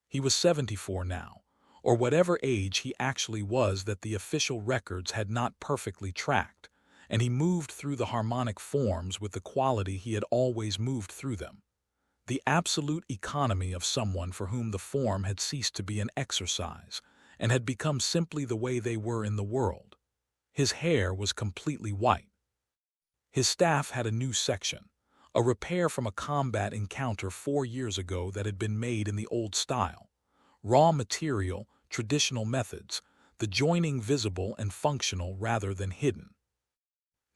He was 74 now, or whatever age he actually was that the official records had not perfectly tracked, and he moved through the harmonic forms with the quality he had always moved through them. The absolute economy of someone for whom the form had ceased to be an exercise and had become simply the way they were in the world. His hair was completely white. His staff had a new section, a repair from a combat encounter 4 years ago that had been made in the old style. Raw material, traditional methods, the joining visible and functional rather than hidden.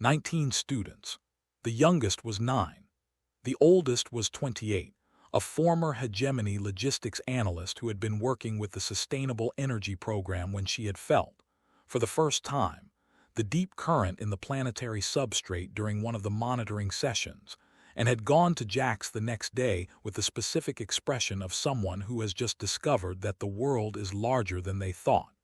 19 students. The youngest was 9. The oldest was 28, a former Hegemony logistics analyst who had been working with the Sustainable Energy Program when she had felt, for the first time, the deep current in the planetary substrate during one of the monitoring sessions, and had gone to Jax the next day with the specific expression of someone who has just discovered that the world is larger than they thought.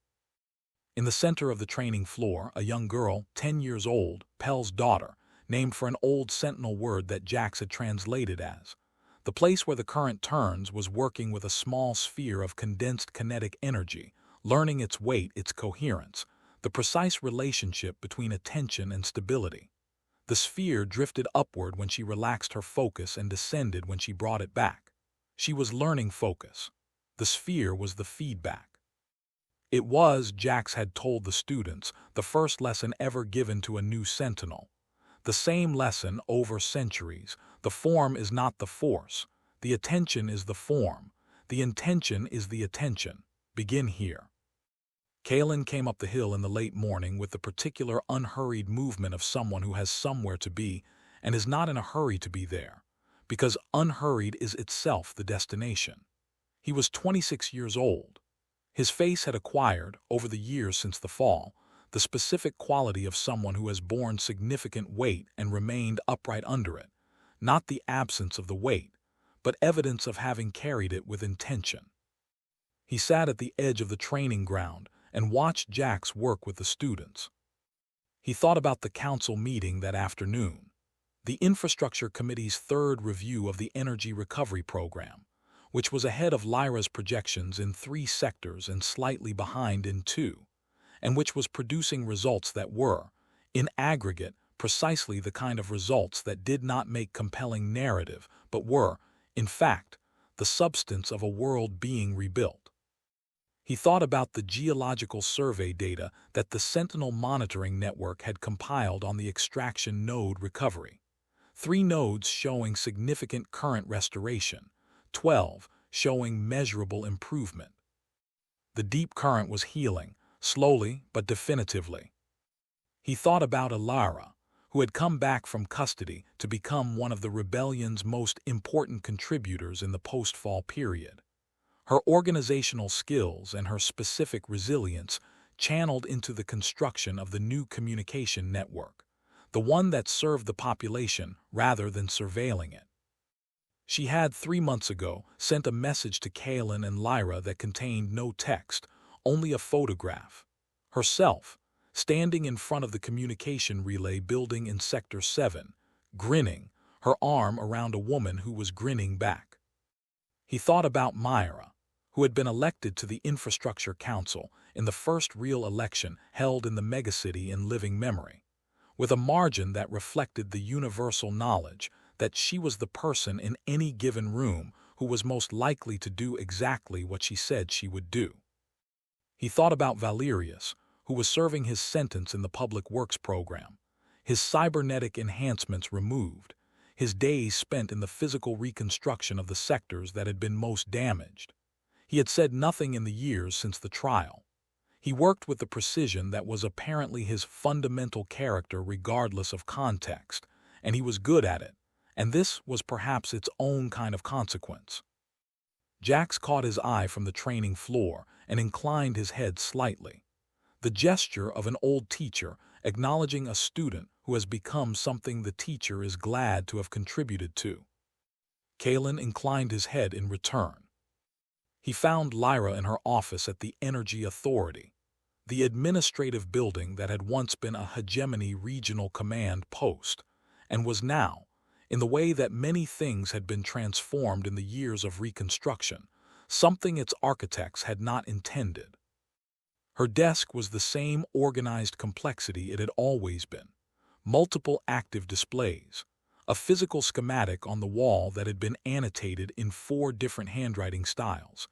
In the center of the training floor, a young girl, 10 years old, Pell's daughter, named for an old Sentinel word that Jax had translated as. The place where the current turns was working with a small sphere of condensed kinetic energy, learning its weight, its coherence, the precise relationship between attention and stability. The sphere drifted upward when she relaxed her focus and descended when she brought it back. She was learning focus. The sphere was the feedback. It was, Jax had told the students, the first lesson ever given to a new Sentinel. The same lesson over centuries. The form is not the force. The attention is the form. The intention is the attention. Begin here. Kaelen came up the hill in the late morning with the particular unhurried movement of someone who has somewhere to be and is not in a hurry to be there, because unhurried is itself the destination. He was 26 years old. His face had acquired, over the years since the fall, the specific quality of someone who has borne significant weight and remained upright under it, not the absence of the weight, but evidence of having carried it with intention. He sat at the edge of the training ground and watched Jax work with the students. He thought about the council meeting that afternoon, the Infrastructure Committee's third review of the Energy Recovery Program, which was ahead of Lyra's projections in 3 sectors and slightly behind in 2, and which was producing results that were, in aggregate, precisely the kind of results that did not make compelling narrative, but were, in fact, the substance of a world being rebuilt. He thought about the geological survey data that the Sentinel monitoring network had compiled on the extraction node recovery. 3 nodes showing significant current restoration, 12 showing measurable improvement. The deep current was healing, slowly but definitively. He thought about Alara, who had come back from custody to become one of the rebellion's most important contributors in the post-fall period. Her organizational skills and her specific resilience channeled into the construction of the new communication network, the one that served the population rather than surveilling it. She had 3 months ago sent a message to Kaelen and Lyra that contained no text, only a photograph. Herself, standing in front of the communication relay building in Sector 7, grinning, her arm around a woman who was grinning back. He thought about Myra, who had been elected to the Infrastructure Council in the first real election held in the megacity in living memory, with a margin that reflected the universal knowledge that she was the person in any given room who was most likely to do exactly what she said she would do. He thought about Valerius, who was serving his sentence in the Public Works program, his cybernetic enhancements removed, his days spent in the physical reconstruction of the sectors that had been most damaged. He had said nothing in the years since the trial. He worked with the precision that was apparently his fundamental character regardless of context, and he was good at it, and this was perhaps its own kind of consequence. Jax caught his eye from the training floor and inclined his head slightly, the gesture of an old teacher acknowledging a student who has become something the teacher is glad to have contributed to. Kaelen inclined his head in return. He found Lyra in her office at the Energy Authority, the administrative building that had once been a Hegemony regional command post, and was now, in the way that many things had been transformed in the years of reconstruction, something its architects had not intended. Her desk was the same organized complexity it had always been, multiple active displays, a physical schematic on the wall that had been annotated in 4 different handwriting styles,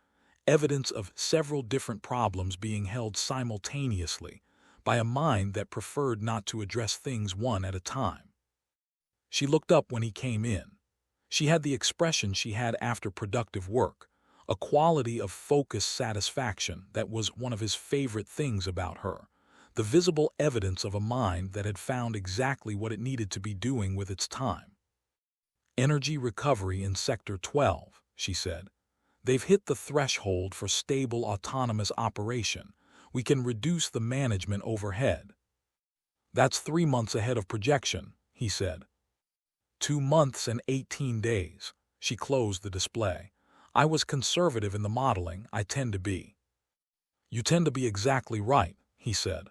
evidence of several different problems being held simultaneously by a mind that preferred not to address things one at a time. She looked up when he came in. She had the expression she had after productive work, a quality of focused satisfaction that was one of his favorite things about her, the visible evidence of a mind that had found exactly what it needed to be doing with its time. Energy recovery in Sector 12, she said. They've hit the threshold for stable autonomous operation. We can reduce the management overhead. That's 3 months ahead of projection, he said. 2 months and 18 days. She closed the display. I was conservative in the modeling, I tend to be. You tend to be exactly right, he said.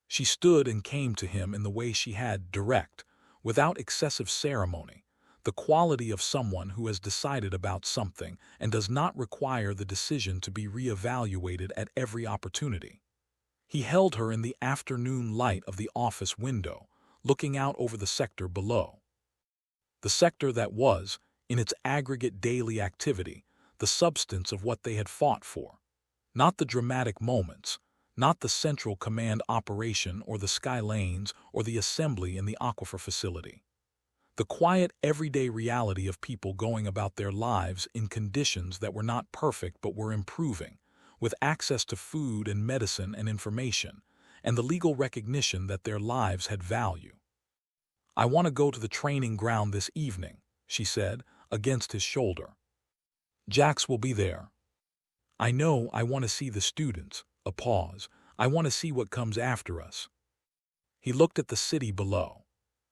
She stood and came to him in the way she had, direct, without excessive ceremony, the quality of someone who has decided about something and does not require the decision to be reevaluated at every opportunity. He held her in the afternoon light of the office window, looking out over the sector below. The sector that was, in its aggregate daily activity, the substance of what they had fought for. Not the dramatic moments, not the central command operation or the sky lanes or the assembly in the aquifer facility. The quiet, everyday reality of people going about their lives in conditions that were not perfect but were improving, with access to food and medicine and information, and the legal recognition that their lives had value. I want to go to the training ground this evening, she said, against his shoulder. Jax will be there. I know I want to see the students. A pause. I want to see what comes after us. He looked at the city below.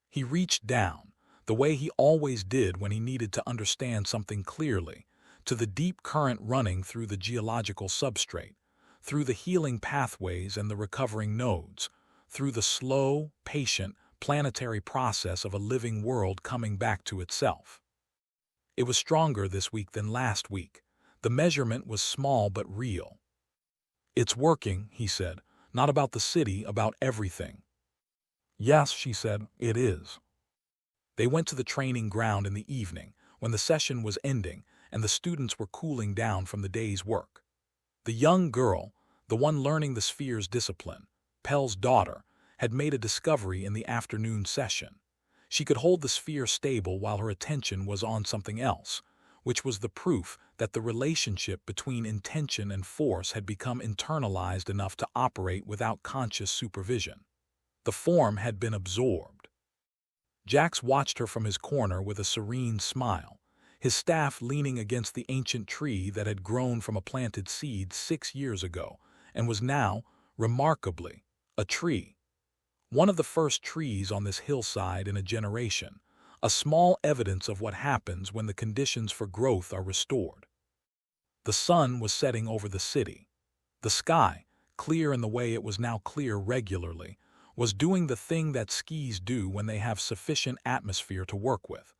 He reached down, the way he always did when he needed to understand something clearly, to the deep current running through the geological substrate, through the healing pathways and the recovering nodes, through the slow, patient, planetary process of a living world coming back to itself. It was stronger this week than last week. The measurement was small but real. It's working, he said, not about the city, about everything. Yes, she said, it is. They went to the training ground in the evening, when the session was ending and the students were cooling down from the day's work. The young girl, the one learning the sphere's discipline, Pel's daughter, had made a discovery in the afternoon session. She could hold the sphere stable while her attention was on something else, which was the proof that the relationship between intention and force had become internalized enough to operate without conscious supervision. The form had been absorbed. Jax watched her from his corner with a serene smile, his staff leaning against the ancient tree that had grown from a planted seed 6 years ago and was now, remarkably, a tree. One of the first trees on this hillside in a generation, a small evidence of what happens when the conditions for growth are restored. The sun was setting over the city. The sky, clear in the way it was now clear regularly, was doing the thing that skis do when they have sufficient atmosphere to work with,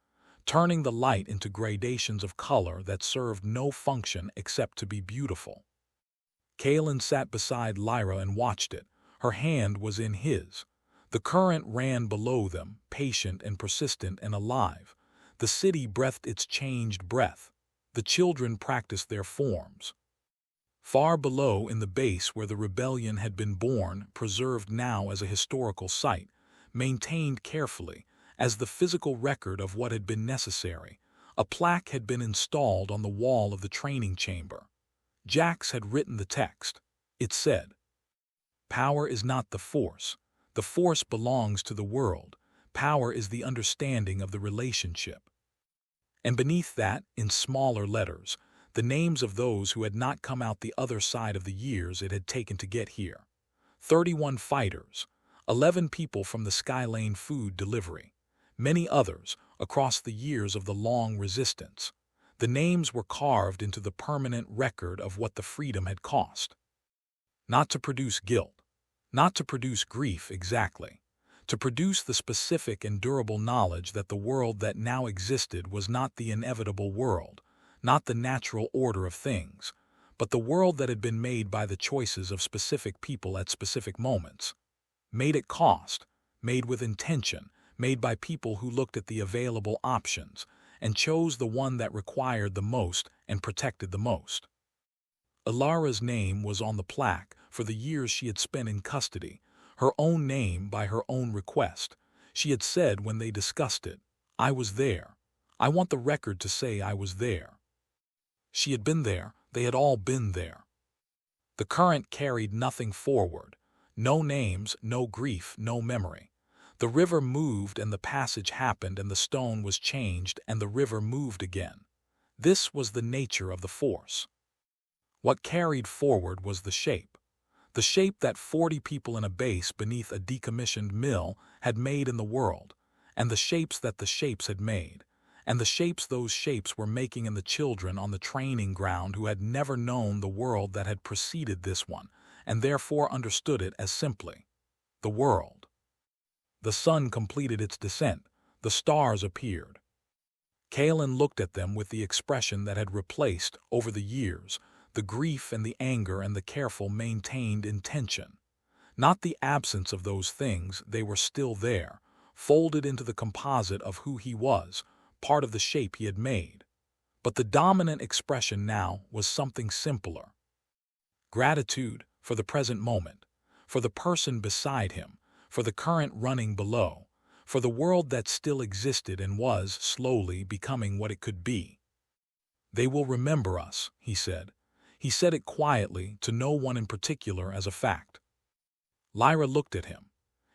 turning the light into gradations of color that served no function except to be beautiful. Kaelen sat beside Lyra and watched it. Her hand was in his. The current ran below them, patient and persistent and alive. The city breathed its changed breath. The children practiced their forms. Far below, in the base where the rebellion had been born, preserved now as a historical site, maintained carefully, as the physical record of what had been necessary, a plaque had been installed on the wall of the training chamber. Jax had written the text. It said, "Power is not the force. The force belongs to the world. Power is the understanding of the relationship." And beneath that, in smaller letters, the names of those who had not come out the other side of the years it had taken to get here. 31 fighters, 11 people from the Skylane food delivery, many others across the years of the long resistance. The names were carved into the permanent record of what the freedom had cost. Not to produce guilt, not to produce grief exactly, to produce the specific and durable knowledge that the world that now existed was not the inevitable world, not the natural order of things, but the world that had been made by the choices of specific people at specific moments. Made at cost, made with intention, made by people who looked at the available options and chose the one that required the most and protected the most. Ilara's name was on the plaque for the years she had spent in custody, her own name by her own request. She had said when they discussed it, "I was there. I want the record to say I was there." She had been there, they had all been there. The current carried nothing forward, no names, no grief, no memory. The river moved and the passage happened and the stone was changed and the river moved again. This was the nature of the force. What carried forward was the shape that 40 people in a base beneath a decommissioned mill had made in the world, and the shapes that the shapes had made, and the shapes those shapes were making in the children on the training ground who had never known the world that had preceded this one, and therefore understood it as simply the world. The sun completed its descent, the stars appeared. Kaelen looked at them with the expression that had replaced, over the years, the grief and the anger and the careful maintained intention. Not the absence of those things, they were still there, folded into the composite of who he was, part of the shape he had made. But the dominant expression now was something simpler. Gratitude for the present moment, for the person beside him, for the current running below, for the world that still existed and was, slowly, becoming what it could be. "They will remember us," he said. He said it quietly, to no one in particular, as a fact. Lyra looked at him.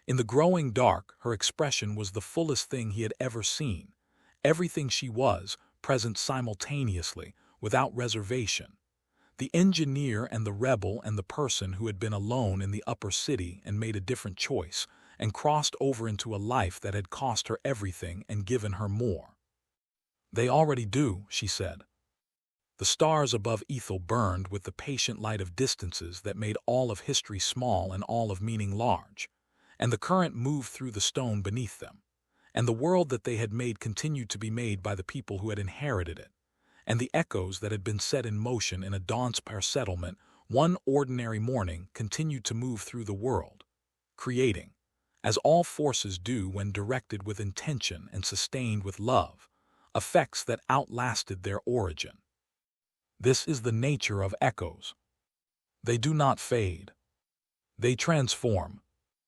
In the growing dark, her expression was the fullest thing he had ever seen. Everything she was, present simultaneously, without reservation. The engineer and the rebel and the person who had been alone in the upper city and made a different choice, and crossed over into a life that had cost her everything and given her more. "They already do," she said. The stars above Aethel burned with the patient light of distances that made all of history small and all of meaning large, and the current moved through the stone beneath them, and the world that they had made continued to be made by the people who had inherited it, and the echoes that had been set in motion in a Donspar settlement one ordinary morning continued to move through the world, creating, as all forces do when directed with intention and sustained with love, effects that outlasted their origin. This is the nature of echoes. They do not fade. They transform,